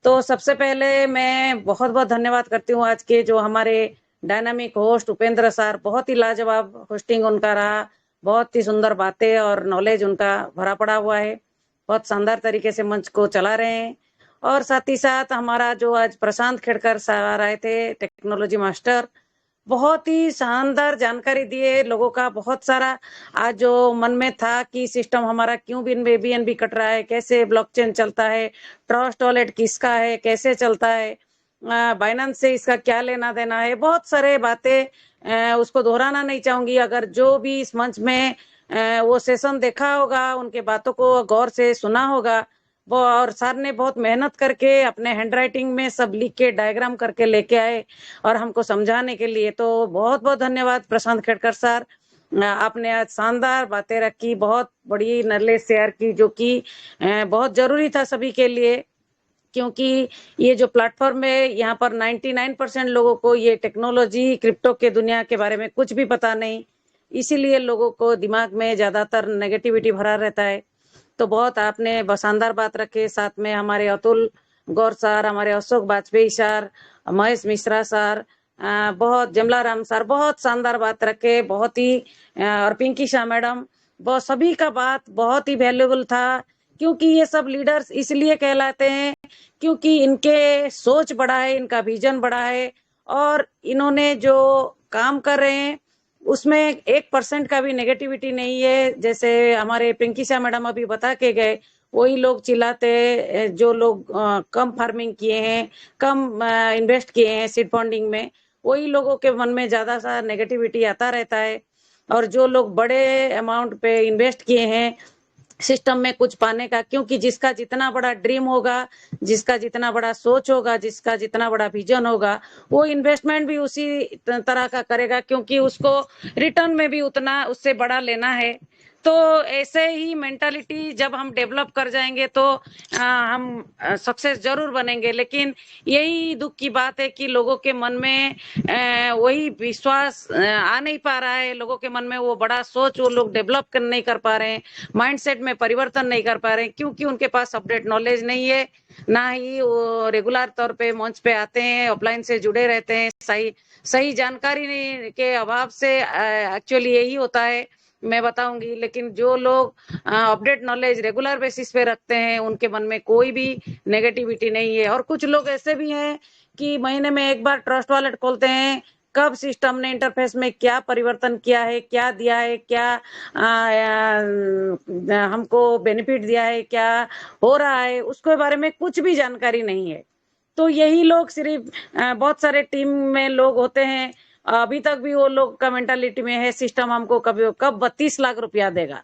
Speaker 12: तो सबसे पहले मैं बहुत बहुत धन्यवाद करती हूँ आज के जो हमारे डायनामिक होस्ट उपेंद्र सर, बहुत ही लाजवाब होस्टिंग उनका रहा, बहुत ही सुंदर बातें और नॉलेज उनका भरा पड़ा हुआ है, बहुत शानदार तरीके से मंच को चला रहे हैं। और साथ ही साथ हमारा जो आज प्रशांत खेड़कर सर आए थे, टेक्नोलॉजी मास्टर, बहुत ही शानदार जानकारी दिए लोगों का। बहुत सारा आज जो मन में था कि सिस्टम हमारा क्यों बीएनबी कट रहा है, कैसे ब्लॉकचेन चलता है, ट्रस्ट वॉलेट किसका है, कैसे चलता है, बाइनेंस से इसका क्या लेना देना है, बहुत सारे बातें उसको दोहराना नहीं चाहूंगी। अगर जो भी इस मंच में वो सेशन देखा होगा, उनके बातों को गौर से सुना होगा, वो और सर ने बहुत मेहनत करके अपने हैंड राइटिंग में सब लिख के डायग्राम करके लेके आए और हमको समझाने के लिए, तो बहुत बहुत धन्यवाद प्रशांत खेड़कर सर, आपने आज शानदार बातें रखी, बहुत बड़ी नॉलेज शेयर की, जो कि बहुत जरूरी था सभी के लिए, क्योंकि ये जो प्लेटफॉर्म है यहाँ पर 99% लोगों को ये टेक्नोलॉजी क्रिप्टो के दुनिया के बारे में कुछ भी पता नहीं, इसीलिए लोगों को दिमाग में ज्यादातर नेगेटिविटी भरा रहता है। तो बहुत आपने शानदार बात रखे, साथ में हमारे अतुल गौर सर, हमारे अशोक वाजपेयी सर, महेश मिश्रा सर, बहुत जमला राम सर, बहुत शानदार बात रखे, बहुत ही और पिंकी शाह मैडम, बहुत सभी का बात बहुत ही वैल्यूएबल था, क्योंकि ये सब लीडर्स इसलिए कहलाते हैं क्योंकि इनके सोच बड़ा है, इनका विजन बड़ा है और इन्होंने जो काम कर रहे हैं उसमें 1% का भी नेगेटिविटी नहीं है। जैसे हमारे पिंकी शाह मैडम अभी बता के गए, वही लोग चिल्लाते जो लोग कम फार्मिंग किए हैं, कम इन्वेस्ट किए हैं सीड फंडिंग में, वही लोगों के मन में ज्यादा सा नेगेटिविटी आता रहता है। और जो लोग बड़े अमाउंट पे इन्वेस्ट किए हैं सिस्टम में कुछ पाने का, क्योंकि जिसका जितना बड़ा ड्रीम होगा, जिसका जितना बड़ा सोच होगा, जिसका जितना बड़ा विजन होगा, वो इन्वेस्टमेंट भी उसी तरह का करेगा, क्योंकि उसको रिटर्न में भी उतना उससे बड़ा लेना है। तो ऐसे ही मेंटालिटी जब हम डेवलप कर जाएंगे तो हम सक्सेस जरूर बनेंगे। लेकिन यही दुख की बात है कि लोगों के मन में वही विश्वास आ नहीं पा रहा है, लोगों के मन में वो बड़ा सोच वो लोग डेवलप कर नहीं कर पा रहे हैं, माइंडसेट में परिवर्तन नहीं कर पा रहे हैं, क्योंकि उनके पास अपडेट नॉलेज नहीं है, ना ही वो रेगुलर तौर पे मंच पे आते हैं, ऑफलाइन से जुड़े रहते हैं। सही सही जानकारी नहीं के अभाव से एक्चुअली यही होता है, मैं बताऊंगी। लेकिन जो लोग अपडेट नॉलेज रेगुलर बेसिस पे रखते हैं, उनके मन में कोई भी नेगेटिविटी नहीं है। और कुछ लोग ऐसे भी हैं कि महीने में एक बार ट्रस्ट वॉलेट खोलते हैं, कब सिस्टम ने इंटरफेस में क्या परिवर्तन किया है, क्या दिया है, क्या हमको बेनिफिट दिया है, क्या हो रहा है, उसके बारे में कुछ भी जानकारी नहीं है। तो यही लोग सिर्फ बहुत सारे टीम में लोग होते हैं, अभी तक भी वो लोग का मेंटालिटी में है सिस्टम हमको कब 32 लाख रुपया देगा।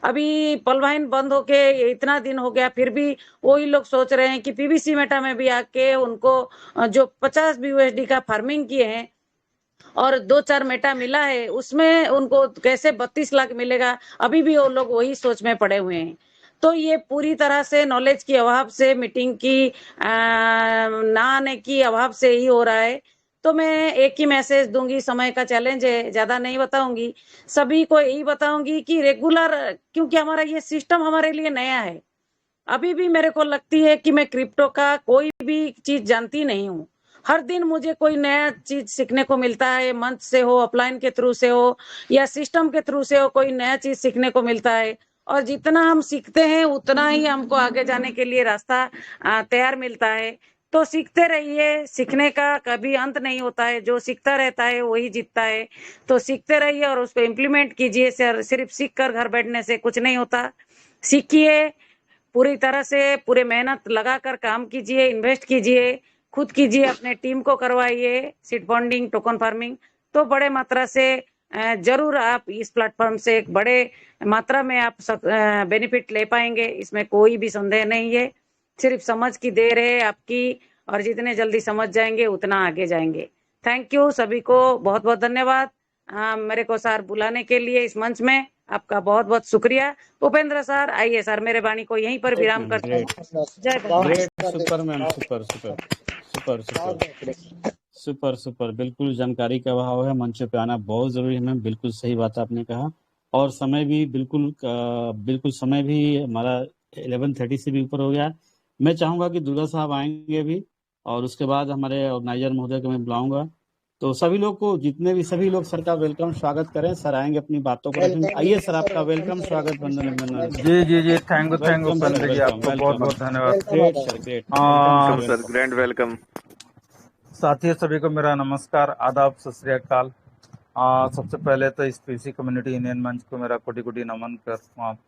Speaker 12: अभी पलवाइन बंद होके इतना दिन हो गया, फिर भी वही लोग सोच रहे हैं कि पीवीसी मेटा में भी आके उनको जो 50 BUSD का फार्मिंग किए हैं और 2-4 मेटा मिला है, उसमें उनको कैसे 32 लाख मिलेगा, अभी भी वो लोग वही सोच में पड़े हुए हैं। तो ये पूरी तरह से नॉलेज की अभाव से, मीटिंग की ना आने की अभाव से ही हो रहा है। तो मैं एक ही मैसेज दूंगी, समय का चैलेंज है, ज्यादा नहीं बताऊंगी, सभी को यही बताऊंगी कि रेगुलर, क्योंकि हमारा ये सिस्टम हमारे लिए नया है, अभी भी मेरे को लगती है कि मैं क्रिप्टो का कोई भी चीज जानती नहीं हूँ। हर दिन मुझे कोई नया चीज सीखने को मिलता है, मंच से हो, ऑफलाइन के थ्रू से हो या सिस्टम के थ्रू से हो, कोई नया चीज सीखने को मिलता है। और जितना हम सीखते हैं उतना ही हमको आगे जाने के लिए रास्ता तैयार मिलता है। तो सीखते रहिए, सीखने का कभी अंत नहीं होता है, जो सीखता रहता है वही जीतता है। तो सीखते रहिए और उसको इम्प्लीमेंट कीजिए, सिर्फ सीख कर घर बैठने से कुछ नहीं होता। सीखिए, पूरी तरह से पूरे मेहनत लगाकर काम कीजिए, इन्वेस्ट कीजिए, खुद कीजिए, अपने टीम को करवाइए सीड फंडिंग, टोकन फार्मिंग, तो बड़े मात्रा से जरूर आप इस प्लेटफॉर्म से एक बड़े मात्रा में आप बेनिफिट ले पाएंगे, इसमें कोई भी संदेह नहीं है। सिर्फ समझ की देर है आपकी, और जितने जल्दी समझ जाएंगे उतना आगे जाएंगे। थैंक यू, सभी को बहुत बहुत धन्यवाद मेरे को सर बुलाने के लिए इस मंच में, आपका बहुत बहुत शुक्रिया। उपेंद्र सर आइए सर, मेरे वाणी को यहीं पर विराम करते हैं। जय
Speaker 2: great, super ma'am, super super super super super super. बिल्कुल जानकारी का अभाव है, मंच पे आना बहुत जरूरी है मैम, बिल्कुल सही बात आपने कहा। और समय भी बिल्कुल समय भी हमारा 11:30 से भी ऊपर हो गया। मैं चाहूंगा कि दुर्गा साहब आएंगे अभी, और उसके बाद हमारे ऑर्गेनाइजर महोदय को मैं बुलाऊंगा। तो सभी लोग को, जितने भी सभी लोग सर का वेलकम स्वागत करें। सर आएंगे, अपनी बातों को रखेंगे। आइए सर, आपका वेलकम, स्वागत, वंदन अभिनंदन।
Speaker 3: जी जी जी, थैंक यू उपेंद्र जी, आपको बहुत बहुत धन्यवाद।
Speaker 2: Great sir, great,
Speaker 13: sir, grand welcome.
Speaker 3: साथियों सभी को मेरा नमस्कार, आदाब, सत श्री अकाल। सबसे पहले तो इस पीसी कम्युनिटी यूनियन मंच को मेरा कोटि कोटि नमन कर,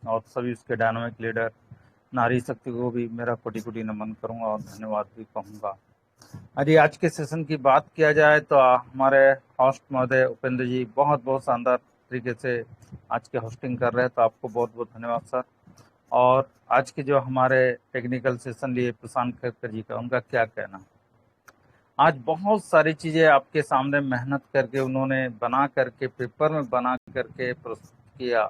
Speaker 3: और सभी उसके डायनामिक लीडर नारी शक्ति को भी मेरा कोटि कोटि नमन करूंगा और धन्यवाद भी कहूंगा। यदि आज के सेशन की बात किया जाए तो हमारे होस्ट महोदय उपेंद्र जी बहुत बहुत शानदार तरीके से आज के होस्टिंग कर रहे हैं, तो आपको बहुत बहुत धन्यवाद सर। और आज के जो हमारे टेक्निकल सेशन लिए प्रशांत खरकर जी का, उनका क्या कहना। आज बहुत सारी चीज़ें आपके सामने मेहनत करके उन्होंने बना करके, पेपर में बना करके प्रस्तुत किया।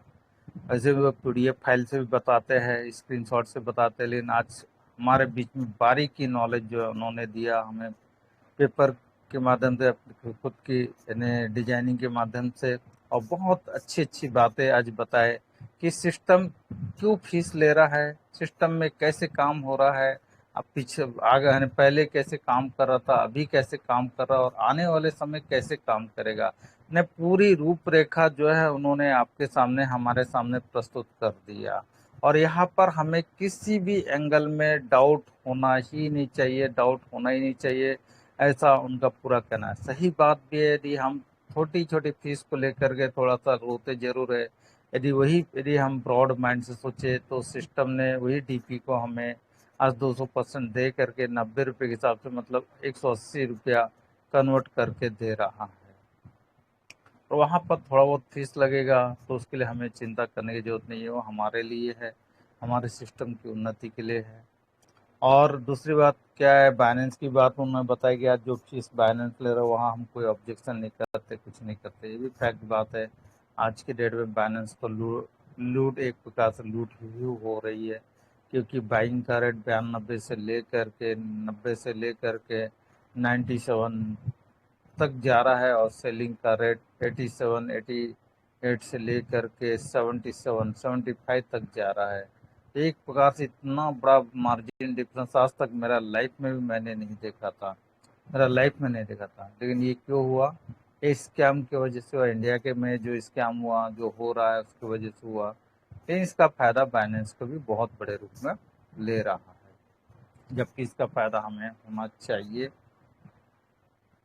Speaker 3: ऐसे वो PDF फाइल से भी बताते हैं, स्क्रीनशॉट से बताते हैं, लेकिन आज हमारे बीच में बारीकी नॉलेज जो उन्होंने दिया हमें, पेपर के माध्यम से, खुद की डिजाइनिंग के माध्यम से, और बहुत अच्छी अच्छी बातें आज बताए कि सिस्टम क्यों फीस ले रहा है, सिस्टम में कैसे काम हो रहा है, अब पीछे आगे पहले कैसे काम कर रहा था, अभी कैसे काम कर रहा है, और आने वाले समय कैसे काम करेगा। ने पूरी रूपरेखा जो है उन्होंने आपके सामने, हमारे सामने प्रस्तुत कर दिया। और यहाँ पर हमें किसी भी एंगल में डाउट होना ही नहीं चाहिए, डाउट होना ही नहीं चाहिए, ऐसा उनका पूरा कहना है। सही बात भी है, यदि हम छोटी छोटी फीस को लेकर के थोड़ा सा रोते जरूर है। यदि हम ब्रॉड माइंड से सोचे तो सिस्टम ने वही DP को हमें आज 200% दे करके 90 रुपये के हिसाब से, मतलब 180 रुपया कन्वर्ट करके दे रहा है। और वहाँ पर थोड़ा बहुत फीस लगेगा, तो उसके लिए हमें चिंता करने की जरूरत नहीं है, वो हमारे लिए है। हमारे सिस्टम की उन्नति के लिए है। और दूसरी बात क्या है, बाइनेंस की बात उन्होंने बताया कि आज जो चीज़ बाइनेंस ले रहे हो वहाँ हम कोई ऑब्जेक्शन नहीं करते, कुछ नहीं करते, ये भी फैक्ट बात है। आज के डेट में बाइनेंस तो लूट एक प्रकार से लूट ही हो रही है, क्योंकि बाइंग का रेट 92 से लेकर के 90 से लेकर के 97 तक जा रहा है, और सेलिंग का रेट 87, 88 से लेकर के 77, 75 तक जा रहा है। एक प्रकार से इतना बड़ा मार्जिन डिफरेंस आज तक मेरा लाइफ में भी मैंने नहीं देखा था, लेकिन ये क्यों हुआ? इस स्कैम की वजह से हुआ, इंडिया के में जो स्कैम हुआ, जो हो रहा है उसकी वजह से हुआ। लेकिन इसका फायदा बाइनेंस को भी बहुत बड़े रूप में ले रहा है, जबकि इसका फायदा हमें होना चाहिए।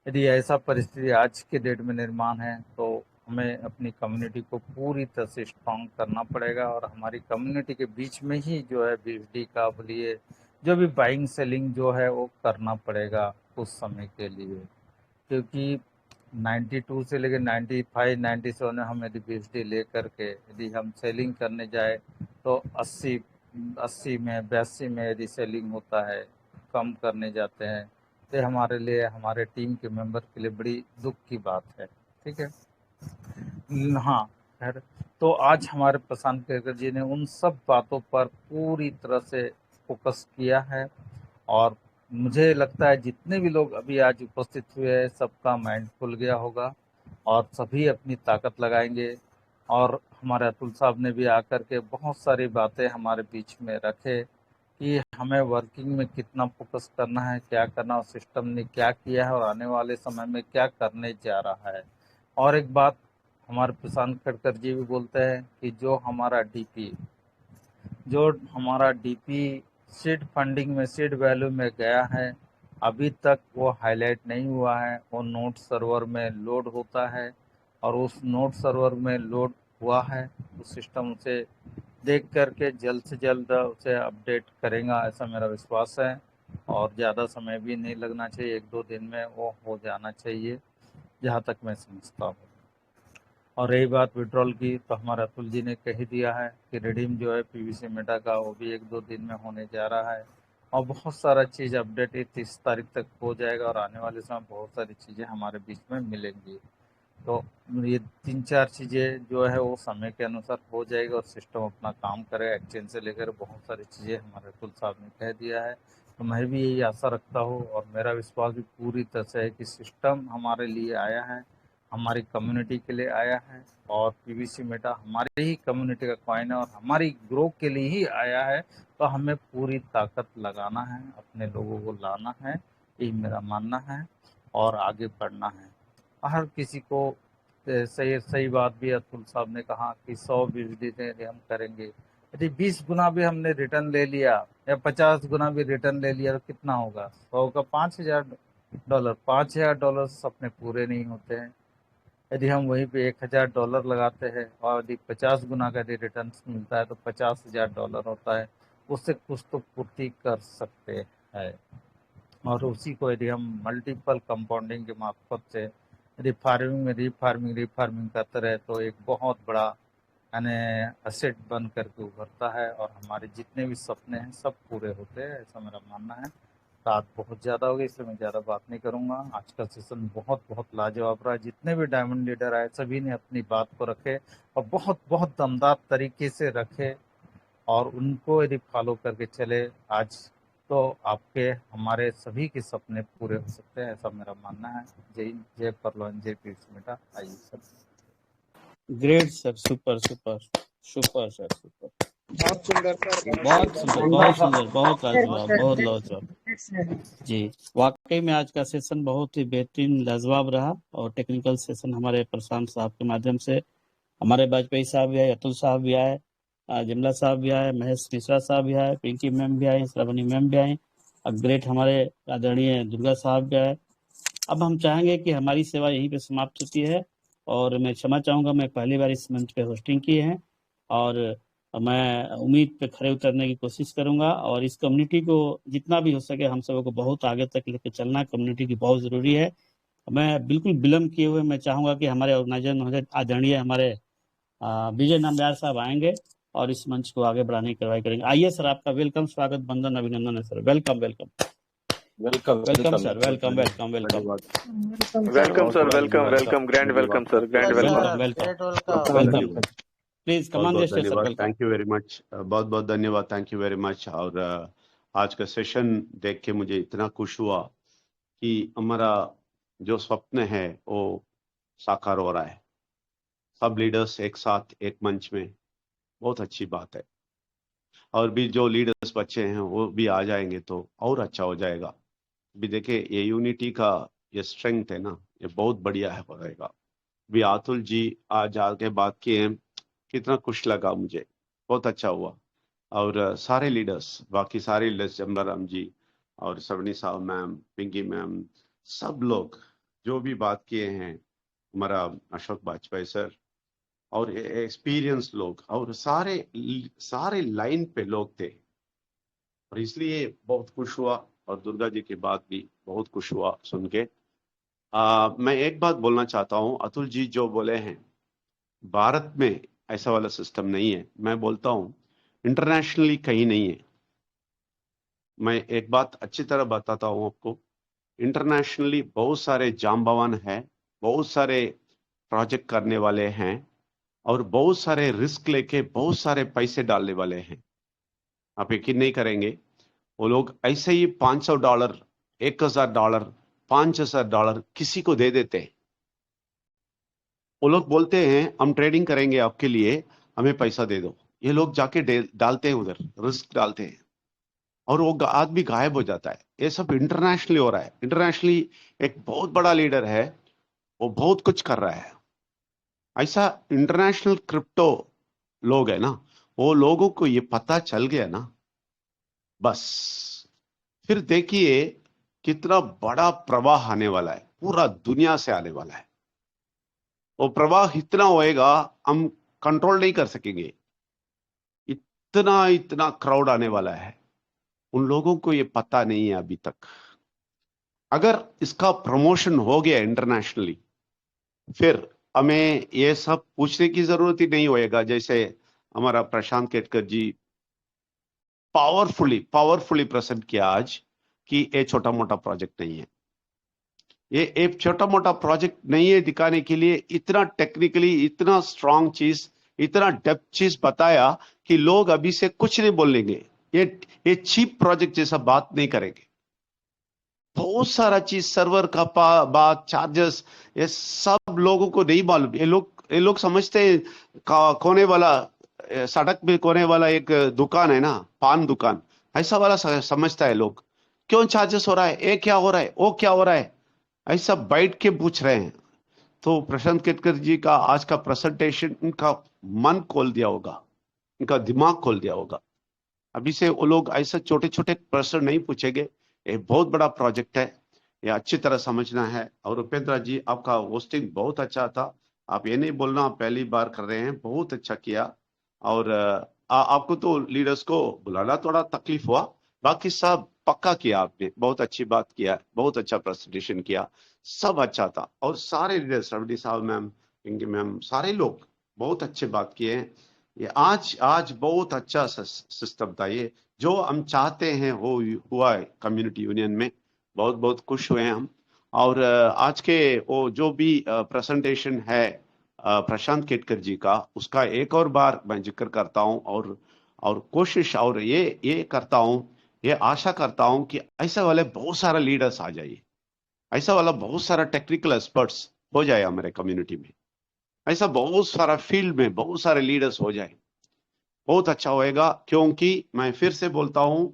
Speaker 3: यदि ऐसा परिस्थिति आज के डेट में निर्माण है तो हमें अपनी कम्युनिटी को पूरी तरह से स्ट्रॉन्ग करना पड़ेगा, और हमारी कम्युनिटी के बीच में ही जो है BSD का बोलिए जो भी बाइंग सेलिंग जो है वो करना पड़ेगा कुछ समय के लिए, क्योंकि 92 से लेकर 95, 97 में हम यदि BSD ले करके यदि हम सेलिंग करने जाए तो 80 में 82 में यदि सेलिंग होता है, कम करने जाते हैं, तो हमारे लिए, हमारे टीम के मेंबर के लिए बड़ी दुख की बात है। ठीक है, हाँ खैर, तो आज हमारे प्रशांत केरकर जी ने उन सब बातों पर पूरी तरह से फोकस किया है, और मुझे लगता है जितने भी लोग अभी आज उपस्थित हुए हैं सबका माइंड खुल गया होगा, और सभी अपनी ताकत लगाएंगे। और हमारे अतुल साहब ने भी आकर के बहुत सारी बातें हमारे बीच में रखे कि हमें वर्किंग में कितना फोकस करना है, क्या करना, और सिस्टम ने क्या किया है और आने वाले समय में क्या करने जा रहा है। और एक बात हमारे प्रशांत खड़कर जी भी बोलते हैं कि जो हमारा डीपी सीड फंडिंग में, सीड वैल्यू में गया है, अभी तक वो हाईलाइट नहीं हुआ है। वो नोट सर्वर में लोड होता है, और उस नोट सर्वर में लोड हुआ है, उस सिस्टम से देख करके जल्द से जल्द उसे अपडेट करेगा, ऐसा मेरा विश्वास है। और ज़्यादा समय भी नहीं लगना चाहिए, 1-2 दिन में वो हो जाना चाहिए, जहाँ तक मैं समझता हूँ। और रही बात विड्रॉल की, तो हमारे अतुल जी ने कह दिया है कि रिडीम जो है PVC मेटा का वो भी 1-2 दिन में होने जा रहा है, और बहुत सारा चीज़ अपडेट 30 तारीख तक हो जाएगा, और आने वाले समय बहुत सारी चीज़ें हमारे बीच में मिलेंगी। तो ये 3-4 चीज़ें जो है वो समय के अनुसार हो जाएगा, और सिस्टम अपना काम करेगा। एक्सचेंज से लेकर बहुत सारी चीज़ें हमारे अतुल साहब ने कह दिया है, तो मैं भी यही आशा रखता हूँ, और मेरा विश्वास भी पूरी तरह से है कि सिस्टम हमारे लिए आया है, हमारी कम्युनिटी के लिए आया है, और PVC मेटा हमारी ही कम्युनिटी का कॉइन है और हमारी ग्रो के लिए ही आया है। तो हमें पूरी ताकत लगाना है, अपने लोगों को लाना है, यही मेरा मानना है, और आगे बढ़ना है। हर किसी को सही बात भी अतुल साहब ने कहा कि 100 BSD से हम करेंगे, यदि 20 गुना भी हमने रिटर्न ले लिया या 50 गुना भी रिटर्न ले लिया तो कितना होगा? 100 का $5,000, $5,000 अपने पूरे नहीं होते हैं। यदि हम वहीं पे $1,000 लगाते हैं, और यदि 50 गुना का यदि रिटर्न मिलता है तो $50,000 होता है, उससे कुछ तो पूर्ति कर सकते हैं। और उसी को यदि हम मल्टीपल कंपाउंडिंग के मार्फत से यदि फार्मिंग में रीफार्मिंग करते रहे तो एक बहुत बड़ा यानी असेट बन करके उभरता है, और हमारे जितने भी सपने हैं सब पूरे होते हैं, ऐसा मेरा मानना है। रात बहुत ज़्यादा हो गई, इसलिए मैं ज़्यादा बात नहीं करूँगा। आज का सेशन बहुत लाजवाब रहा। जितने भी डायमंड लीडर आए सभी ने अपनी बात को रखे, और बहुत दमदार तरीके से रखे, और उनको यदि फॉलो करके चले आज तो आपके हमारे सभी के सपने पूरे हो सकते हैं, ऐसा मेरा मानना है। जय हिंद, जय परलोन, जय PVC मेटा। आइए sir.
Speaker 2: Great sir, super sir, super.
Speaker 6: बहुत सुंदर सर,
Speaker 2: बहुत सुंदर, बहुत लाजवाब, बहुत लाजवाब जी। वाकई में आज का सेशन बहुत ही बेहतरीन लाजवाब रहा, और टेक्निकल सेशन हमारे प्रशांत साहब के माध्यम से, हमारे वाजपेयी साहब भी आए, अतुल साहब भी आए, जमला साहब भी आए, महेश मिश्रा साहब भी आए, पिंकी मैम भी आए, श्रावणी मैम भी आए, और ग्रेट हमारे आदरणीय दुर्गा साहब भी आए। अब हम चाहेंगे कि हमारी सेवा यहीं पे समाप्त होती है, और मैं क्षमा चाहूँगा, मैं पहली बार इस मंच पे होस्टिंग की है, और मैं उम्मीद पे खरे उतरने की कोशिश करूंगा, और इस कम्युनिटी को जितना भी हो सके हम सबों को बहुत आगे तक लेकर चलना कम्युनिटी की बहुत ज़रूरी है। मैं बिल्कुल विलम्ब किए हुए मैं चाहूँगा कि हमारे ऑर्गेनाइजर महोदय आदरणीय हमारे विजय नंदयाल साहब आएंगे, और इस मंच को आगे बढ़ाने की कार्रवाई करेंगे। आइए सर, आपका वेलकम, स्वागत, बंधन, अभिनंदन है sir. Welcome welcome welcome sir, welcome welcome welcome
Speaker 13: welcome sir, welcome welcome, grand welcome sir, grand welcome.
Speaker 2: Welcome welcome please
Speaker 14: बहुत
Speaker 2: कमांड
Speaker 14: बहुत
Speaker 2: सर,
Speaker 14: धन्यवाद,
Speaker 2: welcome.
Speaker 14: Thank you very much, बहुत बहुत धन्यवाद, थैंक यू वेरी मच। और आज का session देख के मुझे इतना खुश हुआ कि हमारा जो स्वप्न है वो साकार हो रहा है। सब लीडर्स एक साथ एक मंच में, बहुत अच्छी बात है। और भी जो लीडर्स बच्चे हैं वो भी आ जाएंगे तो और अच्छा हो जाएगा। भी देखिए, ये यूनिटी का ये स्ट्रेंथ है ना, ये बहुत बढ़िया है रहेगा। भी अतुल जी आज आके बात किए हैं, कितना खुश लगा मुझे, बहुत अच्छा हुआ। और सारे लीडर्स, बाकी सारे लीडर्स, जमराराम जी और सवनी साहब मैम, पिंकी मैम, सब लोग जो भी बात किए हैं, हमारा अशोक वाजपेयी सर और एक्सपीरियंस लोग, और सारे लाइन पे लोग थे, और इसलिए बहुत खुश हुआ। और दुर्गा जी की बात भी बहुत खुश हुआ सुन के। मैं एक बात बोलना चाहता हूँ, अतुल जी जो बोले हैं, भारत में ऐसा वाला सिस्टम नहीं है। मैं बोलता हूँ इंटरनेशनली कहीं नहीं है। मैं एक बात अच्छी तरह बताता हूँ आपको, इंटरनेशनली बहुत सारे जांबावान हैं, बहुत सारे प्रोजेक्ट करने वाले हैं, और बहुत सारे रिस्क लेके बहुत सारे पैसे डालने वाले हैं। आप यकीन नहीं करेंगे, वो लोग ऐसे ही $500, $1000, $5000 किसी को दे देते हैं। वो लोग बोलते हैं हम ट्रेडिंग करेंगे आपके लिए, हमें पैसा दे दो। ये लोग जाके डालते हैं, उधर रिस्क डालते हैं, और वो आदमी गायब हो जाता है। ये सब इंटरनेशनली हो रहा है। इंटरनेशनली एक बहुत बड़ा लीडर है, वो बहुत कुछ कर रहा है। ऐसा इंटरनेशनल क्रिप्टो लोग है ना, वो लोगों को ये पता चल गया ना, बस फिर देखिए कितना बड़ा प्रवाह आने वाला है, पूरा दुनिया से आने वाला है। वो प्रवाह इतना होएगा हम कंट्रोल नहीं कर सकेंगे, इतना इतना क्राउड आने वाला है। उन लोगों को ये पता नहीं है अभी तक। अगर इसका प्रमोशन हो गया इंटरनेशनली, फिर हमें ये सब पूछने की जरूरत ही नहीं होएगा। जैसे हमारा प्रशांत केतकर जी पावरफुली प्रेजेंट किया आज कि ये छोटा मोटा प्रोजेक्ट नहीं है। ये एक छोटा मोटा प्रोजेक्ट नहीं है दिखाने के लिए इतना टेक्निकली, इतना स्ट्रांग चीज, इतना डेप्थ चीज बताया कि लोग अभी से कुछ नहीं बोलेंगे। ये चीप प्रोजेक्ट जैसा बात नहीं करेंगे। बहुत सारा चीज, सर्वर का बात, चार्जेस, ये सब लोगों को नहीं मालूम। ये लोग समझते हैं कोने वाला, सड़क में कोने वाला एक दुकान है ना, पान दुकान, ऐसा वाला समझता है लोग। क्यों चार्जेस हो रहा है, ये क्या हो रहा है, वो क्या हो रहा है, ऐसा बैठ के पूछ रहे हैं। तो प्रशांत केतकर जी का आज का प्रेजेंटेशन उनका मन खोल दिया होगा, उनका दिमाग खोल दिया होगा। अभी से वो लोग ऐसा छोटे छोटे प्रश्न नहीं पूछेंगे। ये बहुत बड़ा प्रोजेक्ट है, ये अच्छी तरह समझना है। और उपेंद्र जी, आपका होस्टिंग बहुत अच्छा था। आप ये नहीं बोलना आप पहली बार कर रहे हैं, बहुत अच्छा किया। और आपको तो लीडर्स को बुलाना थोड़ा तकलीफ हुआ, बाकी सब पक्का किया आपने, बहुत अच्छी बात किया, बहुत अच्छा प्रेजेंटेशन किया, सब अच्छा था। और सारे लीडर्स, रवि साहब मैम, पिंकी मैम, सारे लोग बहुत अच्छे बात किए हैं। ये आज बहुत अच्छा सिस्टम था, ये जो हम चाहते हैं वो हुआ है कम्युनिटी यूनियन में। बहुत बहुत खुश हुए हैं हम। और आज के वो जो भी प्रेजेंटेशन है प्रशांत केतकर जी का, उसका एक और बार मैं जिक्र करता हूं, और कोशिश और ये करता हूं, ये आशा करता हूं कि ऐसा वाले बहुत सारा लीडर्स आ जाइए, ऐसा वाला बहुत सारा टेक्निकल एक्सपर्ट्स हो जाए हमारे कम्युनिटी में, ऐसा बहुत सारा फील्ड में बहुत सारे लीडर्स हो जाए, बहुत अच्छा होएगा। क्योंकि मैं फिर से बोलता हूं,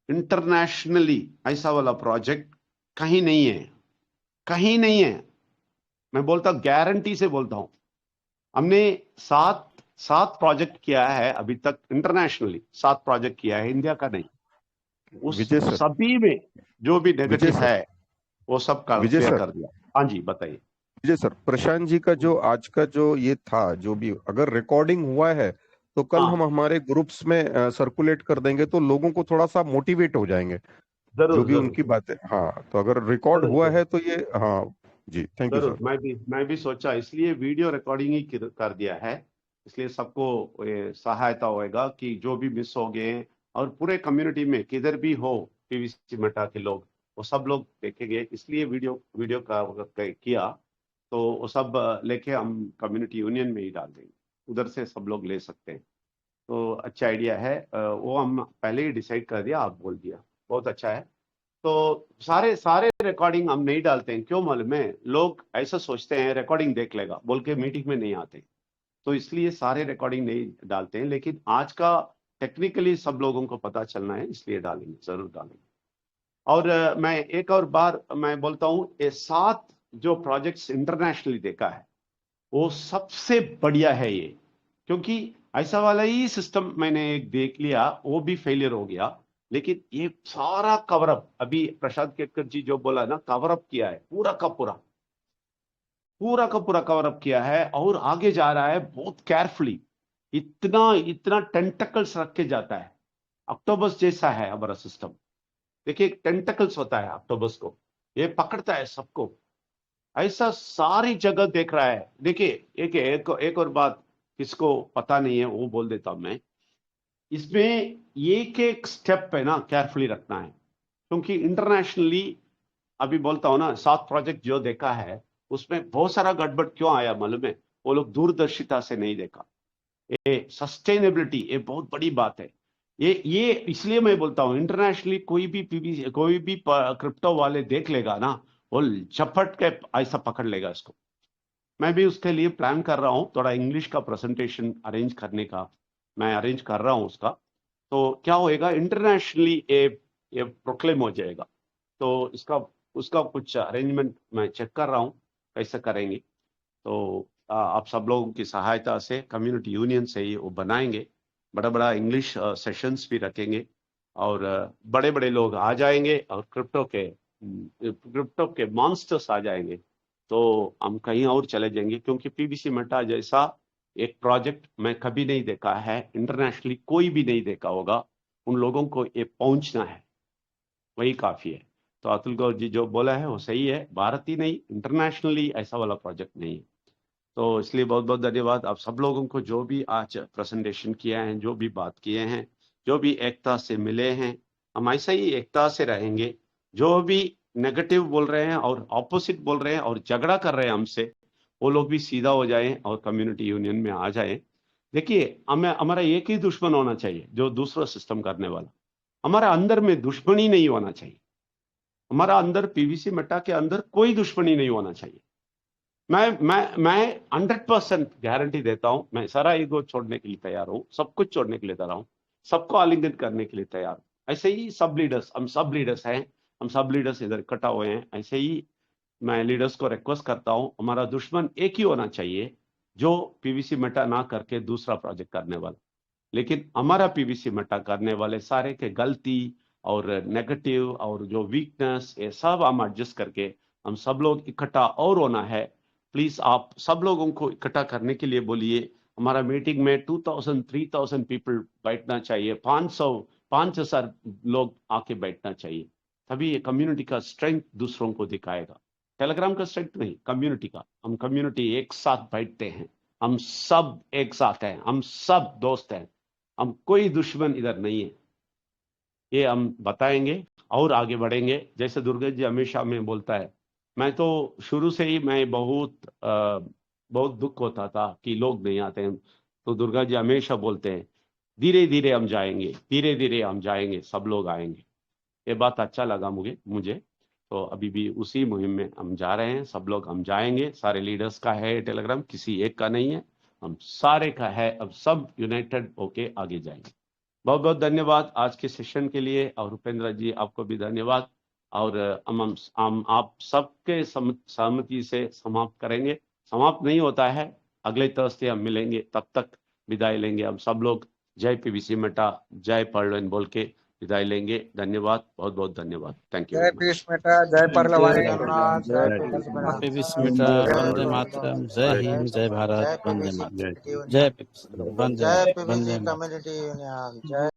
Speaker 14: इंटरनेशनली ऐसा वाला प्रोजेक्ट कहीं नहीं है, कहीं नहीं है। मैं बोलता गारंटी से बोलता हूं। हमने सात प्रोजेक्ट किया है अभी तक, इंटरनेशनली 7 प्रोजेक्ट किया है, इंडिया का नहीं। उस सभी में जो भी नेगेटिव है वो सब क्लियर कर दिया। हाँ जी, बताइए।
Speaker 15: विजय सर, प्रशांत जी का जो आज का जो ये था, जो भी अगर रिकॉर्डिंग हुआ है तो कल हम हमारे ग्रुप्स में सर्कुलेट कर देंगे, तो लोगों को थोड़ा सा मोटिवेट हो जाएंगे जो भी उनकी बातें। हाँ, तो अगर रिकॉर्ड हुआ है तो ये, हाँ जी, थैंक यू सर।
Speaker 14: मैं भी सोचा, इसलिए वीडियो रिकॉर्डिंग ही कर दिया है, इसलिए सबको ये सहायता होएगा कि जो भी मिस हो गए हैं और पूरे कम्युनिटी में किधर भी हो पीवीसी मेटा के लोग, वो सब लोग देखेंगे। इसलिए वीडियो का किया, तो वो सब लेके हम कम्युनिटी यूनियन में ही डाल देंगे, उधर से सब लोग ले सकते हैं। तो अच्छा आइडिया है, वो हम पहले ही डिसाइड कर दिया, आप बोल दिया, बहुत अच्छा है। तो सारे रिकॉर्डिंग हम नहीं डालते हैं, क्यों मालूम है? लोग ऐसा सोचते हैं रिकॉर्डिंग देख लेगा बोल के मीटिंग में नहीं आते, तो इसलिए सारे रिकॉर्डिंग नहीं डालते हैं। लेकिन आज का टेक्निकली सब लोगों को पता चलना है, इसलिए डालेंगे, जरूर डालेंगे। और मैं एक और बार मैं बोलता हूँ, ये 7 जो प्रोजेक्ट्स इंटरनेशनली देखा है वो सबसे बढ़िया है ये, क्योंकि ऐसा वाला ही सिस्टम मैंने एक देख लिया, वो भी फेलियर हो गया। लेकिन ये सारा कवरअप, अभी प्रशांत केतकर जी जो बोला ना, कवरअप किया है, पूरा का पूरा कवरअप किया है और आगे जा रहा है बहुत केयरफुली। इतना टेंटकल्स रख के जाता है, ऑक्टोबस जैसा है हमारा सिस्टम। देखिए टेंटकल्स होता है ऑक्टोबस को, ये पकड़ता है सबको, ऐसा सारी जगह देख रहा है। देखिए एक और बात किसको पता नहीं है वो बोल देता हूं मैं, इसमें एक स्टेप है ना केयरफुली रखना है, क्योंकि इंटरनेशनली अभी बोलता हूं ना 7 प्रोजेक्ट जो देखा है उसमें बहुत सारा गड़बड़ क्यों आया मालूम है? वो लोग दूरदर्शिता से नहीं देखा। ये सस्टेनेबिलिटी, ये बहुत बड़ी बात है। ये इसलिए मैं बोलता हूं इंटरनेशनली कोई भी क्रिप्टो वाले देख लेगा ना, वो झपट के ऐसा पकड़ लेगा इसको। मैं भी उसके लिए प्लान कर रहा हूं, थोड़ा इंग्लिश का प्रेजेंटेशन अरेंज करने का मैं अरेंज कर रहा हूं उसका। तो क्या होएगा, इंटरनेशनली ये प्रोक्लेम हो जाएगा। तो उसका कुछ अरेंजमेंट मैं चेक कर रहा हूं कैसे करेंगे। तो आप सब लोगों की सहायता से कम्युनिटी यूनियन से ही वो बनाएंगे, बड़ा इंग्लिश सेशंस भी रखेंगे और बड़े लोग आ जाएंगे और क्रिप्टो के मॉन्स्टर्स आ जाएंगे, तो हम कहीं और चले जाएंगे। क्योंकि पीवीसी मेटा जैसा एक प्रोजेक्ट मैं कभी नहीं देखा है, इंटरनेशनली कोई भी नहीं देखा होगा। उन लोगों को ये पहुंचना है, वही काफी है। तो अतुल गौर जी जो बोला है वो सही है, भारत ही नहीं इंटरनेशनली ऐसा वाला प्रोजेक्ट नहीं है। तो इसलिए बहुत बहुत धन्यवाद आप सब लोगों को जो भी आज प्रेजेंटेशन किया है, जो भी बात किए हैं, जो भी एकता से मिले हैं। हम ऐसा ही एकता से रहेंगे। जो भी नेगेटिव बोल रहे हैं और ऑपोजिट बोल रहे हैं और झगड़ा कर रहे हैं हमसे, वो लोग भी सीधा हो जाएं और कम्युनिटी यूनियन में आ जाएं। देखिए हमारा एक ही दुश्मन होना चाहिए, जो दूसरा सिस्टम करने वाला। हमारा अंदर में दुश्मनी नहीं होना चाहिए, हमारा अंदर पीवीसी मेटा के अंदर कोई दुश्मनी नहीं होना चाहिए। मैं 100% गारंटी देता हूं, मैं सारा ईगो छोड़ने के लिए तैयार हूं, सब कुछ छोड़ने के लिए तैयार हूं, सबको आलिंगन करने के लिए तैयार हूं। ऐसे ही सब लीडर्स, हम सब लीडर्स हैं, हम सब लीडर्स इधर इकट्ठा हुए हैं। ऐसे ही मैं लीडर्स को रिक्वेस्ट करता हूं, हमारा दुश्मन एक ही होना चाहिए, जो पीवीसी मेटा ना करके दूसरा प्रोजेक्ट करने वाला। लेकिन हमारा पीवीसी मेटा करने वाले सारे के गलती और नेगेटिव और जो वीकनेस, ये सब हम एडजस्ट करके हम सब लोग इकट्ठा और होना है। प्लीज आप सब लोगों को इकट्ठा करने के लिए बोलिए। हमारा मीटिंग में 2000-3000 पीपल बैठना चाहिए, 500-5000 लोग आके बैठना चाहिए, तभी ये कम्युनिटी का स्ट्रेंथ दूसरों को दिखाएगा। टेलीग्राम का स्ट्रेंथ नहीं, कम्युनिटी का। हम कम्युनिटी एक साथ बैठते हैं, हम सब एक साथ हैं, हम सब दोस्त हैं, हम कोई दुश्मन इधर नहीं है। ये हम बताएंगे और आगे बढ़ेंगे। जैसे दुर्गा जी हमेशा में बोलता है, मैं तो शुरू से ही मैं बहुत दुख होता था कि लोग नहीं आते हैं, तो दुर्गा जी हमेशा बोलते हैं धीरे धीरे हम जाएंगे, धीरे धीरे हम जाएंगे, सब लोग आएंगे। ये बात अच्छा लगा मुझे। तो अभी भी उसी मुहिम में हम जा रहे हैं, सब लोग हम जाएंगे। सारे लीडर्स का है टेलीग्राम, किसी एक का नहीं है, हम सारे का है। अब सब यूनाइटेड होके आगे जाएंगे। बहुत बहुत धन्यवाद आज के सेशन के लिए, और उपेंद्र जी आपको भी धन्यवाद। और हम आप सबके सहमति से समाप्त करेंगे। समाप्त नहीं होता है, अगले थर्सडे हम मिलेंगे, तब तक विदाई लेंगे हम सब लोग। जय पीवीसी मेटा, जय पर्लवाइन बोल के विदाई लेंगे। धन्यवाद, बहुत बहुत धन्यवाद। Thank you.
Speaker 6: जय पीयूष मेटा, जय पर्लवाइन,
Speaker 2: जय पीवीसी मेटा, वंदे मातरम, जय हिंद, जय भारत, वंदे मातरम, जय PVC, Vande Mataram, Vande Mataram.
Speaker 6: Community union, जय